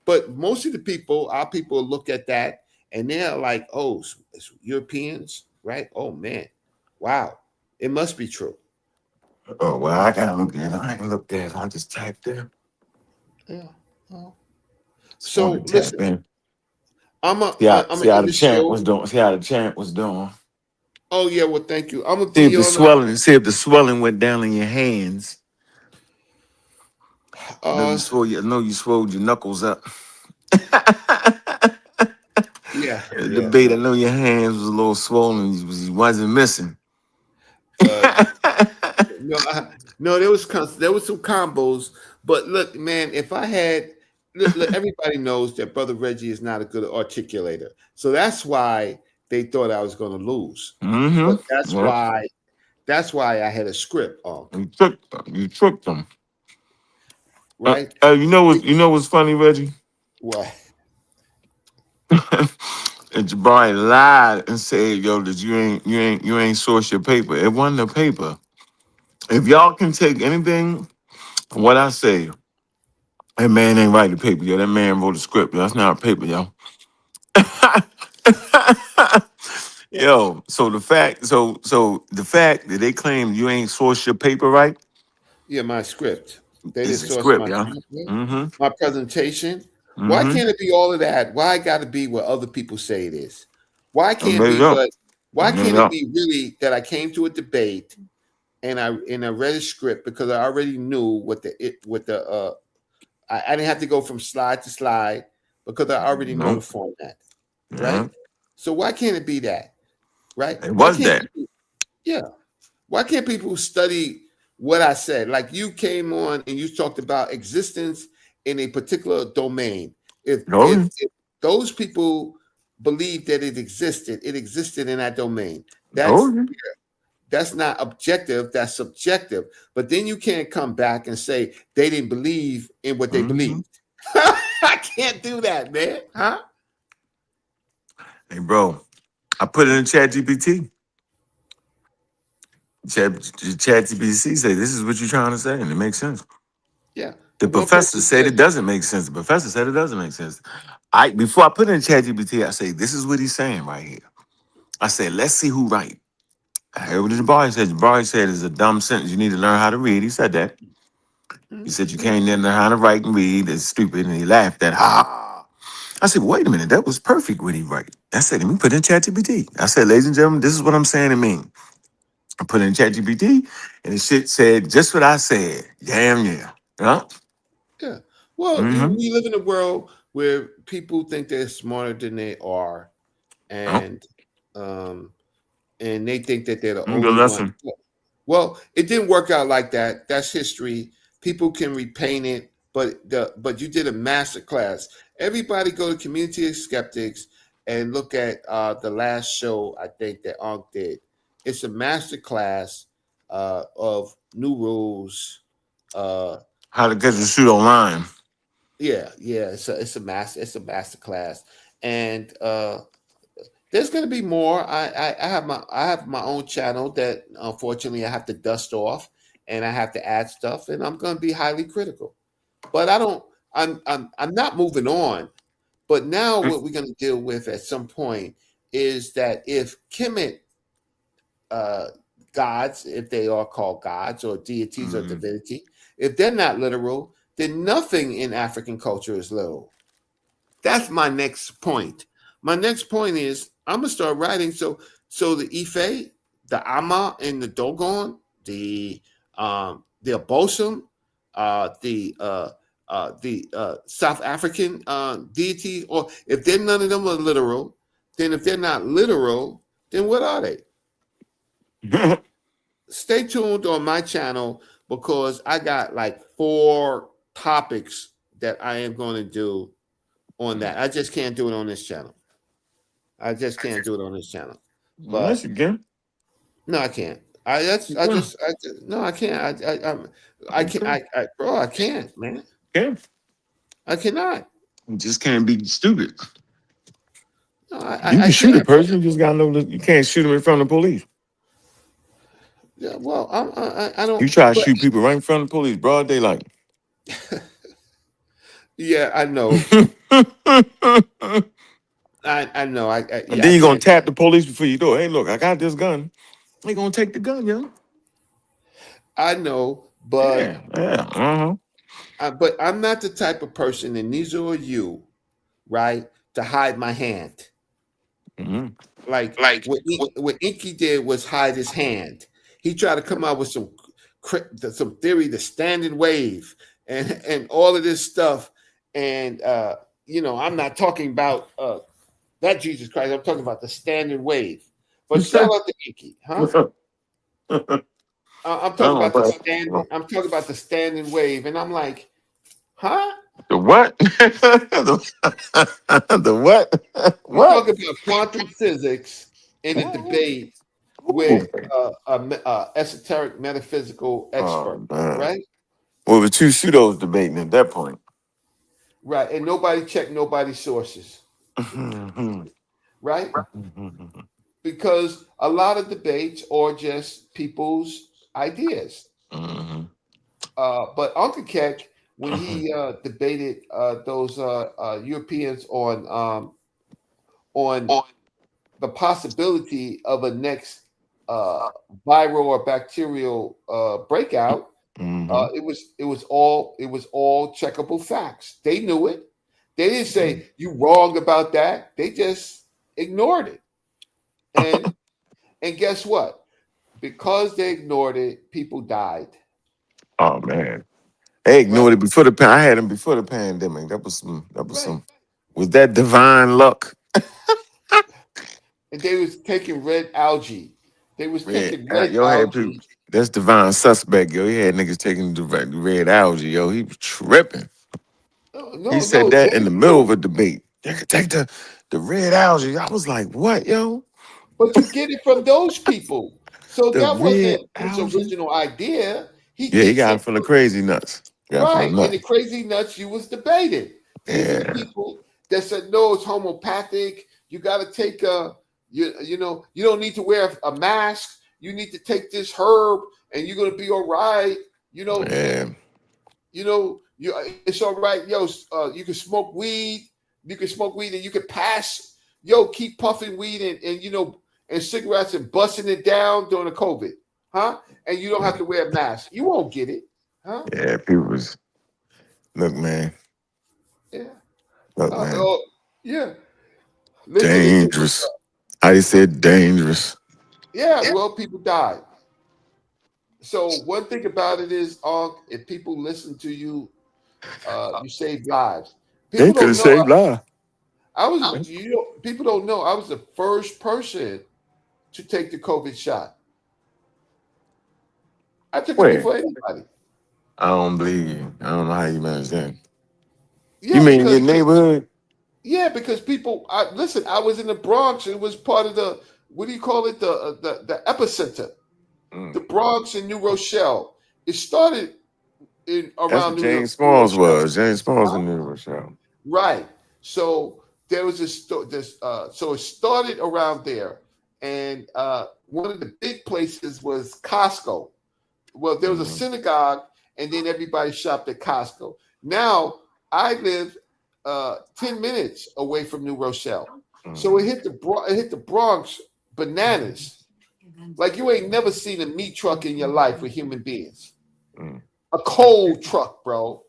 But most of the people, our people look at that and they're like, oh, it's Europeans, right? Oh, man. Wow. It must be true. Oh, well, I got to look at it. I ain't looked at it. I just typed there. Yeah. Oh. So listen. I'm see how the chant show. was doing. See how the chant was doing. Oh yeah, well, thank you. I'm gonna See be if the on. swelling. See if the swelling went down in your hands. I know you swelled your knuckles up. Yeah. Debate. I know your hands was a little swollen. You wasn't missing. No, there was some combos. But look, man, if I had, look, everybody knows that Brother Reggie is not a good articulator, so that's why they thought I was going to lose. Mm-hmm. But that's why I had a script. You tricked them, right? You know what's funny, Reggie? What? And Jabari lied and said, "Yo, that you ain't source your paper. It wasn't the paper. If y'all can take anything from what I say, that man ain't write the paper, yo. That man wrote a script, yo. That's not a paper, yo." Yo, so the fact that they claim you ain't sourced your paper right, Yeah, my script. They is didn't a source script, my yo. script, Mm-hmm. my presentation. Why Mm-hmm. can't it be all of that? Why got to be what other people say it is? Why can't There you be go. Why There you can't go. it be really that I came to a debate and I read a script because I already knew I didn't have to go from slide to slide because I already know the format, right? Yeah. So why can't it be that, right? It Why was can't that. why can't people study what I said? Like you came on and you talked about existence in a particular domain. If No. those people believe that it existed in that domain. No. That's not objective, that's subjective. But then you can't come back and say they didn't believe in what they believed. I can't do that, man. Huh? Hey, bro, I put it in ChatGPT. ChatGPT say this is what you're trying to say, and it makes sense. Yeah. The professor said it doesn't make sense. The professor said it doesn't make sense. Before I put it in ChatGPT, I say this is what he's saying right here. I said, let's see who right. I heard what Jabari said. Jabari said it's a dumb sentence. You need to learn how to read. He said that. He said you can't learn how to write and read. It's stupid. And he laughed at ha. I said, wait a minute, that was perfect when he write. I said, let me put it in ChatGPT. I said, ladies and gentlemen, this is what I'm saying to me. I put it in ChatGPT, and the shit said just what I said. Damn yeah. Yeah. Yeah. Well, we live in a world where people think they're smarter than they are, and they think that they're the Good only one. lesson. Well, it didn't work out like that. That's history. People can repaint it, but you did a master class. Everybody go to Community of Skeptics and look at the last show I think that Ankh did. It's a master class of new rules. How to get your shoot online. Yeah. It's a master class, and There's going to be more. I have my own channel that unfortunately I have to dust off, and I have to add stuff, and I'm going to be highly critical. But I don't. I'm not moving on. But now what we're going to deal with at some point is that if Kemet uh, gods, if they are called gods or deities or divinity, if they're not literal, then nothing in African culture is literal. That's my next point. My next point is I'm gonna start writing. So the Ife, the Ama, and the Dogon, the Abosom, the South African deities, or if they're none of them are literal, then if they're not literal, then what are they? Stay tuned on my channel because I got like 4 topics that I am going to do on that. I just can't do it on this channel. I just can't do it on this channel. Yes, But you can. no, I can't. No, I can't. I can't. Bro, I can't, man. Yeah. I cannot. You just can't be stupid. No, You can I shoot a can't. person. You just gotta know that you can't shoot them in front of the police. Yeah, well, I don't. You try to But shoot people right in front of the police, broad daylight. yeah, I know. I know. And Yeah, then I you're gonna can't. tap the police before you do it. Hey, look, I got this gun. They gonna take the gun, yo. I know, but Yeah. but I'm not the type of person, and neither are you, right? To hide my hand. Mhm. Like what Inky did was hide his hand. He tried to come out with some theory, the standing wave, and all of this stuff. And I'm not talking about that Jesus Christ. I'm talking about the standing wave. But shout out to Inky, huh? I'm talking about the standing. I'm talking about the standing wave, and I'm like, huh? The what? The what? I'm What? talking about quantum physics in a debate Ooh. with esoteric metaphysical expert, Oh man. right? Well, the two pseudos debating at that point. Right, and nobody checked nobody's sources, right? Because a lot of debates are just people's ideas. But Uncle Keck, when he debated those Europeans on the possibility of a next viral or bacterial breakout, it was all checkable facts. They knew it. They didn't say you wrong about that. They just ignored it. And guess what? Because they ignored it, people died. Oh man. They ignored Right? it before the I had them before the pandemic. That was some Right. was that divine luck? And they was taking red algae. They was taking red Yo had people. algae. That's divine suspect, yo. He had niggas taking the red algae, yo. He was tripping. No, He no, said no. that in the middle of a debate. You can take the red algae. I was like, what, yo? But you get it from those people. So The that red wasn't his algae? original idea. He Yeah, he gets got it it from the crazy nuts. Got it from the right. And the nuts. crazy nuts you was debating. These are the Yeah. people that said no, it's homopathic. You got to take you don't need to wear a mask. You need to take this herb, and you're gonna be all right. You know, Yeah. it's all right. Yo, you can smoke weed. You can smoke weed, and you can pass. Yo, keep puffing weed and cigarettes and busting it down during the COVID, huh? And you don't have to wear a mask. You won't get it, huh? Yeah, people was look, man. Yeah. Look, man. Oh, yeah. Listening to Dangerous. I said dangerous. yeah. Well, people died. So one thing about it is, if people listen to you, you save lives. They People could don't have know. saved lives. People don't know. I was the first person to take the COVID shot. I took it Where? before anybody. I don't believe you. I don't know how you managed that. You Yeah, mean in your neighborhood? because people. Listen. I was in the Bronx. It was part of the what do you call it? The epicenter. The Bronx and New Rochelle. It started in That's around what New James New Smalls Rochelle. was. James Smalls in New Rochelle. Right. So there was so it started around there, and one of the big places was Costco. Well, there was a synagogue, and then everybody shopped at Costco. Now I live 10 minutes away from New Rochelle, so it hit the Bronx bananas. Like you ain't never seen a meat truck in your life with human beings. A coal truck, bro.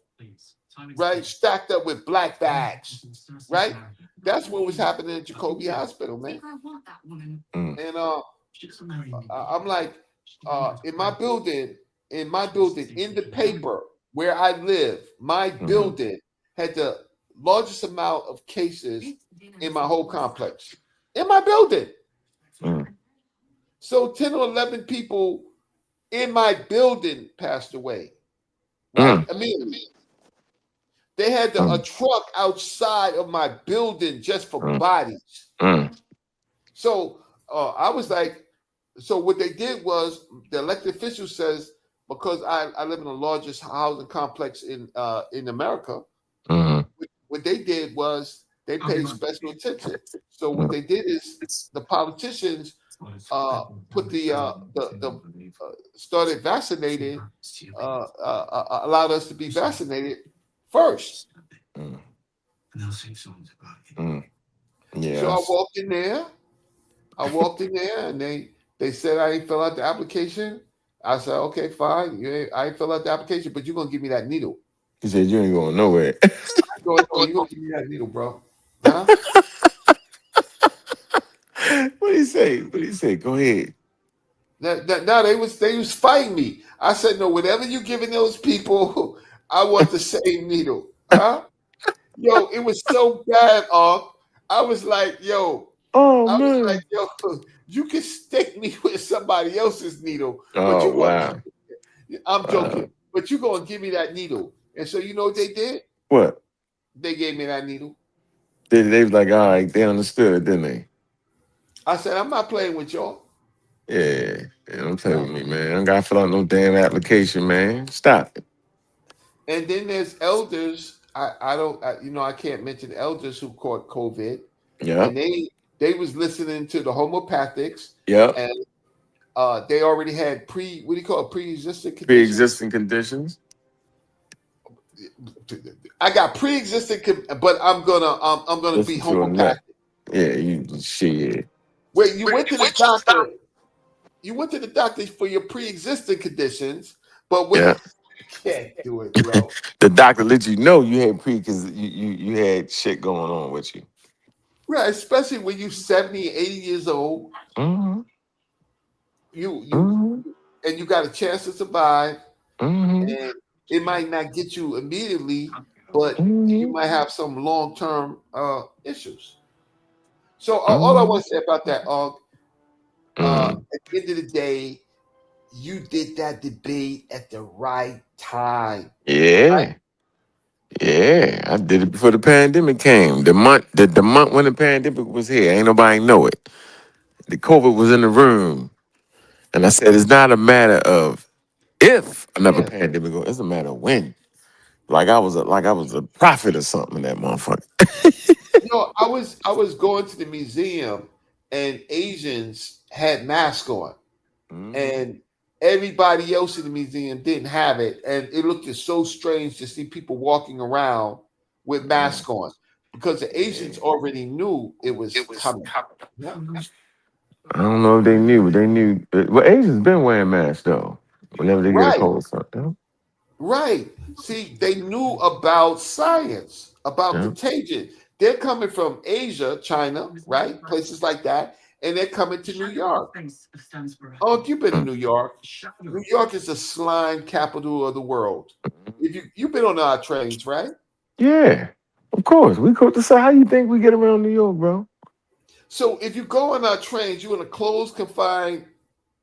Right, stacked up with black bags. Right, that's what was happening at Jacoby Hospital, man. And I'm like, in my building, in the paper where I live, my building had the largest amount of cases in my whole complex. In my building. So 10 or 11 people in my building passed away. Right? Immediately. They had a truck outside of my building just for bodies. So I was like, so what they did was the elected official says, because I live in the largest housing complex in America, what they did was they paid special attention. So what they did is the politicians started vaccinating, allowed us to be vaccinated first. Yeah. So I walked in there, and they said I didn't fill out the application. I said, okay, fine. I ain't fill out the application, but you're gonna give me that needle. He said you ain't going nowhere. You're gonna give me that needle, bro. Huh? What did he say? What did he say? Go ahead. Now they was fighting me. I said, no, whatever you giving those people, I want the same needle. Huh? Yo, it was so bad, I was like, yo, you can stick me with somebody else's needle, but you want I'm joking, but you gonna give me that needle. And so you know what they did? What? They gave me that needle. They was like, all right, they understood, didn't they? I said, I'm not playing with y'all. Yeah, don't play with me, man. I don't gotta fill out no damn application, man. Stop it. And then there's elders. I can't mention elders who caught COVID. Yeah. And they was listening to the homeopathics. Yeah. And they already had pre-existing conditions. Pre-existing conditions. I got pre-existing, but I'm gonna be homeopathic. Yeah, you shit. Wait, you went to the doctor. You went to the doctor for your pre-existing conditions, but you can't do it, bro. The doctor let you know you had because you had shit going on with you. Right, especially when you're 70, 80 years old. Mm-hmm. And you got a chance to survive. Mm-hmm. And it might not get you immediately, but you might have some long-term issues. So all I want to say about that, at the end of the day, you did that debate at the right time. Yeah. Right? Yeah, I did it before the pandemic came. The month when the pandemic was here, ain't nobody know it. The COVID was in the room. And I said, it's not a matter of if another pandemic goes, it's a matter of when. Like I was a prophet or something in that motherfucker. I was going to the museum and Asians had masks on. And everybody else in the museum didn't have it. And it looked just so strange to see people walking around with masks on because the Asians already knew it was coming. Yeah. I don't know if they knew, but they knew. Well, Asians been wearing masks though. Whenever they get a cold or something. Right. See, they knew about science, about contagion. They're coming from Asia, China, right? Places like that. And they're coming to New York. Oh, you've been to New York. New York is the slime capital of the world. If you've been on our trains, right? Yeah, of course. We go to say, how you think we get around New York, bro? So if you go on our trains, you're in a closed, confined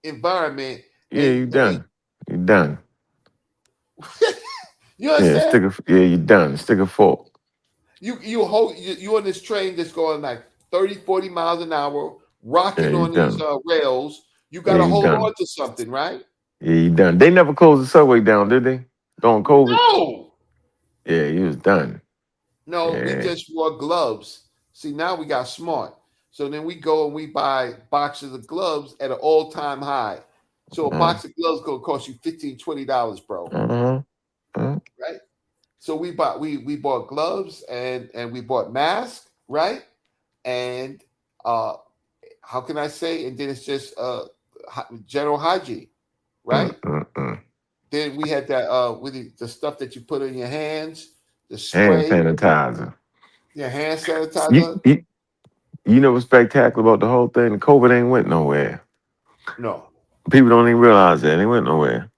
environment. Yeah, you're done. You're done. You understand? You're done. Stick a fork. You on this train that's going like 30, 40 miles an hour, rocking on these rails. You got to hold on to something, right? Yeah, you done. They never closed the subway down, did they? During COVID? No. Yeah, you was done. No, we just wore gloves. See, now we got smart. So then we go and we buy boxes of gloves at an all-time high. So a box of gloves gonna cost you $15, $20, bro. Right? So we bought gloves and we bought masks, right? And how can I say? And then it's just general hygiene, right? Then we had that with the stuff that you put in your hands, the spray, Hand sanitizer. your hand sanitizer. You know what's spectacular about the whole thing? The COVID ain't went nowhere. No, People don't even realize that. It ain't went nowhere.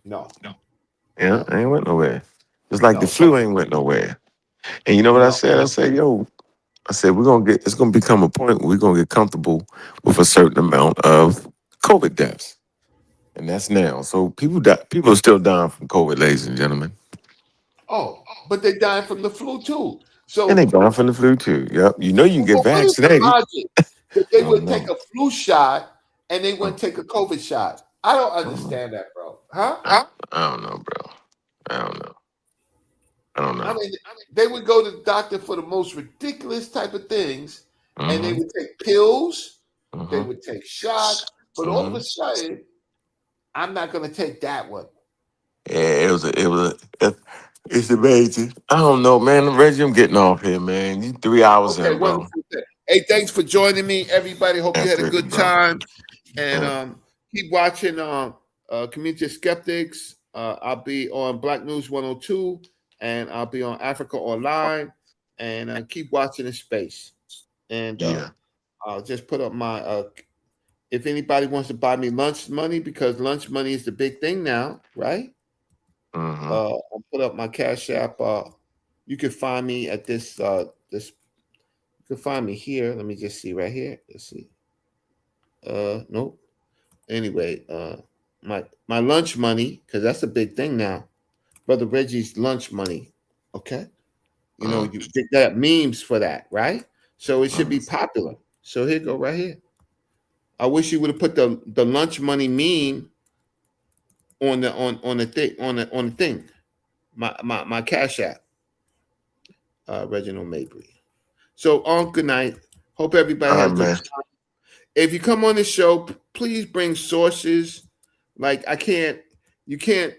no. Yeah, No. it ain't went nowhere. It's like the No. flu ain't went nowhere. And you know what I said? I said, yo, it's gonna become a point where we're gonna get comfortable with a certain amount of COVID deaths. And that's now. So people are still dying from COVID, ladies and gentlemen. Oh, but they dying from the flu too. And they So dying from the flu too. Yep. You know you can get what is the vaccinated. logic that they I would don't take know. a flu shot and they wouldn't take a COVID shot? I don't understand that, bro. Huh? I don't know, bro. I don't know. I mean, they would go to the doctor for the most ridiculous type of things, and they would take pills, they would take shots, but all of a sudden, I'm not going to take that one. Yeah, it's amazing. I don't know, man. Reggie, I'm getting off here, man. You 3 hours Okay, in, bro. wonderful. Hey, thanks for joining me, everybody. Hope you had a Absolutely, good bro. time, and keep watching Community of Skeptics. I'll be on Black News 102, and I'll be on Africa Online, and keep watching in space. And I'll just put up my if anybody wants to buy me lunch money, because lunch money is the big thing now, right? I'll put up my Cash App. You can find me at this. You can find me here. Let me just see right here. Let's see. Nope. Anyway, my lunch money, because that's a big thing now. Brother Reggie's lunch money. Okay. You know, you got memes for that, right? So it should be popular. So here you go, right here. I wish you would have put the lunch money meme on the thing. My Cash App. Reginald Mabry. So good night. Hope everybody had a good time. If you come on the show, please bring sources. Like you can't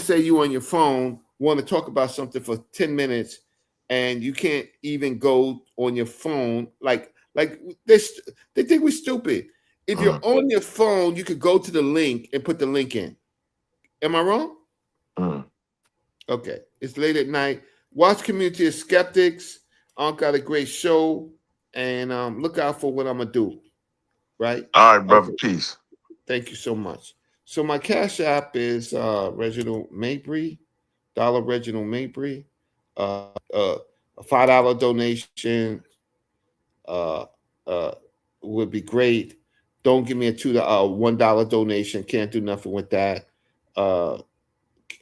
say you on your phone want to talk about something for 10 minutes and you can't even go on your phone. Like this, they think we're stupid. If you're on your phone, you could go to the link and put the link in. Am I wrong? Okay. It's late at night. Watch Community of Skeptics. Unc got a great show. And look out for what I'm going to do. Right? All right, brother. Okay. Peace. Thank you so much. So my Cash App is Reginald Mabry, $ Reginald Mabry. A $5 donation would be great. Don't give me a $1 donation. Can't do nothing with that. You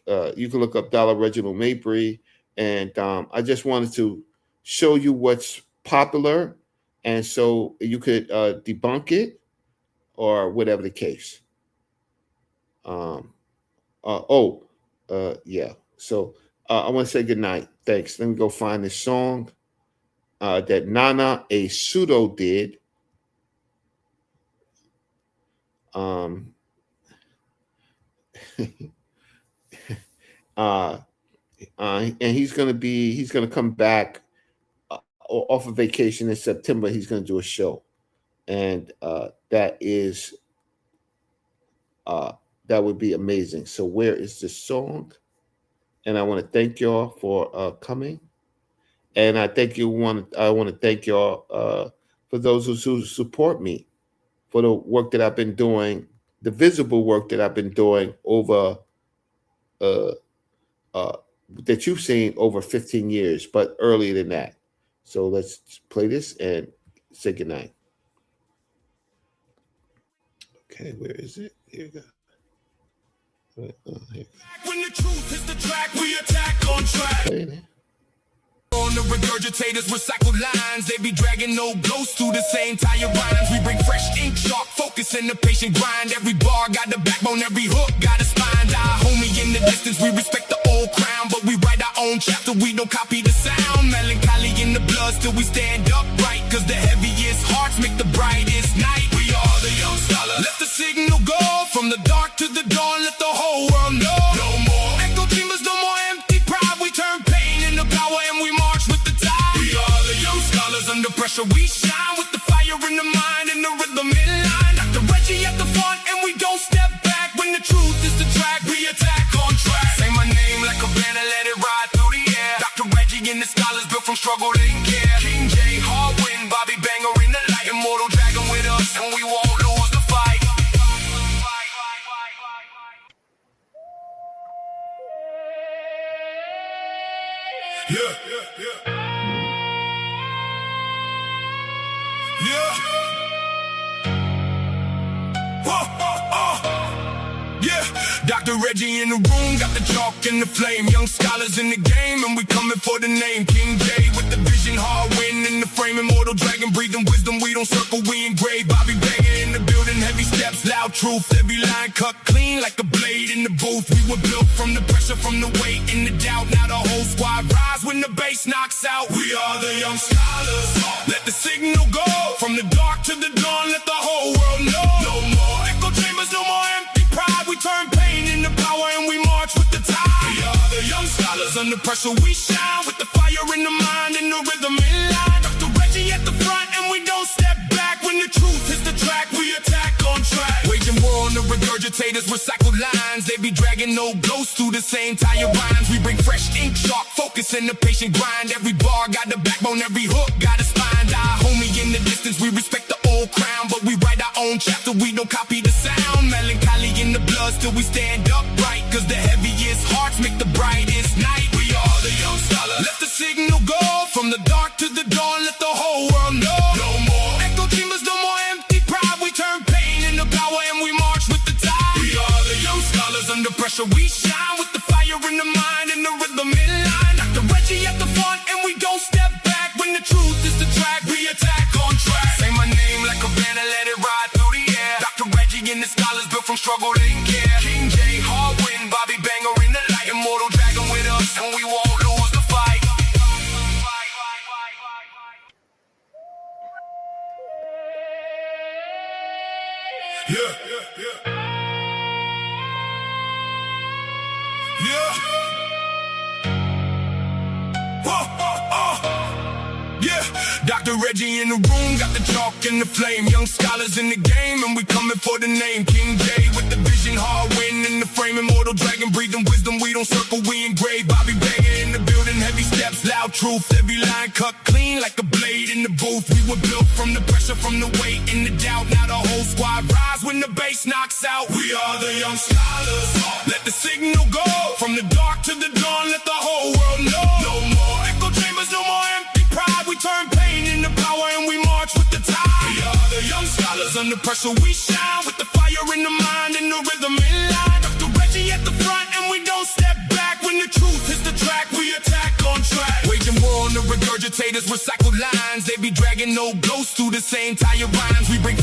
can look up $ Reginald Mabry. And I just wanted to show you what's popular. And so you could debunk it or whatever the case. Yeah. So I want to say good night. Thanks. Let me go find this song that Nana A Pseudo did. And he's gonna come back off of vacation in September. He's gonna do a show, and that would be amazing. So where is this song? And I want to thank y'all for coming, and I want to thank y'all for those who support me, for the work that I've been doing, the visible work that I've been doing over that you've seen over 15 years, but earlier than that. So let's play this and say goodnight. Okay, where is it? Here you go. When the truth hits the track, we attack on track. On the regurgitators, recycled lines, they be dragging no ghosts through the same tire rhymes. We bring fresh ink, sharp focus, and the patient grind. Every bar got the backbone, every hook got a spine. Die, homie, in the distance, we respect the old crown, but we write our own chapter. We don't copy the sound. Melancholy in the blood. till we stand upright, cause the heaviest hearts make the brightest night. We are the young scholars. Let the signal go from the dark to the dawn, let the whole world know. No more echo chambers, no more empty pride. We turn pain into power and we march with the tide. We are the young scholars. Under pressure we shine, with the fire in the mind and the rhythm in line. Dr. Reggie at the front and we don't step back. When the truth is the track, we attack on track. Say my name like a banner, let it ride through the air. Dr. Reggie and the scholars built from struggle, didn't care. King J, hard win, Bobby Banger in the light. Immortal dragon with us and we won't lose the fight. Yeah, yeah, yeah. Yeah. Yeah. Dr. Reggie in the room, got the chalk and the flame. Young scholars in the game, and we coming for the name. King J with the vision, hard win in the frame. Immortal dragon, breathing wisdom. We don't circle, we engrave. Bobby Banger in the building, heavy steps, loud truth. Every line cut clean like a blade in the booth. We were built from the pressure, from the weight and the doubt. Now the whole squad rise when the bass knocks out. We are the young scholars. Let the signal go from the dark to the dawn. Let the whole world know. No more echo chambers, no more empty pride. We turn pain into power and we march with the tide. We are the young scholars. Under pressure we shine, with the fire in the mind and the rhythm in line. Dr. Reggie at the front and we don't step back. When the truth hits the track, we attack on track. Waging war on the regurgitators, recycled lines. They be dragging no ghosts through the same tired rhymes. We bring fresh ink, sharp focus and the patient grind. Every bar got a backbone, every hook got a spine. Die homie in the distance, we respect the old crown, but we write our own chapter, we don't copy the sound. Melancholy in the blood, still we stand upright, cause the heaviest hearts make the brightest night. We are the young scholars. Let the signal go from the dark to the dawn, let the whole world know. No more echo chambers, no more empty pride. We turn pain into power and we march with the tide. We are the young scholars. Under pressure we shine, with the fire in the mind and the rhythm in line. Dr. Reggie at the front and we don't step back. When the truth is the track, we attack on track. Say my name like a banner, let it ride through the air. Dr. Reggie and the scholars built from struggle, didn't care. King J, hard win, Bobby Banger in the light. Immortal dragon with us and we won't lose the fight. Yeah, yeah, yeah. Yeah. Yeah. Dr. Reggie in the room, got the chalk and the flame. Young scholars in the game, and we coming for the name. King J with the vision, hard win in the frame. Immortal dragon, breathing wisdom. We don't circle, we engrave. Bobby Banger in the building, heavy steps, loud truth. Every line cut clean like a blade in the booth. We were built from the pressure, from the weight and the doubt. Now the whole squad rise when the bass knocks out. We are the young scholars. Let the signal go from the dark to the dawn. Let the whole world know. No more echo chambers, no more empty pride. We turn pain into power and we march with the tide. We are the young scholars. Under pressure we shine, with the fire in the mind and the rhythm in line. Dr. Reggie at the front and we don't step back. When the truth hits the track, we attack on track. Waging war on the regurgitators, recycled lines. They be dragging no ghosts through the same tired rhymes. We bring